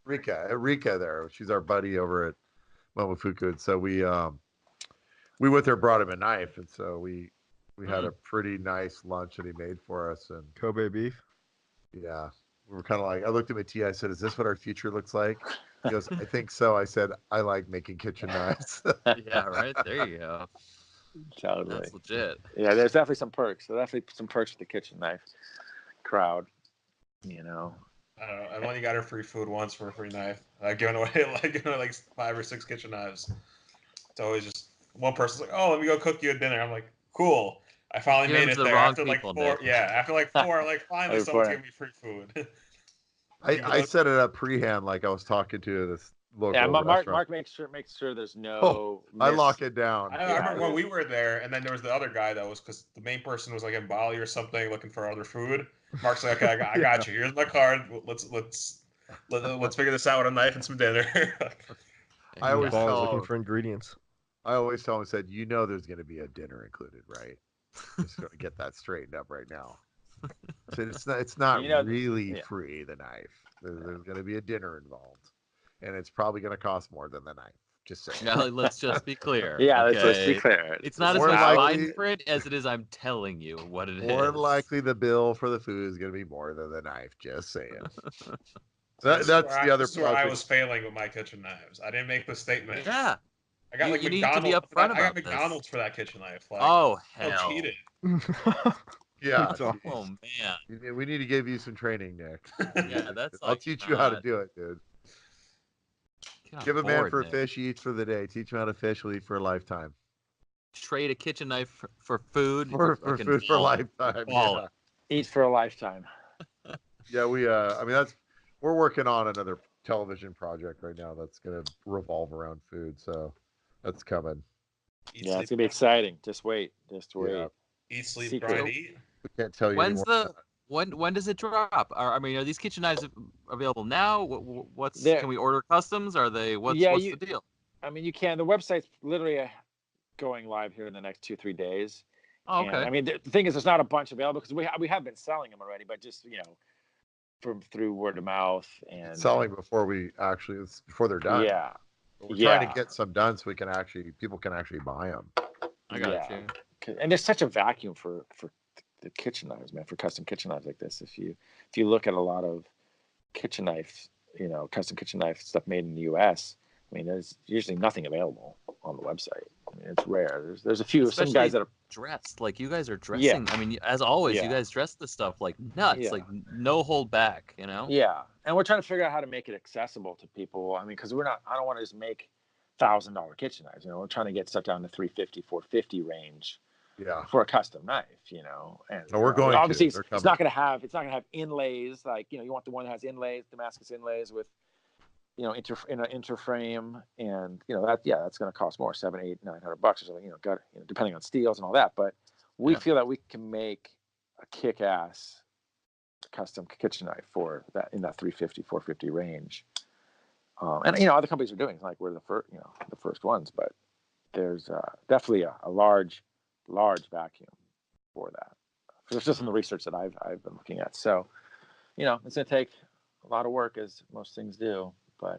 S1: Rika there. She's our buddy over at Momofuku, and so we went there, brought him a knife, and so we had a pretty nice lunch that he made for us, and
S4: Kobe beef.
S1: yeah, we were kind of like, I looked at Mattia, I said, "Is this what our future looks like?" He goes, "I think so." I said, "I like making kitchen knives."
S2: Yeah, right. There you go.
S3: Totally.
S2: That's legit.
S3: Yeah, there's definitely some perks. There's definitely some perks with the kitchen knife crowd.
S5: I don't know. I've only got her free food once for a free knife. Giving away like 5 or 6 kitchen knives. It's always just one person's like, "Oh, let me go cook you a dinner." I'm like, "Cool." I finally
S2: Give 'em
S5: made
S2: to
S5: it
S2: the
S5: there
S2: wrong
S5: after like
S2: people,
S5: 4.
S2: Nick.
S5: Yeah, after like 4, I'm like, finally
S3: Hey,
S5: someone's
S3: Brian.
S5: giving me free food.
S1: I set it up pre-hand, like I was talking to this local
S3: Yeah, Mark
S1: restaurant.
S3: makes sure there's no.
S1: Oh, I lock it down.
S5: I remember when we were there, and then there was the other guy that was because the main person was like in Bali or something looking for other food. Mark's like, "Okay, I got you. Here's my card. Let's figure this out with a knife and some dinner."
S1: I always
S4: Ball
S1: tell
S4: looking for ingredients.
S1: I always tell him, I said, there's going to be a dinner included, right? Just going to get that straightened up right now. So it's not really
S3: yeah.
S1: free, the knife. There's going to be a dinner involved, and it's probably going to cost more than the knife. Just saying.
S2: Now, let's just be clear.
S3: Yeah,
S2: okay?
S3: let's be clear.
S2: It's not as
S1: More
S2: much
S1: likely-
S2: fine print as it is I'm telling you what it is.
S1: More likely, the bill for the food is going to be more than the knife. Just saying.
S5: This
S1: That's
S5: is
S1: the other
S5: this is where I
S1: part.
S5: was failing with my kitchen knives. I didn't make the statement.
S2: Yeah.
S5: I got like
S2: You need to be
S5: McDonald's.
S2: upfront
S5: I got
S2: about this.
S5: McDonald's for that kitchen knife. Like,
S2: Oh
S5: don't
S2: hell!
S5: cheat it.
S1: Yeah.
S2: Oh man.
S1: We need to give you some training, Nick.
S2: Yeah, that's
S1: I'll
S2: like
S1: teach you how to
S2: not-
S1: do it, dude.
S2: Get on
S1: Give a man
S2: board,
S1: for a
S2: Nick.
S1: fish, he eats for the day. Teach him how to fish, he'll eat for a lifetime.
S2: Trade a kitchen knife for food.
S1: For
S2: Fucking
S1: food for a
S2: baller.
S1: lifetime.
S2: Baller.
S3: Eat for a lifetime.
S1: Yeah, I mean we're working on another television project right now that's gonna revolve around food, so that's coming.
S5: Eat,
S3: Yeah,
S5: sleep,
S3: it's gonna be exciting. Just wait.
S1: Yeah.
S5: eat, sleep,
S3: Secret.
S5: grind, eat.
S1: We can't tell you
S2: When's
S1: anymore.
S2: when does it drop? I mean, are these kitchen knives available now? What's
S3: They're-
S2: can we order customs? Are they what's the deal?
S3: I mean, you can. The website's literally going live here in the next 2-3 days.
S2: Oh,
S3: And,
S2: okay.
S3: I mean, the thing is, there's not a bunch available because we have been selling them already, but just through word of mouth and
S1: Selling before they're done.
S3: yeah,
S1: We're trying to get some done so people can actually buy them.
S2: I got
S3: yeah.
S2: you.
S3: And there's such a vacuum for the kitchen knives, man, for custom kitchen knives like this. If you look at a lot of kitchen knives, custom kitchen knife stuff made in the U.S., I mean, there's usually nothing available on the website. I mean, it's rare. There's a few some
S2: Especially
S3: guys that are
S2: dressed like you guys are dressing. I mean, as always, you
S3: Yeah.
S2: gues dress the stuff like nuts,
S3: Yeah.
S2: like no hold back.
S3: Yeah, and we're trying to figure out how to make it accessible to people. I mean, because I don't want to just make $1,000 kitchen knives. We're trying to get stuff down to $350, $450 range
S1: Yeah.
S3: for a custom knife. And
S1: No, we're going
S3: obviously
S1: to.
S3: it's not going to have inlays like you want the one that has inlays, Damascus inlays with in an interframe, and that's going to cost more, $700, $800, $900 or something. Depending on steels and all that. But we feel that we can make a kick-ass custom kitchen knife for that in that 350, 450 range. And other companies are doing it, like we're the first ones, but there's definitely a large vacuum for that. It's just from the research that I've been looking at. So, it's going to take a lot of work, as most things do, but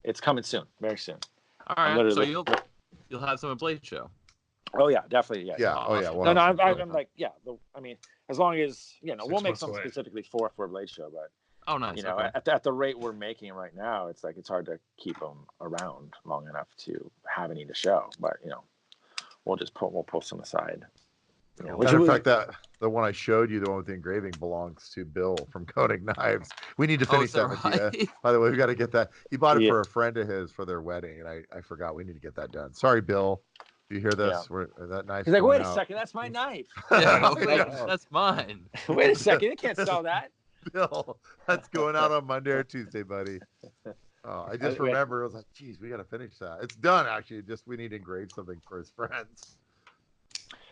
S3: it's coming soon, very soon.
S2: All right, so you'll have some at Blade Show.
S3: Oh yeah, definitely. Yeah.
S1: Yeah.
S2: Awesome.
S1: Oh yeah.
S3: No, I'm like, yeah. I mean, as long as we'll make something
S5: away.
S3: specifically for a Blade Show, but
S2: Oh, nice. Okay.
S3: at the rate we're making right now, it's hard to keep them around long enough to have any to show. But we'll pull some aside.
S1: Matter of fact, the one I showed you, the one with the engraving, belongs to Bill from Coating Knives. We need to finish that, Mattia. By the way, we got to get that. He bought it for a friend of his for their wedding, and I forgot. We need to get that done. Sorry, Bill. Do you hear this? That knife.
S3: He's like, wait a second, that's my knife.
S2: Yeah, that's mine.
S3: Wait a second, you can't sell that.
S1: Bill, that's going out on Monday or Tuesday, buddy. Oh, I just remember. I was like, geez, we got to finish that. It's done, actually. Just we need to engrave something for his friends.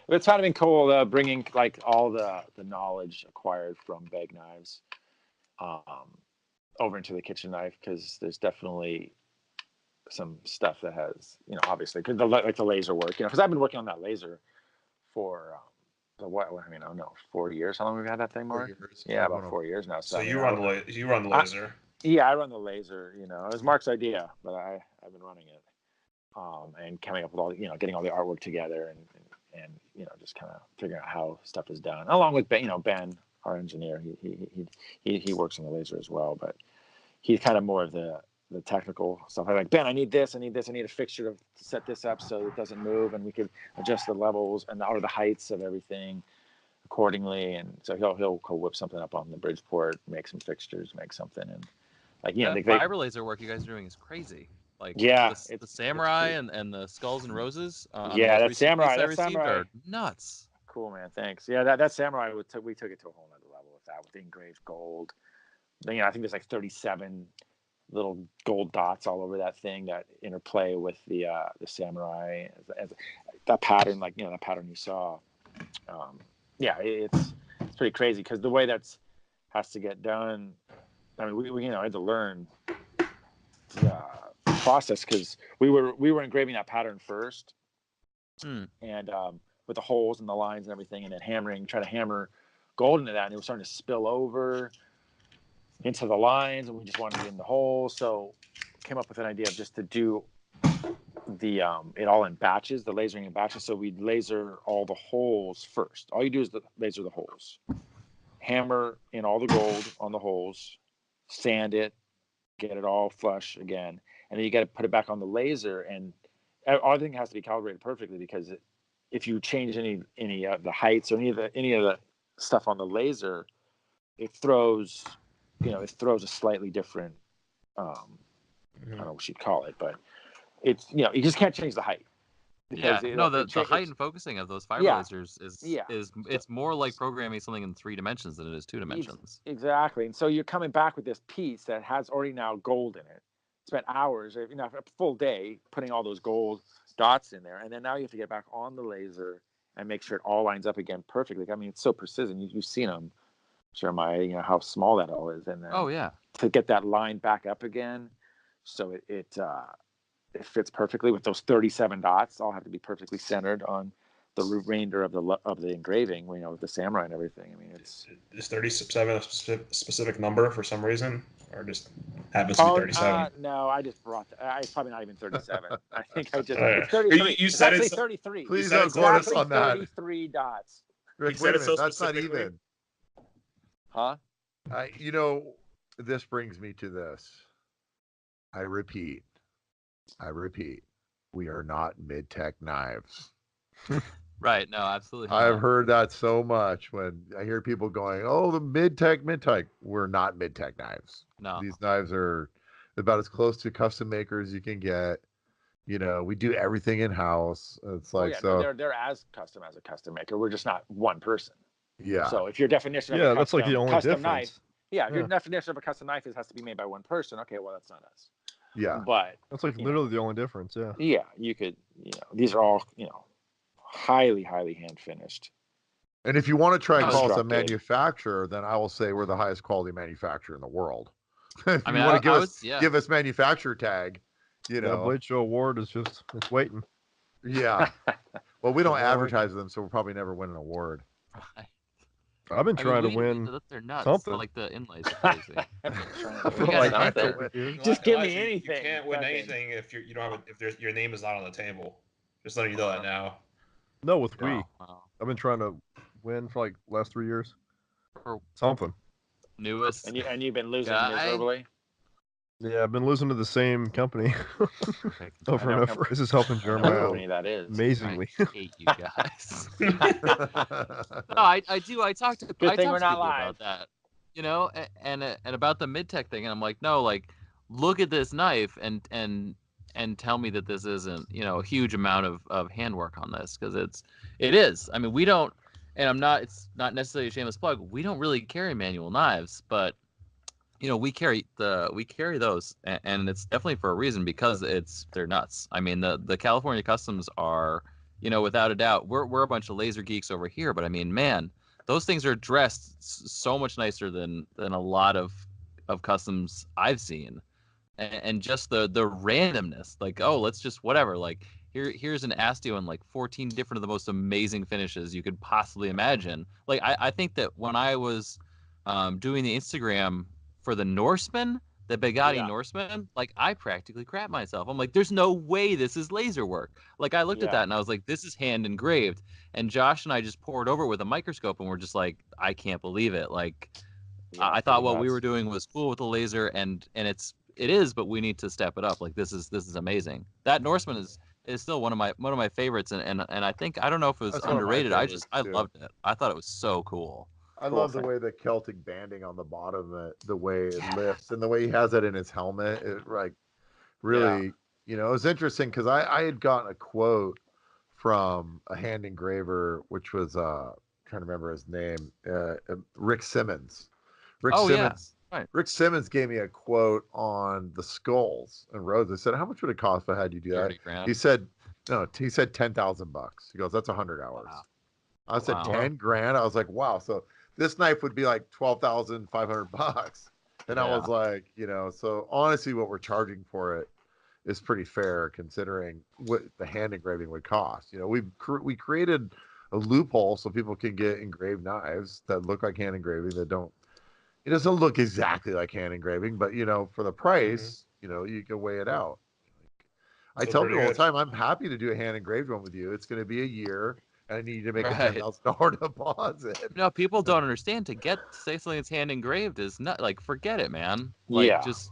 S3: It's kind of been cool bringing like all the knowledge acquired from Begg knives over into the kitchen knife, because there's definitely some stuff that has obviously like the laser work, because I've been working on that laser for 4 years. How long have we had that thing, Mark?
S1: 4 years.
S3: Yeah, about 4 years now.
S5: So you run the laser.
S3: Yeah, I run the laser. It was Mark's idea, but I've been running it, and coming up with all getting all the artwork together and just kind of figuring out how stuff is done, along with Ben, Ben, our engineer. He works on the laser as well, but he's kind of more of the technical stuff. I'm like, Ben, I need this, I need a fixture to set this up so it doesn't move, and we could adjust the levels or the heights of everything accordingly. And so he'll whip something up on the Bridgeport, make some fixtures, make something, and
S2: the fiber laser work you guys are doing is crazy. Like the samurai and the skulls and roses.
S3: That samurai
S2: are nuts.
S3: Cool, man. Thanks. Yeah, that samurai we took it to a whole nother level with that, with the engraved gold. I think there's like 37 little gold dots all over that thing that interplay with the samurai as that pattern, like that pattern you saw. It's pretty crazy, because the way has to get done. I mean, we had to learn process, because we were engraving that pattern first, and with the holes and the lines and everything, and then trying to hammer gold into that, and it was starting to spill over into the lines, and we just wanted it in the holes. So came up with an idea of just to do the it all in batches, the lasering in batches. So we'd laser all the holes first. All you do is laser the holes, hammer in all the gold on the holes, sand it, get it all flush again, and then you got to put it back on the laser and everything has to be calibrated perfectly, because if you change any of the heights or any of the stuff on the laser, it throws a slightly different, I don't know what you'd call it, but it's, you just can't change the height.
S2: Yeah,
S3: Because
S2: no, the height and focusing of those fiber lasers is it's more like programming something in 3 dimensions than it is 2 dimensions.
S3: Exactly. And so you're coming back with this piece that has already now gold in it. Spent hours, a full day putting all those gold dots in there, and then now you have to get back on the laser and make sure it all lines up again perfectly. I mean, it's so precision. You've seen them, Jeremiah. How small that all is, and then to get that line back up again, so it fits perfectly with those 37 dots. All have to be perfectly centered on the remainder of the engraving. With the samurai and everything. I mean, is
S5: 37 a specific number for some reason, or just happens to be 37?
S3: No, I just brought. It's probably not even 37. I think I just.
S5: Right.
S3: It's 33.
S5: You
S3: it's
S5: said
S3: actually
S5: it's
S3: 33.
S1: Please don't quote us on that.
S3: 33 dots.
S1: Rick,
S5: You
S1: wait
S5: said
S1: a
S5: it
S1: minute.
S5: so
S1: That's not
S5: specifically.
S1: even.
S3: Huh?
S1: This brings me to this. I repeat. We are not mid-tech knives.
S2: Right. No, absolutely
S1: I've
S2: not.
S1: heard that so much when I hear people going, "Oh, the mid-tech." We're not mid-tech knives.
S2: No.
S1: These knives are about as close to custom maker as you can get. We do everything in house. It's like
S3: they're as custom as a custom maker. We're just not one person.
S1: Yeah.
S3: So if your definition of a
S4: that's like the only
S3: custom
S4: difference.
S3: knife, if your definition of a custom knife has to be made by one person, okay, well that's not us.
S1: Yeah.
S3: But
S4: that's like literally the only difference. Yeah.
S3: Yeah, you could. These are all highly hand finished.
S1: And if you want to try and call us a
S3: Constructed.
S1: manufacturer, then I will say we're the highest quality manufacturer in the world. If
S2: I
S1: you
S2: mean,
S1: want to
S2: give
S1: us manufacturer tag,
S4: Blade Show Award is it's waiting.
S1: Yeah. Well, we don't advertise them, so we'll probably never win an award.
S4: I've been trying to win
S2: they're nuts.
S4: something.
S2: Like the inlays are crazy.
S4: For like 30 years.
S3: Just give me anything.
S5: You can't win anything if you don't have if your name is not on the table. Just letting you know that now.
S4: No, with Wii.
S2: Wow.
S4: I've been trying to win for like last 3 years.
S2: For
S4: something.
S2: Newest.
S3: And you've been losing
S2: guy?
S3: miserably.
S4: Yeah, I've been losing to the same company over and over. This is helping Jeremiah out
S3: that is.
S4: amazingly.
S2: I hate you guys. No, I do. I talk to people about that, and about the mid-tech thing, and I'm like, no, like, look at this knife and tell me that this isn't, a huge amount of handwork on this, because it is. I mean, we don't, and it's not necessarily a shameless plug. We don't really carry manual knives, but we carry those, and it's definitely for a reason, because they're nuts. I mean, the California customs are, without a doubt, we're a bunch of laser geeks over here, but I mean, man, those things are dressed so much nicer than a lot of customs I've seen, and just the randomness, like, oh, let's just whatever, like, here's an Astio in like 14 different of the most amazing finishes you could possibly imagine. Like, I think that when I was doing the Instagram for the Norseman, the Begg Norseman, like, I practically crap myself. I'm like, there's no way this is laser work. Like, I looked at that and I was like, this is hand engraved. And Josh and I just poured over it with a microscope, and we're just like, I can't believe it. Like, I thought what we were doing was cool with the laser, and it is, but we need to step it up. Like, this is amazing. That Norseman is still one of my favorites, and I think, I don't know if it was underrated. I loved it. I thought it was so cool.
S1: I love the way the Celtic banding on the bottom, the way it lifts, and the way he has it in his helmet. It like really, it was interesting, because I had gotten a quote from a hand engraver, which was trying to remember his name, Rick Simmons. Simmons.
S2: Yeah. Right.
S1: Rick Simmons gave me a quote on the skulls and roads. I said, "How much would it cost if I had you do that?"
S2: $30,000.
S1: He said, "No." He said $10,000. He goes, "That's 100 hours."
S2: Wow.
S1: I said, $10,000. I was like, "Wow." So this knife would be like $12,500. And I was like, so honestly, what we're charging for it is pretty fair, considering what the hand engraving would cost. We created a loophole so people can get engraved knives that look like hand engraving, it doesn't look exactly like hand engraving, but for the price, you can weigh it out. I tell people all the time, I'm happy to do a hand engraved one with you. It's going to be a year, and I need you to make a $10,000 deposit.
S2: No, people don't understand. To say something that's hand engraved is not, like, forget it, man. Like, just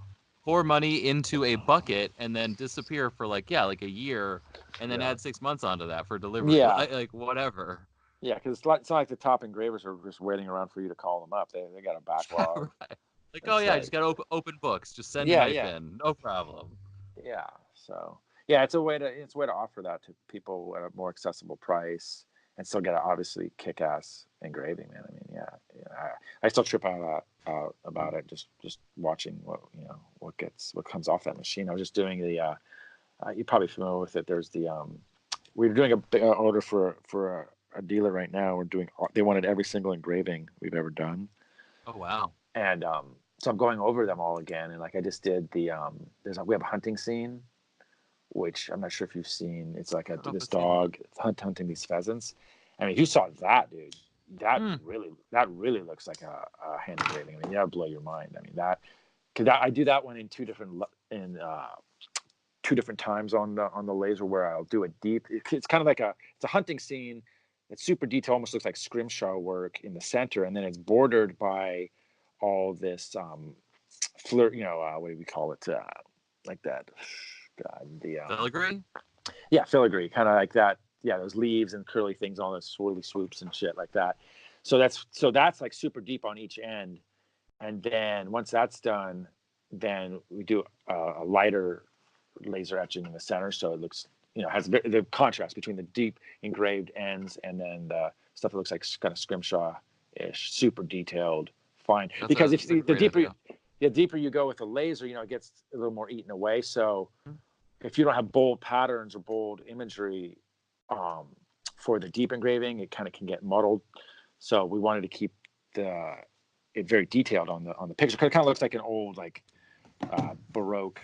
S2: pour money into a bucket and then disappear for like a year, and then add 6 months onto that for delivery.
S3: Yeah.
S2: Like whatever.
S3: Yeah, because it's not like the top engravers are just waiting around for you to call them up. They got a backlog.
S2: Right. Like,
S3: It's
S2: I just got open books. Just send a
S3: Yeah,
S2: knife
S3: yeah.
S2: in. No problem.
S3: Yeah. So yeah, it's a way to offer that to people at a more accessible price and still get a obviously kick-ass engraving, man. I mean, I still trip out about it just watching what comes off that machine. I was just doing the you're probably familiar with it. There's the we're doing a big order for a dealer right now. They wanted every single engraving we've ever done.
S2: Oh wow.
S3: And so I'm going over them all again, and like I just did the we have a hunting scene, which I'm not sure if you've seen. It's like this dog hunting these pheasants. I mean, if you saw that, dude, that really looks like a hand engraving. I mean, that would blow your mind. I mean, because I do that one in two different times on the laser, where I'll do it deep. It's kind of like it's a hunting scene. It's super detailed, almost looks like scrimshaw work in the center, and then it's bordered by all this what do we call it? Like that. God, the
S2: filigree.
S3: Yeah, filigree, kind of like that. Yeah, those leaves and curly things, all those swirly swoops and shit like that. So that's like super deep on each end, and then once that's done, then we do a lighter laser etching in the center, so it looks has the contrast between the deep engraved ends and then the stuff that looks like kind of scrimshaw-ish, super detailed, fine. Because if the deeper you go with the laser, it gets a little more eaten away. So if you don't have bold patterns or bold imagery for the deep engraving, it kind of can get muddled. So we wanted to keep it very detailed on the picture. It kind of looks like an old Baroque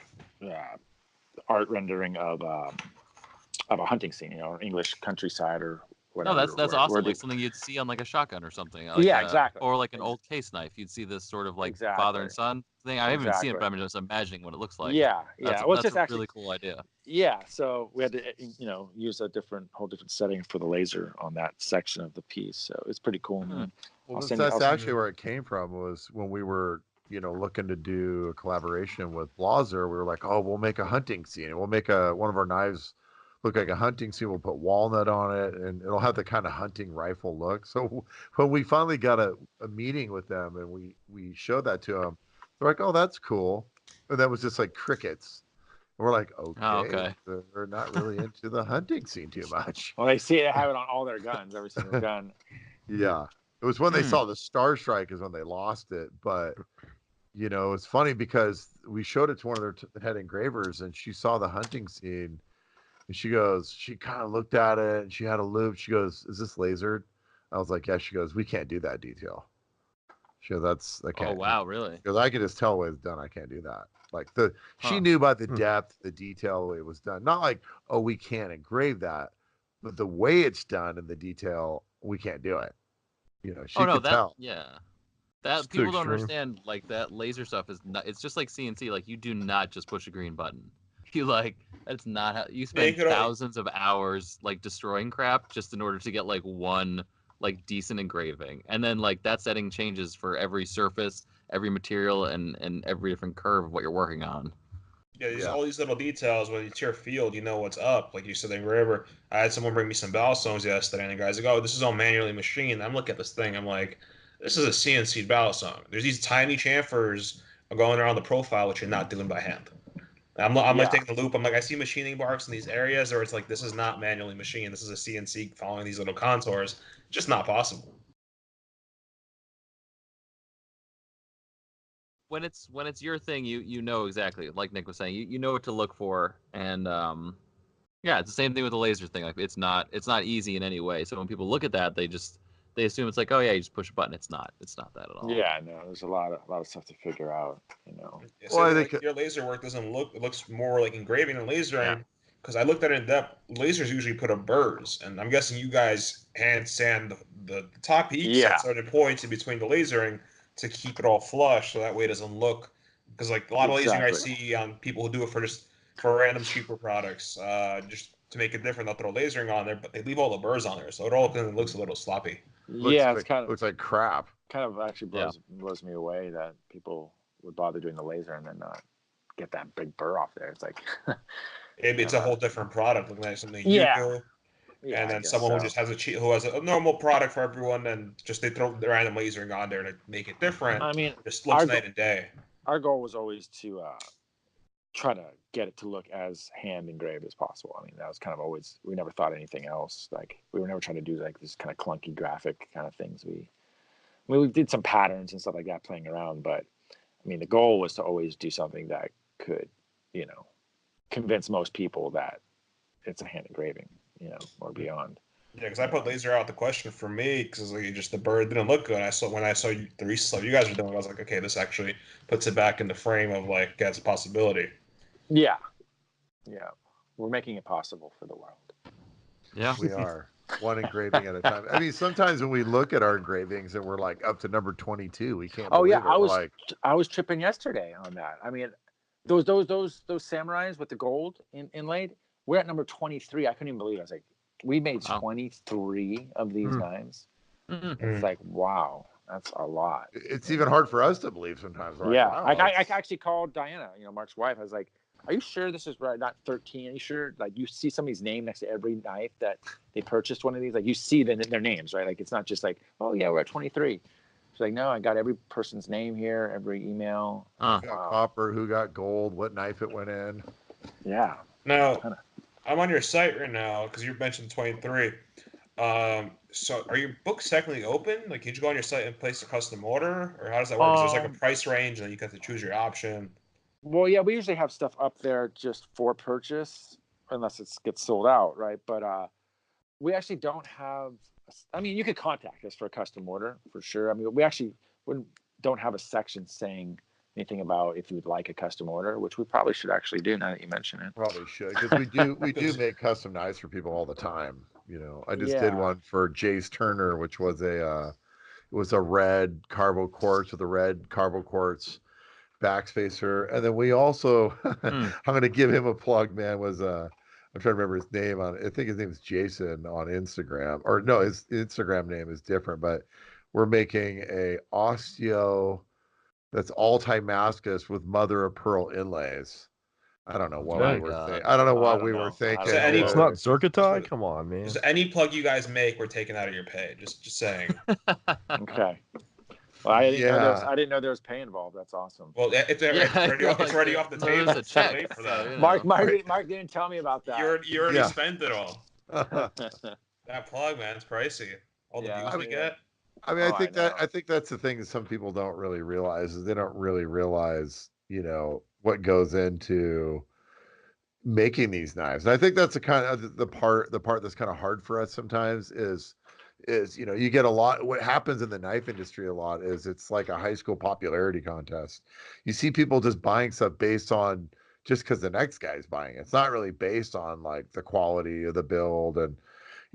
S3: art rendering of a hunting scene, English countryside or whatever.
S2: No, that's awesome. Like something you'd see on like a shotgun or something. Like
S3: exactly.
S2: Or like an old case knife. You'd see this sort of like father and son thing. I haven't even seen it, but I'm just imagining what it looks like.
S3: Yeah.
S2: Well, that's a really cool idea.
S3: Yeah. So we had to, use a whole different setting for the laser on that section of the piece. So it's pretty cool, man.
S1: Well, that's actually where it came from. Was when we were looking to do a collaboration with Blazer. We were like, oh, we'll make a hunting scene, and we'll make one of our knives look like a hunting scene. We'll put walnut on it, and it'll have the kind of hunting rifle look. So when we finally got a meeting with them and we showed that to them, they're like, oh, that's cool. And that was just like crickets. And we're like, okay. They're not really into the hunting scene too much.
S3: Well, they have it on all their guns, every single gun.
S1: Yeah. It was when they saw the Star Strike is when they lost it. But, it's funny because we showed it to one of their head engravers, and she saw the hunting scene. And she kind of looked at it, and she had a loop. She goes, is this lasered? I was like, yeah. She goes, we can't do that detail. She goes, I can't.
S2: Oh, wow, really?
S1: Because I could just tell the way it's done. I can't do that. Like she knew by the depth, the detail, the way it was done. Not like, oh, we can't engrave that, but the way it's done and the detail, we can't do it. She could tell.
S2: Yeah. That people don't understand, like that laser stuff is not. It's just like CNC. Like you do not just push a green button. That's not how you spend thousands of hours like destroying crap just in order to get like one like decent engraving, and then like that setting changes for every surface, every material, and every different curve of what you're working on.
S5: Yeah, all these little details. When it's your field, you know what's up. Like you said, the engraver. I had someone bring me some balsones yesterday, and the guy's like, "Oh, this is all manually machined." I'm looking at this thing. I'm like, "This is a CNC balsone." There's these tiny chamfers going around the profile, which you're not doing by hand. I'm like taking the loop. I'm like, I see machining marks in these areas, or it's like this is not manually machined. This is a CNC following these little contours. Just not possible.
S2: When it's your thing, you know exactly, like Nick was saying, you know what to look for, and it's the same thing with the laser thing. Like it's not easy in any way. So when people look at that, they assume it's like, oh yeah, you just push a button. It's not that at all.
S3: Yeah, no, there's a lot of stuff to figure out.
S5: Yeah, so well, I think your laser work doesn't look. It looks more like engraving and lasering. Because I looked at it in depth. Lasers usually put up burrs, and I'm guessing you guys hand sand the top peaks at certain points in between the lasering to keep it all flush, so that way it doesn't look. Because like a lot of lasering I see on people who do it for random cheaper products, just to make it different, they'll throw lasering on there, but they leave all the burrs on there, so it all kind of looks a little sloppy.
S1: Looks like crap.
S3: Kind of actually blows me away that people would bother doing the laser and then not get that big burr off there. It's like,
S5: It's a whole different product, looking at something you
S3: Yeah.
S5: do,
S3: yeah,
S5: and
S3: I
S5: then
S3: guess
S5: someone
S3: so.
S5: who just has who has a normal product for everyone, and just they throw the random lasering on there to make it different.
S3: I mean,
S5: Just looks
S3: our
S5: night and day.
S3: our goal was always to try to get it to look as hand engraved as possible. I mean, that was kind of always, we never thought anything else. Like, we were never trying to do like this kind of clunky graphic kind of things. We did some patterns and stuff like that playing around, but I mean, the goal was to always do something that could, convince most people that it's a hand engraving, or beyond.
S5: Yeah, because I put laser out the question for me because like just the bird didn't look good. When I saw the recent stuff you guys are doing, I was like, okay, this actually puts it back in the frame of like, yeah, it's a possibility.
S3: Yeah, we're making it possible for the world.
S2: Yeah.
S1: We are one engraving at a time. I mean, sometimes when we look at our engravings and we're like up to number 22, we can't believe it.
S3: I was tripping yesterday on that. I mean, those samurais with the gold inlaid, we're at number 23. I couldn't even believe it. I was like, we made 23 of these knives. It's like, wow, that's a lot.
S1: It's even hard for us to believe sometimes. We're
S3: Yeah,
S1: like, wow,
S3: I actually called Diana, Mark's wife. I was like, are you sure this is right? Not 13. Are you sure? Like, you see somebody's name next to every knife that they purchased one of these? Like, you see their names, right? Like, it's not just like, oh yeah, we're at 23. She's like, no, I got every person's name here, every email.
S1: Who got copper, who got gold, what knife it went in.
S3: Yeah.
S5: Now, I'm on your site right now because you mentioned 23. So are your books technically open? Like, can you go on your site and place a custom order, or how does that work? 'Cause there's like a price range, and then you have to choose your option.
S3: Well, yeah, we usually have stuff up there just for purchase, unless it gets sold out, right? But we actually don't have. I mean, you could contact us for a custom order for sure. I mean, we actually don't have a section saying anything about if you'd like a custom order, which we probably should actually do now that you mention it.
S1: Probably should, because we do make custom knives for people all the time. I just did one for Jace Turner, which was it was a red carbo quartz with a red carbo quartz backspacer, and then we also I'm going to give him a plug, man. I'm trying to remember his name I think his name is Jason on Instagram, or no, his Instagram name is different, but we're making a osteo that's all Timascus with mother of pearl inlays. I don't know what we were thinking. I don't know what we were thinking.
S4: It's not Zerkatai? Come on, man.
S5: Just any plug you guys make, we're taking out of your pay. Just saying.
S3: Okay. Well, I didn't know there was pay involved. That's awesome.
S5: Well, it's already off the table.
S2: There's a check
S5: for that.
S3: Mark didn't tell me about that.
S5: You already spent it all. That plug, man, it's pricey. All the views we get.
S1: I mean, I think that's the thing that some people don't really realize is they don't really realize, what goes into making these knives. And I think that's the kind of the part that's kind of hard for us sometimes is you get a lot. What happens in the knife industry a lot is it's like a high school popularity contest. You see people just buying stuff based on just because the next guy's buying it. It's not really based on like the quality of the build. And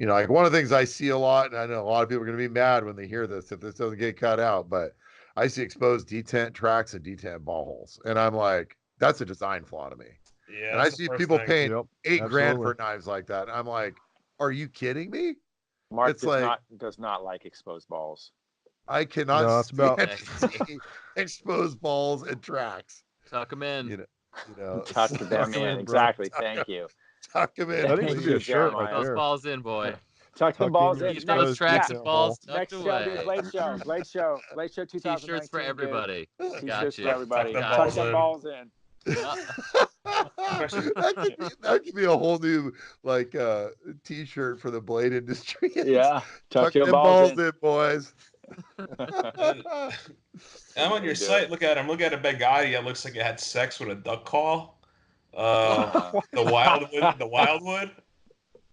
S1: like one of the things I see a lot, and I know a lot of people are going to be mad when they hear this if this doesn't get cut out, but I see exposed detent tracks and detent ball holes, and I'm like, that's a design flaw to me.
S5: Yeah,
S1: and I see people paying $8,000 for knives like that. And I'm like, are you kidding me?
S3: Mark does not like exposed balls.
S1: I cannot stand exposed balls and tracks.
S2: Tuck them in.
S3: Tuck them in. Exactly. Thank you.
S1: Tuck them in.
S4: That needs to be a shirt right
S2: those
S4: there.
S2: balls in, boy.
S3: Tuck them balls in.
S2: Keep those tracks and balls tucked
S3: Next
S2: away.
S3: show, Blade Show 2019.
S2: T-shirts for everybody.
S3: T-shirts for everybody.
S5: Tuck
S3: them balls in.
S1: That could be a whole new T-shirt for the blade industry.
S3: Yeah,
S1: tuck them balls in, boys.
S5: I'm on your site. Look at him. Look at a Begg. It looks like it had sex with a duck call. The wildwood. The wildwood.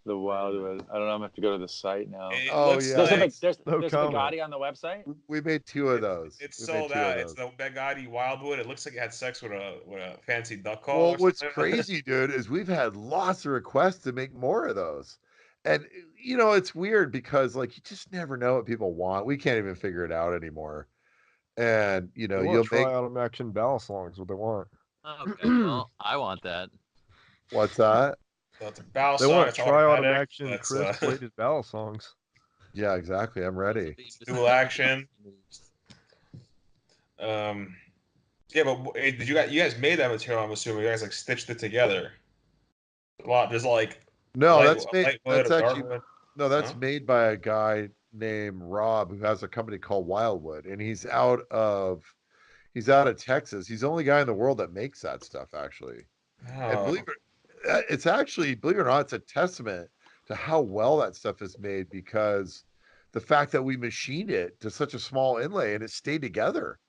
S3: The wildwood. I don't know. I'm gonna have to go to the site now.
S1: Yeah.
S3: There's Begg on the website.
S1: We made 2 of those.
S5: It's sold out. It's the Begg wildwood. It looks like it had sex with a fancy duck call.
S1: Well, what's crazy, dude, is we've had lots of requests to make more of those. And it's weird because you just never know what people want. We can't even figure it out anymore. And you'll
S4: try out action ballast songs what they want.
S2: Okay, well, I want that.
S1: What's that?
S5: So it's a ballast
S4: they
S5: song.
S4: want tri-auto action Chris bladed ballast songs.
S1: Yeah, exactly. I'm ready.
S5: Dual action. Yeah, but did you guys made that material? I'm assuming you guys like stitched it together. A lot. There's like
S1: No,
S5: light
S1: that's made.
S5: light wood
S1: That's
S5: or
S1: actually
S5: dark wood.
S1: no,
S5: No?
S1: that's made by a guy named Rob who has a company called Wildwood, and he's out of Texas. He's the only guy in the world that makes that stuff, actually. And
S5: Oh,
S1: it's actually, believe it or not, it's a testament to how well that stuff is made because the fact that we machined it to such a small inlay and it stayed together.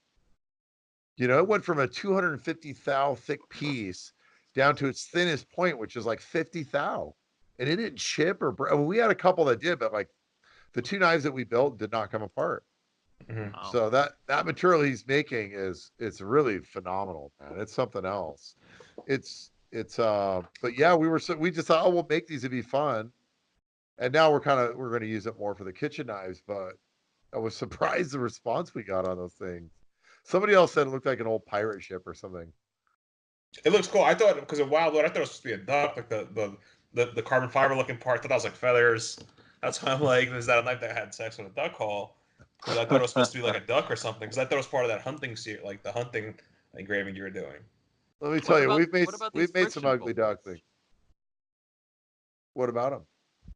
S1: It went from a 250 thou thick piece down to its thinnest point, which is like 50 thou. And it didn't chip we had a couple that did, but like the two knives that we built did not come apart.
S5: mhm.
S2: Wow.
S1: So that material he's making it's really phenomenal, man. It's something else. But yeah, we just thought, oh, we'll make these to be fun. And now we're going to use it more for the kitchen knives, but I was surprised the response we got on those things. Somebody else said it looked like an old pirate ship or something.
S5: It looks cool. I thought because of Wild Wood, I thought it was supposed to be a duck, like the carbon fiber looking part. I thought that was like feathers. That's why I'm like, is that a knife that had sex with a duck call? Because I thought it was supposed to be like a duck or something. Because I thought it was part of that hunting series, like the hunting engraving you were doing.
S1: Let me tell you,
S2: What about these
S1: we've made some
S2: friction
S1: ugly
S2: bolts?
S1: duck things. What about them?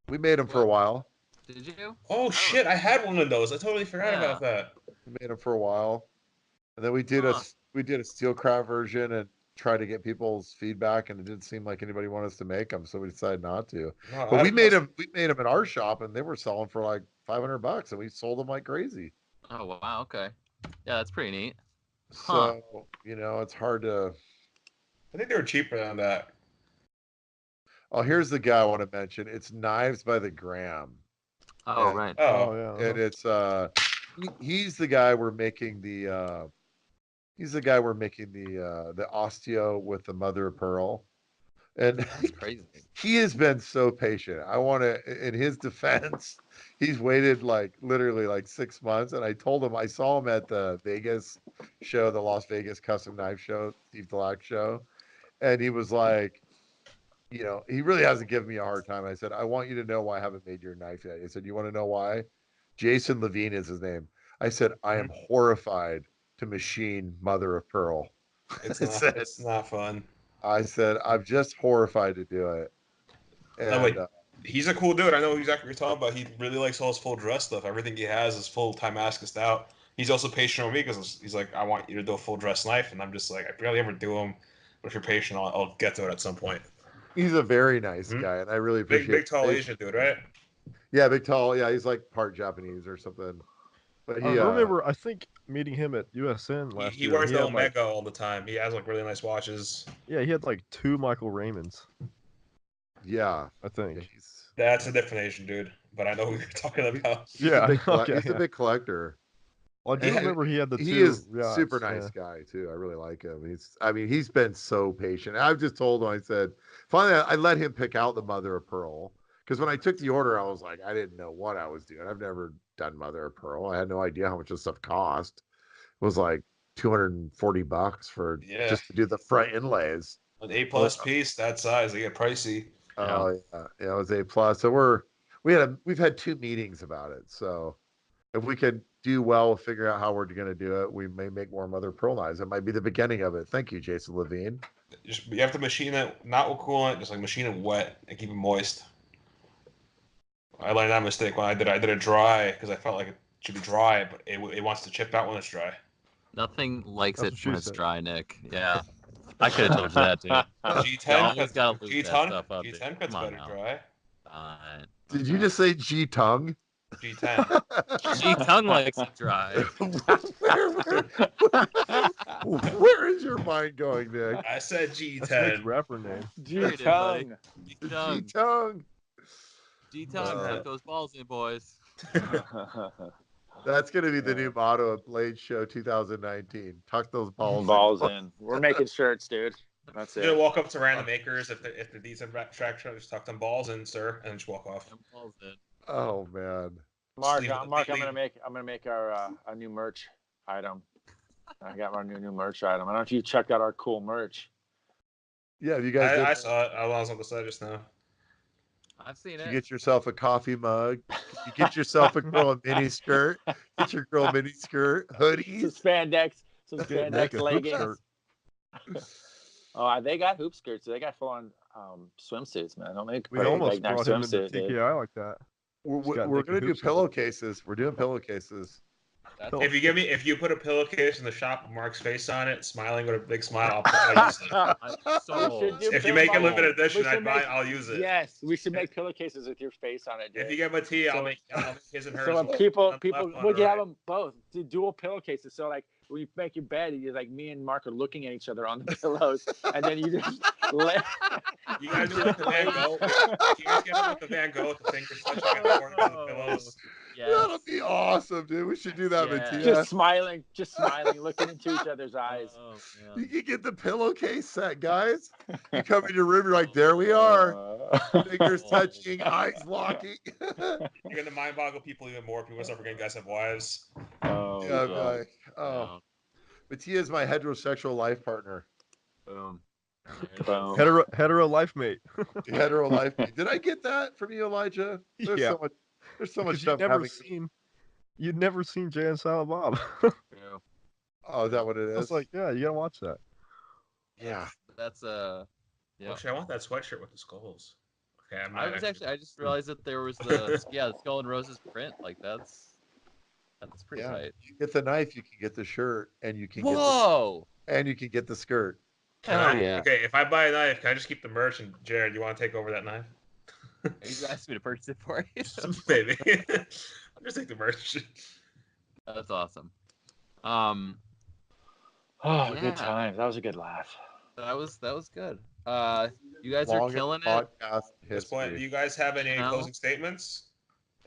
S1: We made them for a
S2: Well,
S1: while.
S2: did you?
S5: Oh
S2: I don't.
S5: shit! I had one of those. I totally forgot
S2: Yeah.
S5: about that.
S1: We made them for a while, and then
S2: Huh.
S1: we did a steelcraft version and tried to get people's feedback, and it didn't seem like anybody wanted us to make them, so we decided not to.
S5: No,
S1: But
S5: that's
S1: we made them in our shop, and they were selling for like $500, and we sold them like crazy.
S2: Oh wow. Okay. Yeah, that's pretty neat. Huh.
S1: So it's hard to.
S5: I think they were cheaper than that.
S1: Oh, here's the guy I want to mention. It's Knives by the Gram,
S2: Oh
S1: and
S2: right.
S4: Oh
S5: Oh,
S4: yeah.
S1: and it's he's the guy we're making he's the guy we're making the osteo with the mother of pearl, and
S2: That's crazy.
S1: he has been so patient. I want to, in his defense, he's waited like literally like 6 months, and I told him I saw him at the Vegas show, the Las Vegas Custom Knife Show, Steve Delac show, and he was like, he really hasn't given me a hard time. I said, I want you to know why I haven't made your knife yet. He said, you want to know why? Jason Levine is his name. I said, I am
S5: mhm.
S1: horrified to machine mother of pearl.
S5: It's
S1: I
S5: not.
S1: said,
S5: It's not fun.
S1: I'm just horrified to do it.
S5: No,
S1: And
S5: wait. He's a cool dude. I know exactly what you're talking about. He really likes all his full dress stuff. Everything he has is full Timascused out. He's also patient with me because he's like, I want you to do a full dress knife, and I'm just like, I barely ever do them. But if you're patient, I'll get to it at some point.
S1: he's a very nice
S5: Hmm?
S1: guy, and I really
S5: Big,
S1: appreciate
S5: big, tall
S1: the
S5: Asian dude, right?
S1: Yeah, big tall. Yeah, he's like part Japanese or something. But
S4: I
S1: he
S4: remember, I think meeting him at USN
S5: He,
S4: last
S5: he
S4: year, and
S5: wears
S4: he
S5: the
S4: had like,
S5: Omega all the time. He has like really nice watches.
S4: yeah, he had like 2 Michael Raymonds,
S1: yeah,
S4: I
S1: yeah,
S4: think.
S5: That's a different Asian dude, but I know who you're talking
S1: he-
S5: about.
S1: he's a
S4: Yeah,
S1: big
S4: okay,
S1: he's a
S4: yeah.
S1: big collector.
S4: Well, I do
S1: And
S4: remember he had the
S1: he
S4: two
S1: is super
S4: yachts. Yeah.
S1: nice guy too. I really like him. He's been so patient. I've just told him, I said, finally, I let him pick out the mother of pearl because when I took the order, I was like, I didn't know what I was doing. I've never done mother of pearl. I had no idea how much this stuff cost. It was like $240 for
S5: Yeah,
S1: just to do the front inlays.
S5: an A
S1: Oh,
S5: plus piece that size, they get pricey.
S2: Yeah.
S1: yeah, it was A plus. So we've had two meetings about it. So if we could do well, figure out how we're going to do it, we may make more mother of pearl knives. That might be the beginning of it. Thank you, Jason Levine.
S5: You have to machine it not with coolant, just like machine it wet and keep it moist. I learned that mistake when I did it dry because I felt like it should be dry, but it wants to chip out when it's dry.
S2: Nothing likes
S4: That's
S2: it
S4: what she
S2: when it's
S4: said.
S2: dry, Nick. Yeah. I could have told you that too. You
S5: G10
S2: always
S5: cuts
S2: gotta lube that
S5: G10
S2: stuff up, dude.
S5: G10 cuts
S2: Come on
S5: better
S2: now.
S5: dry.
S1: Did you just say G tongue?
S5: G10.
S2: G tongue likes it dry.
S1: Where is your mind going, Nick?
S5: I said
S4: That's Nick's
S5: G10.
S4: rapper name.
S2: G buddy.
S3: G-tongue.
S2: G
S1: G
S2: tongue.
S1: tongue.
S2: G tongue. Tuck those balls in, boys.
S1: That's going to be the new motto of Blade Show 2019. Tuck those balls
S3: Balls
S1: in.
S3: in. We're making shirts, dude. That's
S5: Just
S3: it.
S5: walk up to random makers if they're decent traction, just tuck them balls in, sir, and just walk off.
S2: Them balls in.
S1: Oh man.
S3: Mark,
S5: Leave it-
S3: Mark,
S5: leave-
S3: I'm gonna make our a new merch item. I got our new merch item. I don't know if you checked out our cool merch.
S1: Yeah, you guys
S5: I
S1: did.
S5: saw it. I was on the side just now.
S2: I've seen
S1: You
S2: it.
S1: get yourself a coffee mug. You get yourself a girl a mini skirt. Get your girl a mini skirt,
S3: Some
S1: hoodies.
S3: Some
S4: Get Nick
S3: spandex
S4: a hoop
S3: leggings.
S4: skirt.
S3: Oh, they got hoop skirts. They got full on swimsuits, man. Don't make
S4: We
S3: a
S4: almost
S3: Big Knife
S4: brought him into
S3: swimsuit, dude.
S4: TKI like that. He's got
S1: We're
S4: Nick a
S1: gonna do
S4: hoop skirt.
S1: pillowcases. We're doing pillowcases.
S2: That's
S5: If you put a pillowcase in the shop with Mark's face on it, smiling with a big smile, I'll use it.
S2: sold.
S3: do
S5: If you make it
S3: pillow-
S5: limited edition,
S3: we should
S5: I'll use it.
S3: Yes, we should make pillowcases with your face on it, dude.
S5: If you get Mattia,
S3: So-
S5: I'll make his and hers.
S3: So when
S5: one
S3: people
S5: on the left, one
S3: we
S5: on
S3: can
S5: the
S3: have
S5: right.
S3: them both, do dual pillowcases. So like when you make your bed, you're like me and Mark are looking at each other on the pillows, and then you just let.
S5: You guys do like the Van Gogh. You guys get like the Van Gogh with the fingers touching at the corners of the pillows.
S2: Yes.
S1: That'll be awesome, dude. We should do that,
S2: Yeah.
S1: Mattia.
S3: just smiling, looking into each other's eyes.
S2: Oh,
S1: You
S2: man.
S1: can get the pillowcase set, guys. You come in your room, you're like, there we are. Fingers touching, eyes locking.
S5: You're gonna mind boggle people even more. People start forgetting guys have wives.
S3: Oh,
S1: Yeah, I'd be
S3: God.
S1: like, oh,
S2: No.
S1: Mattia is my heterosexual life partner.
S2: Boom.
S3: Boom.
S4: Hetero life mate.
S1: Hetero life. Did I get that from you, Elijah? There's
S4: Yeah.
S1: so much. There's so much
S4: Because
S1: stuff
S4: you'd never seen Jay and Silent Bob.
S2: True.
S1: Oh, is that what it
S4: I
S1: is?
S4: was like, yeah, you gotta watch that.
S1: yeah.
S2: That's yeah.
S5: Actually, I want that sweatshirt with the skulls. Okay, I'm
S2: I
S5: not
S2: was I just realized that there was the Skull and Roses print. Like that's pretty
S1: Yeah.
S2: tight.
S1: You get the knife, you can get the shirt, and you can
S2: Whoa!
S1: get the skirt.
S2: Hell yeah!
S5: Okay, if I buy a knife, can I just keep the merch? And Jared, you want to take over that knife?
S2: You asked me to purchase it for you.
S5: Maybe. I'll just take the merch.
S2: That's awesome.
S3: Oh,
S2: Yeah.
S3: good times. That was a good laugh.
S2: That was good. You guys are
S1: Longest
S2: killing it.
S1: podcast
S5: At this point, do
S1: history.
S5: you guys have any
S2: No.
S5: closing statements?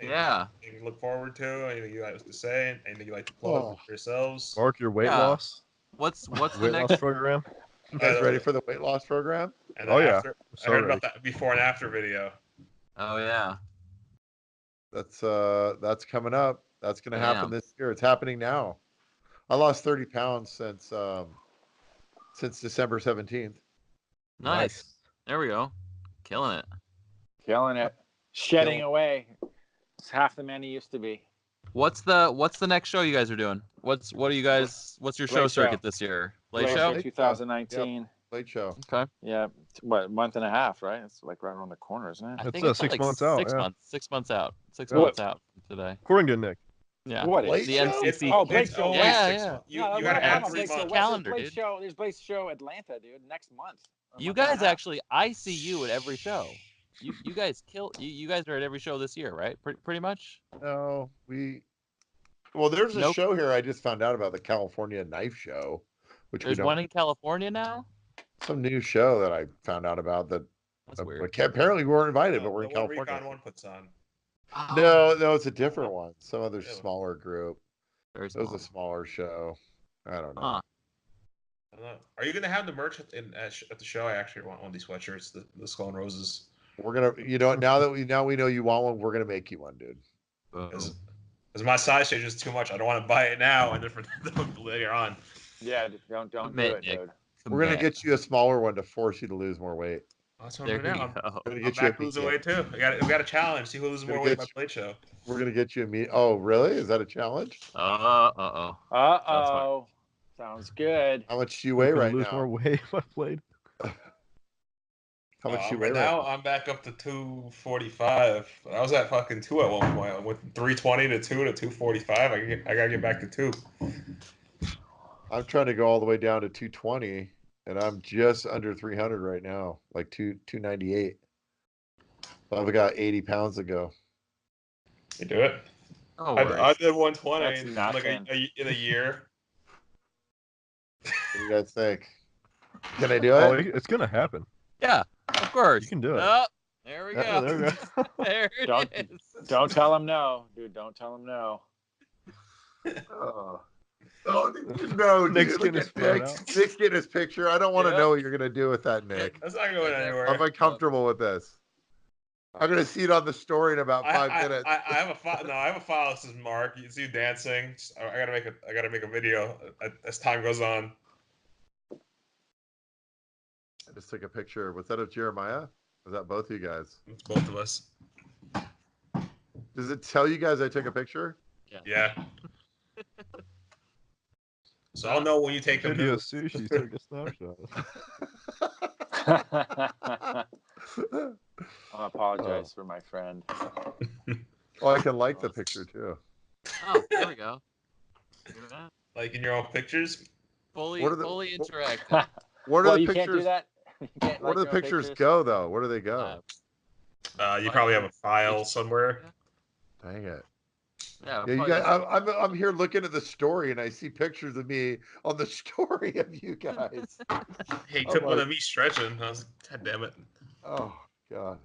S2: Yeah.
S5: Anything you look forward to? Anything you like to say? Anything you like to plug
S1: Oh.
S5: for yourselves?
S4: Mark, your weight
S2: Yeah.
S4: loss.
S2: What's the
S4: Weight loss
S2: next?
S4: program.
S1: You guys ready for the weight loss program?
S5: And
S4: Oh,
S5: then
S4: yeah.
S5: after, I
S4: So
S5: heard
S4: ready.
S5: about that before and after video.
S2: Oh yeah.
S1: That's coming up. That's gonna happen
S2: Damn.
S1: this year. It's happening now. I lost 30 pounds since December 17th.
S2: Nice. There we go. Killing it.
S3: Killing it. Shedding away. It's half the man he used to be.
S2: What's the next show you guys are doing? What's your
S3: Blade
S2: show
S3: show.
S2: circuit this year? Late
S3: Blade
S2: show?
S3: Show 2019.
S1: Late show.
S2: Okay.
S3: Yeah, what, month and a half, right? It's like right around the corner, isn't it?
S2: I
S4: It's,
S2: think it's
S4: 6
S2: like
S4: months out,
S2: 6
S4: yeah.
S2: months. 6 months out. 6
S1: Yeah.
S2: months out from today.
S4: According to Nick.
S2: Yeah.
S3: What
S1: Blade
S3: is
S2: The
S1: show?
S2: NCC.
S3: Oh, Blade
S5: It's
S3: Show.
S5: always
S2: Yeah,
S5: 6
S2: yeah.
S5: months. You
S3: No,
S5: gotta
S3: we're not
S5: add
S3: talking
S5: 3
S3: Blade Show
S5: months.
S3: West.
S2: Calendar,
S3: There's Blade
S2: dude.
S3: Show. There's Blade Show Atlanta, dude. Next month. A
S2: You
S3: month and a
S2: guys
S3: half.
S2: actually, I see you at every show. You guys kill. You guys are at every show this year, right? Pretty much.
S1: No, well, there's a
S2: Nope.
S1: show here I just found out about, the California Knife Show, which
S2: There's
S1: we don't.
S2: one in California now.
S1: Some new show that I found out about that
S2: That's weird.
S1: apparently we weren't invited, but we're
S5: The
S1: in
S5: one
S1: California.
S5: Recon 1 puts on.
S1: No, it's a different one. Some other
S5: Really?
S1: smaller group.
S2: Very
S1: It was
S2: small.
S1: a smaller show. I don't know.
S2: Huh.
S5: I don't know. Are you gonna have the merch at the show? I actually want one of these sweatshirts, the Skull and Roses.
S1: We're gonna, now we know you want one, we're gonna make you one, dude.
S5: Because my size change is too much. I don't want to buy it now and then for later on.
S3: Yeah, don't do
S2: Commit,
S3: it,
S2: Nick.
S3: dude.
S1: We're gonna get you a smaller one to force you to lose more weight.
S5: That's what
S2: There
S5: I'm doing
S2: you
S5: now.
S2: go.
S1: We're gonna
S5: I'm
S1: get you a
S5: back losing
S1: meat.
S5: weight too. We got a challenge. See who loses
S1: Gonna
S5: more weight at
S1: get
S5: my plate show.
S1: We're gonna get you a meat. Oh, really? Is that a challenge?
S2: Uh-oh.
S3: Uh-oh. Sounds good.
S1: How much do you weigh right
S4: lose
S1: now?
S4: more weight if I played.
S1: How much do you
S5: Right
S1: weigh
S5: now,
S1: right
S5: I'm back up to 245. I was at fucking 2 at one point. I went from 320 to 2 to 245. I gotta get back to 2.
S1: I'm trying to go all the way down to 220, and I'm just under 300 right now, like 298. But I've got 80 pounds to go.
S5: You do it.
S2: Oh,
S5: I did 120
S3: That's
S5: in
S3: nothing.
S5: in a year.
S1: What do you guys think? Can I do
S4: Oh,
S1: it?
S4: it's gonna happen.
S2: Yeah, of course.
S4: You can do it.
S2: Oh, there we go.
S4: Yeah, there we go.
S2: There it
S3: Don't-
S2: is.
S3: Don't tell him no, dude. Don't tell him no.
S1: Oh, no,
S4: Nick's
S1: dude.
S4: getting
S1: Look
S4: his
S1: at
S4: phone
S1: Nick.
S4: out.
S1: Nick's getting his picture. I don't want to
S2: Yep.
S1: know what you're gonna do with that, Nick.
S5: That's not going anywhere.
S1: I'm uncomfortable with this. I'm gonna see it on the story in about 5 minutes.
S5: I have a file. No, I have a file. This is Mark. You see you dancing. I gotta make a video as time goes on.
S1: I just took a picture. Was that of Jeremiah? Was that both of you guys?
S5: It's both of us.
S1: Does it tell you guys I took a picture?
S5: Yeah. So I'll know when you take a
S4: Video
S5: move.
S4: sushi took a snapshot.
S3: I apologize for my friend.
S1: Oh, I can like the picture too.
S2: Oh, there we go. Look at that.
S5: Like in your own pictures.
S2: Fully
S1: What are the-
S2: interactive.
S1: Where do
S3: Well,
S1: the
S3: you
S1: pictures?
S3: can't do that. You can't
S1: Where
S3: like
S1: do the
S3: your own
S1: pictures
S3: pictures.
S1: go though? Where do they go?
S5: You probably have a file somewhere.
S1: Dang it!
S2: Yeah,
S1: Yeah, you
S2: probably
S1: guys.
S2: just-
S1: I'm here looking at the story, and I see pictures of me on the story of you guys.
S5: Hey,
S1: Oh
S5: took one
S1: my-
S5: of me stretching. I was, God damn it.
S1: Oh God.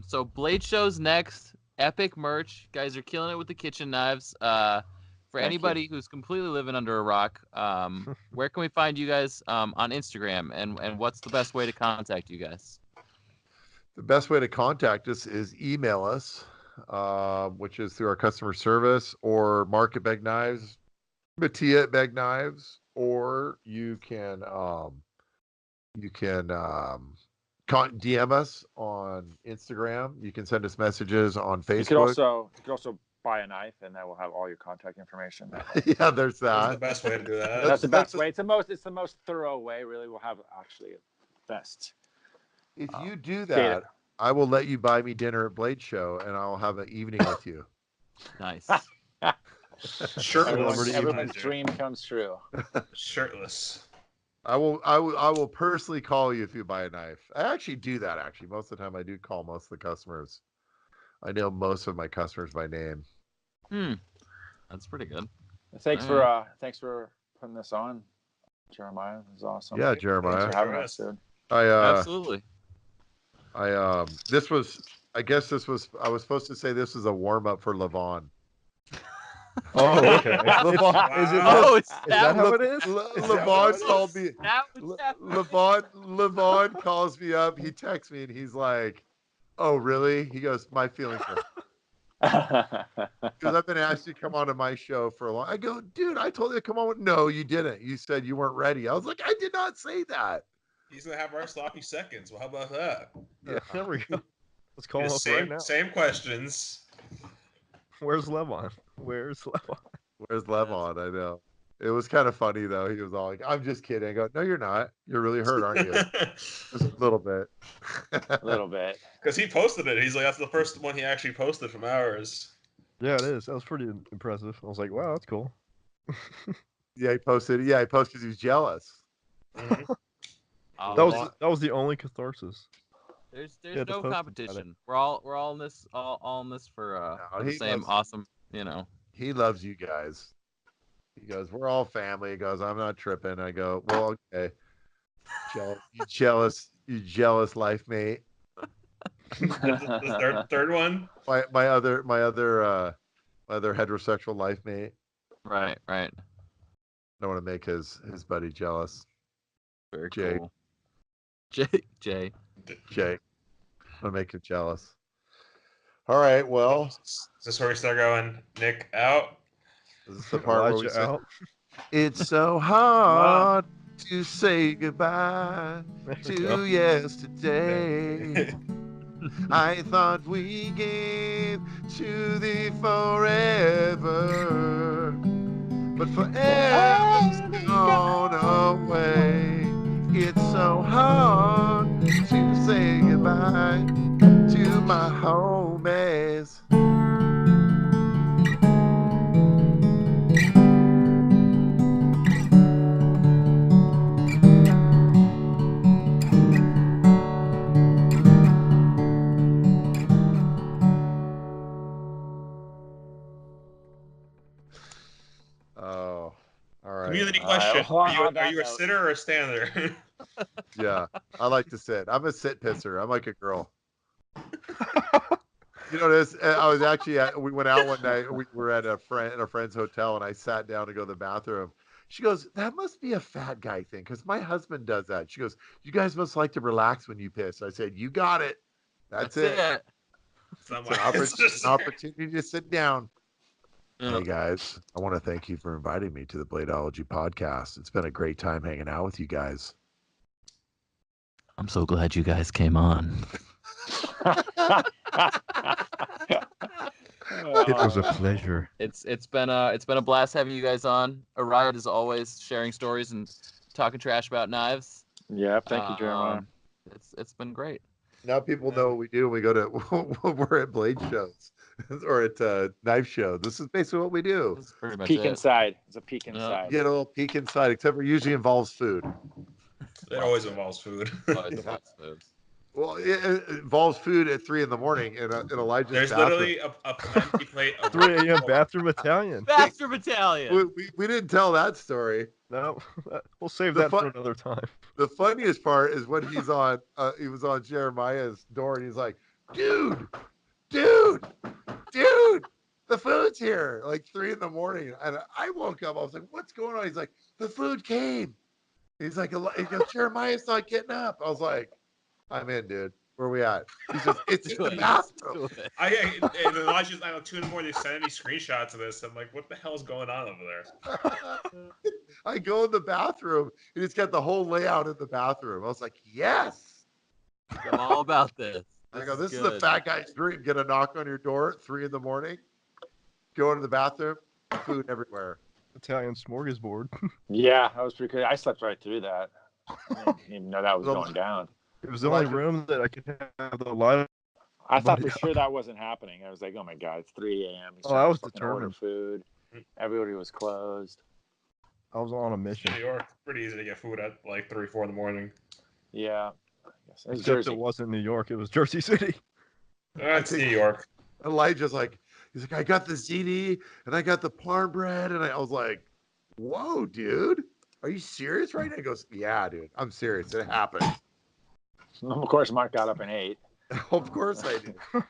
S2: So Blade Show's next. Epic merch. Guys are killing it with the kitchen knives. For
S3: Thank
S2: anybody who's completely living under a rock, where can we find you guys on Instagram, and what's the best way to contact you guys?
S1: The best way to contact us is email us, which is through our customer service, or Mark at Begg Knives, Mattia at Begg Knives, or you can DM us on Instagram. You can send us messages on Facebook.
S3: You could also buy a knife, and that will have all your contact information.
S1: Yeah, there's
S5: That's the
S1: that.
S5: best way to do that.
S3: That's the best way. It's the most thorough way. Really, we'll have actually best.
S1: If you do that,
S3: data.
S1: I will let you buy me dinner at Blade Show, and I'll have an evening with you.
S2: Nice.
S5: Shirtless.
S3: Everyone's dream comes true.
S5: Shirtless.
S1: I will personally call you if you buy a knife. I actually do that. Actually, most of the time I do call most of the customers. I know most of my customers by name.
S2: That's pretty good.
S3: Thanks for putting this on, Jeremiah. This is awesome.
S1: Yeah,
S3: Thanks
S1: Jeremiah.
S3: for having us, dude.
S2: Absolutely.
S1: This was. I guess this was. I was supposed to say this is a warm up for Levon.
S4: Oh, okay.
S5: Wow.
S4: Is it
S2: Oh,
S4: that,
S2: it's
S4: is that how it is?
S1: Levon called me.
S2: That was
S1: Levon calls me up. He texts me and he's like, "Oh, really?" He goes, "My feelings are." Because I've been asked to come on to my show for a long. I go, dude, I told you to come on. No, you didn't. You said you weren't ready. I was like, I did not say that.
S5: He's gonna have our sloppy seconds. Well, how about that?
S1: Yeah.
S4: There we go. Let's call him up
S5: Same,
S4: right now.
S5: same questions.
S4: Where's Levon? Where's Levon?
S1: Where's Levon? I know. It was kind of funny though. He was all like, "I'm just kidding." I go, "No, you're not. You're really hurt, aren't you?" Just a little bit.
S3: A little bit.
S5: Because he posted it. He's like, that's the first one he actually posted from ours.
S4: Yeah, it is. That was pretty impressive. I was like, wow, that's cool.
S1: Yeah, he posted. Yeah, he posted because he was jealous.
S5: Mhm.
S4: That was the only catharsis.
S2: There's
S4: Yeah, the
S2: no
S4: post about
S2: competition. We're all in this all in this for
S1: No,
S2: the
S1: he
S2: same
S1: loves-
S2: awesome, you know.
S1: He loves you guys. He goes, "We're all family." He goes, "I'm not tripping." I go, "Well, okay." You jealous life mate.
S5: The third one.
S1: My other heterosexual life mate.
S2: Right.
S1: I don't want to make his buddy jealous.
S2: Very
S1: Jay.
S2: cool. Jay.
S1: Jake. I'm gonna make him jealous. All right, well,
S5: Is this where we start going? Nick out.
S1: is this the part where we
S4: Elijah
S1: say,
S4: out.
S1: it's so hard to say goodbye
S4: There we
S1: to
S4: go.
S1: yesterday. I thought we gave to the forever, but forever's gone away. It's so hard to say goodbye to my homies. Oh, all right.
S5: Community question:
S3: well,
S5: Are
S3: on that
S5: you a
S3: note-
S5: sitter or a stander?
S1: Yeah, I like to sit. I'm a sit pisser. I'm like a girl. You know this. I was actually we went out one night. We were at a friend's hotel, and I sat down to go to the bathroom. She goes, "That must be a fat guy thing, because my husband does that." She goes, "You guys must like to relax when you piss." I said, "You got it. That's it.
S5: It's not
S1: It's
S5: my
S1: an
S5: answer.
S1: opportunity to sit down."
S2: Yeah.
S1: Hey guys, I want to thank you for inviting me to the Bladeology podcast. It's been a great time hanging out with you guys.
S2: I'm so glad you guys came on.
S4: It was a pleasure.
S2: It's been a blast having you guys on. A riot as always, sharing stories and talking trash about knives.
S3: Yeah, thank you, Jeremiah.
S2: It's been great.
S1: Now people know what we do when we go to we're at blade shows or at knife show. This is basically what we do.
S2: That's pretty much
S3: Peek
S2: it.
S3: inside. It's a peek inside.
S1: Get a little peek inside, except for usually involves food.
S5: It always involves food.
S2: Always involves food.
S1: Well, it involves food at 3 a.m. in Elijah's
S5: There's
S1: bathroom.
S5: literally a empty plate of
S4: 3 a.m. bathroom Italian.
S2: Bastard Battalion.
S1: We didn't tell that story.
S4: No, we'll save
S1: The
S4: that
S1: fu-
S4: for another time.
S1: The funniest part is when he was on Jeremiah's door and he's like, dude, the food's here, like 3 a.m. And I woke up, I was like, what's going on? He's like, the food came. He's like, he goes, Jeremiah's not getting up. I was like, I'm in, dude. Where we at? He says, it's in the bathroom.
S5: and Elijah's at 2 in the morning sending me screenshots of this. I'm like, what the hell is going on over there?
S1: I go in the bathroom and it's got the whole layout in the bathroom. I was like, yes.
S2: I'm all about this.
S1: I go, this is
S2: good.
S1: a fat guy's dream. Get a knock on your door at 3 a.m. Go into the bathroom, food everywhere.
S4: Italian smorgasbord.
S3: Yeah, that was pretty good. I slept right through that. I didn't even know that was going down.
S4: It was the only room that I could have the light.
S3: I thought for sure that wasn't happening. I was like, oh my God, it's 3 a.m. He's
S4: Oh,
S3: trying
S4: I
S3: to
S4: was
S3: fucking order
S4: determined.
S3: food. Everybody was closed.
S4: I was on a mission.
S5: New York, pretty easy to get food at like 3, 4 in the morning.
S3: Yeah. I guess. It was
S4: Except
S3: Jersey.
S4: it wasn't New York. It was Jersey City.
S5: It's New York.
S1: Elijah's like, he's like, I got the ziti and I got the parm bread. And I was like, whoa, dude. Are you serious right now? He goes, yeah, dude. I'm serious. It happened.
S3: Of course, Mark got up and ate.
S1: Of course I did.
S3: He's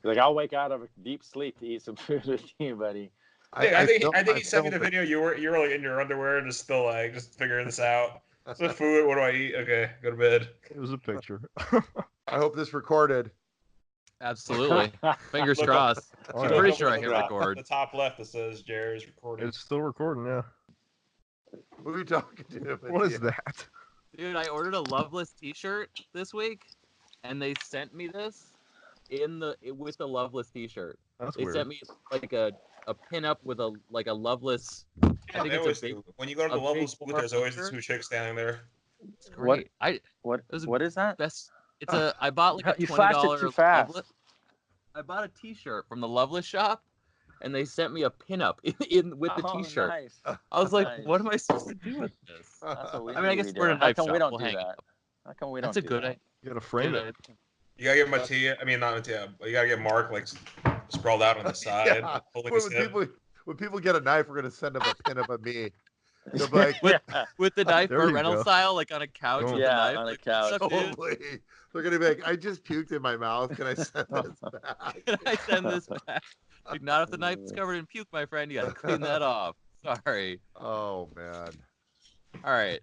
S3: like, I'll wake out of a deep sleep to eat some food with you, buddy.
S5: I think he sent me the
S1: filmed it.
S5: video. You were like in your underwear, just still like just figuring this out. What's the food? What do I eat? Okay, go to bed.
S4: It was a picture.
S1: I hope this recorded.
S2: Absolutely. Fingers
S5: Look
S2: crossed.
S4: Oh,
S2: I'm
S4: yeah.
S2: pretty sure I
S5: Look
S2: hit
S5: up
S2: record.
S5: the top left, it says Jerry's recording.
S4: It's still recording, yeah.
S1: Who are you talking to?
S4: What is that?
S2: Dude, I ordered a Loveless T-shirt this week, and they sent me this with the Loveless T-shirt.
S4: That's
S2: They
S4: weird.
S2: sent me like a pinup with a Loveless.
S5: Yeah,
S2: I think
S5: they
S2: it's
S5: always
S2: a big.
S5: do. When you go to the
S2: a
S5: Loveless
S2: big
S5: booth, there's always the
S2: picture.
S5: 2 chicks standing there.
S2: It's great.
S3: What
S2: was a-
S3: what is that?
S2: Best. It's a. I bought like a
S3: You
S2: $20
S3: flashed it too fast.
S2: Loveless. I bought a T-shirt from the Loveless shop, and they sent me a pinup in with the
S3: Oh,
S2: T-shirt.
S3: nice.
S2: I was like,
S3: Nice.
S2: "What am I supposed to do with this?"
S3: That's what we
S2: I mean, I
S3: need
S2: guess
S3: to be
S2: we're in a
S3: doing. How
S2: knife
S3: come
S2: shop.
S3: we don't
S2: We'll
S3: do
S2: hang it
S3: that?
S2: up.
S3: How come we
S2: That's
S3: don't
S2: a
S3: do
S2: good
S3: that?
S2: idea.
S4: You gotta frame it.
S5: You gotta get Mattia. I mean, not Mattia. But you gotta get Mark like sprawled out on the side,
S1: Yeah.
S5: holding his hip.
S1: When people get a knife, we're gonna send them a pinup of me. They'll be like,
S3: Yeah.
S2: With the knife,
S4: There
S2: or
S4: you
S2: rental
S4: go.
S2: style, like on a couch
S4: Oh.
S2: with
S3: Yeah,
S2: the knife.
S3: on a
S2: Like,
S3: couch.
S2: "What's up, dude?
S1: totally. They're gonna be like, I just puked in my mouth. Can I send this back?
S2: Can I send this back?" Like, not if the knife is covered in puke, my friend. You gotta clean that off. Sorry.
S1: Oh man.
S2: All right.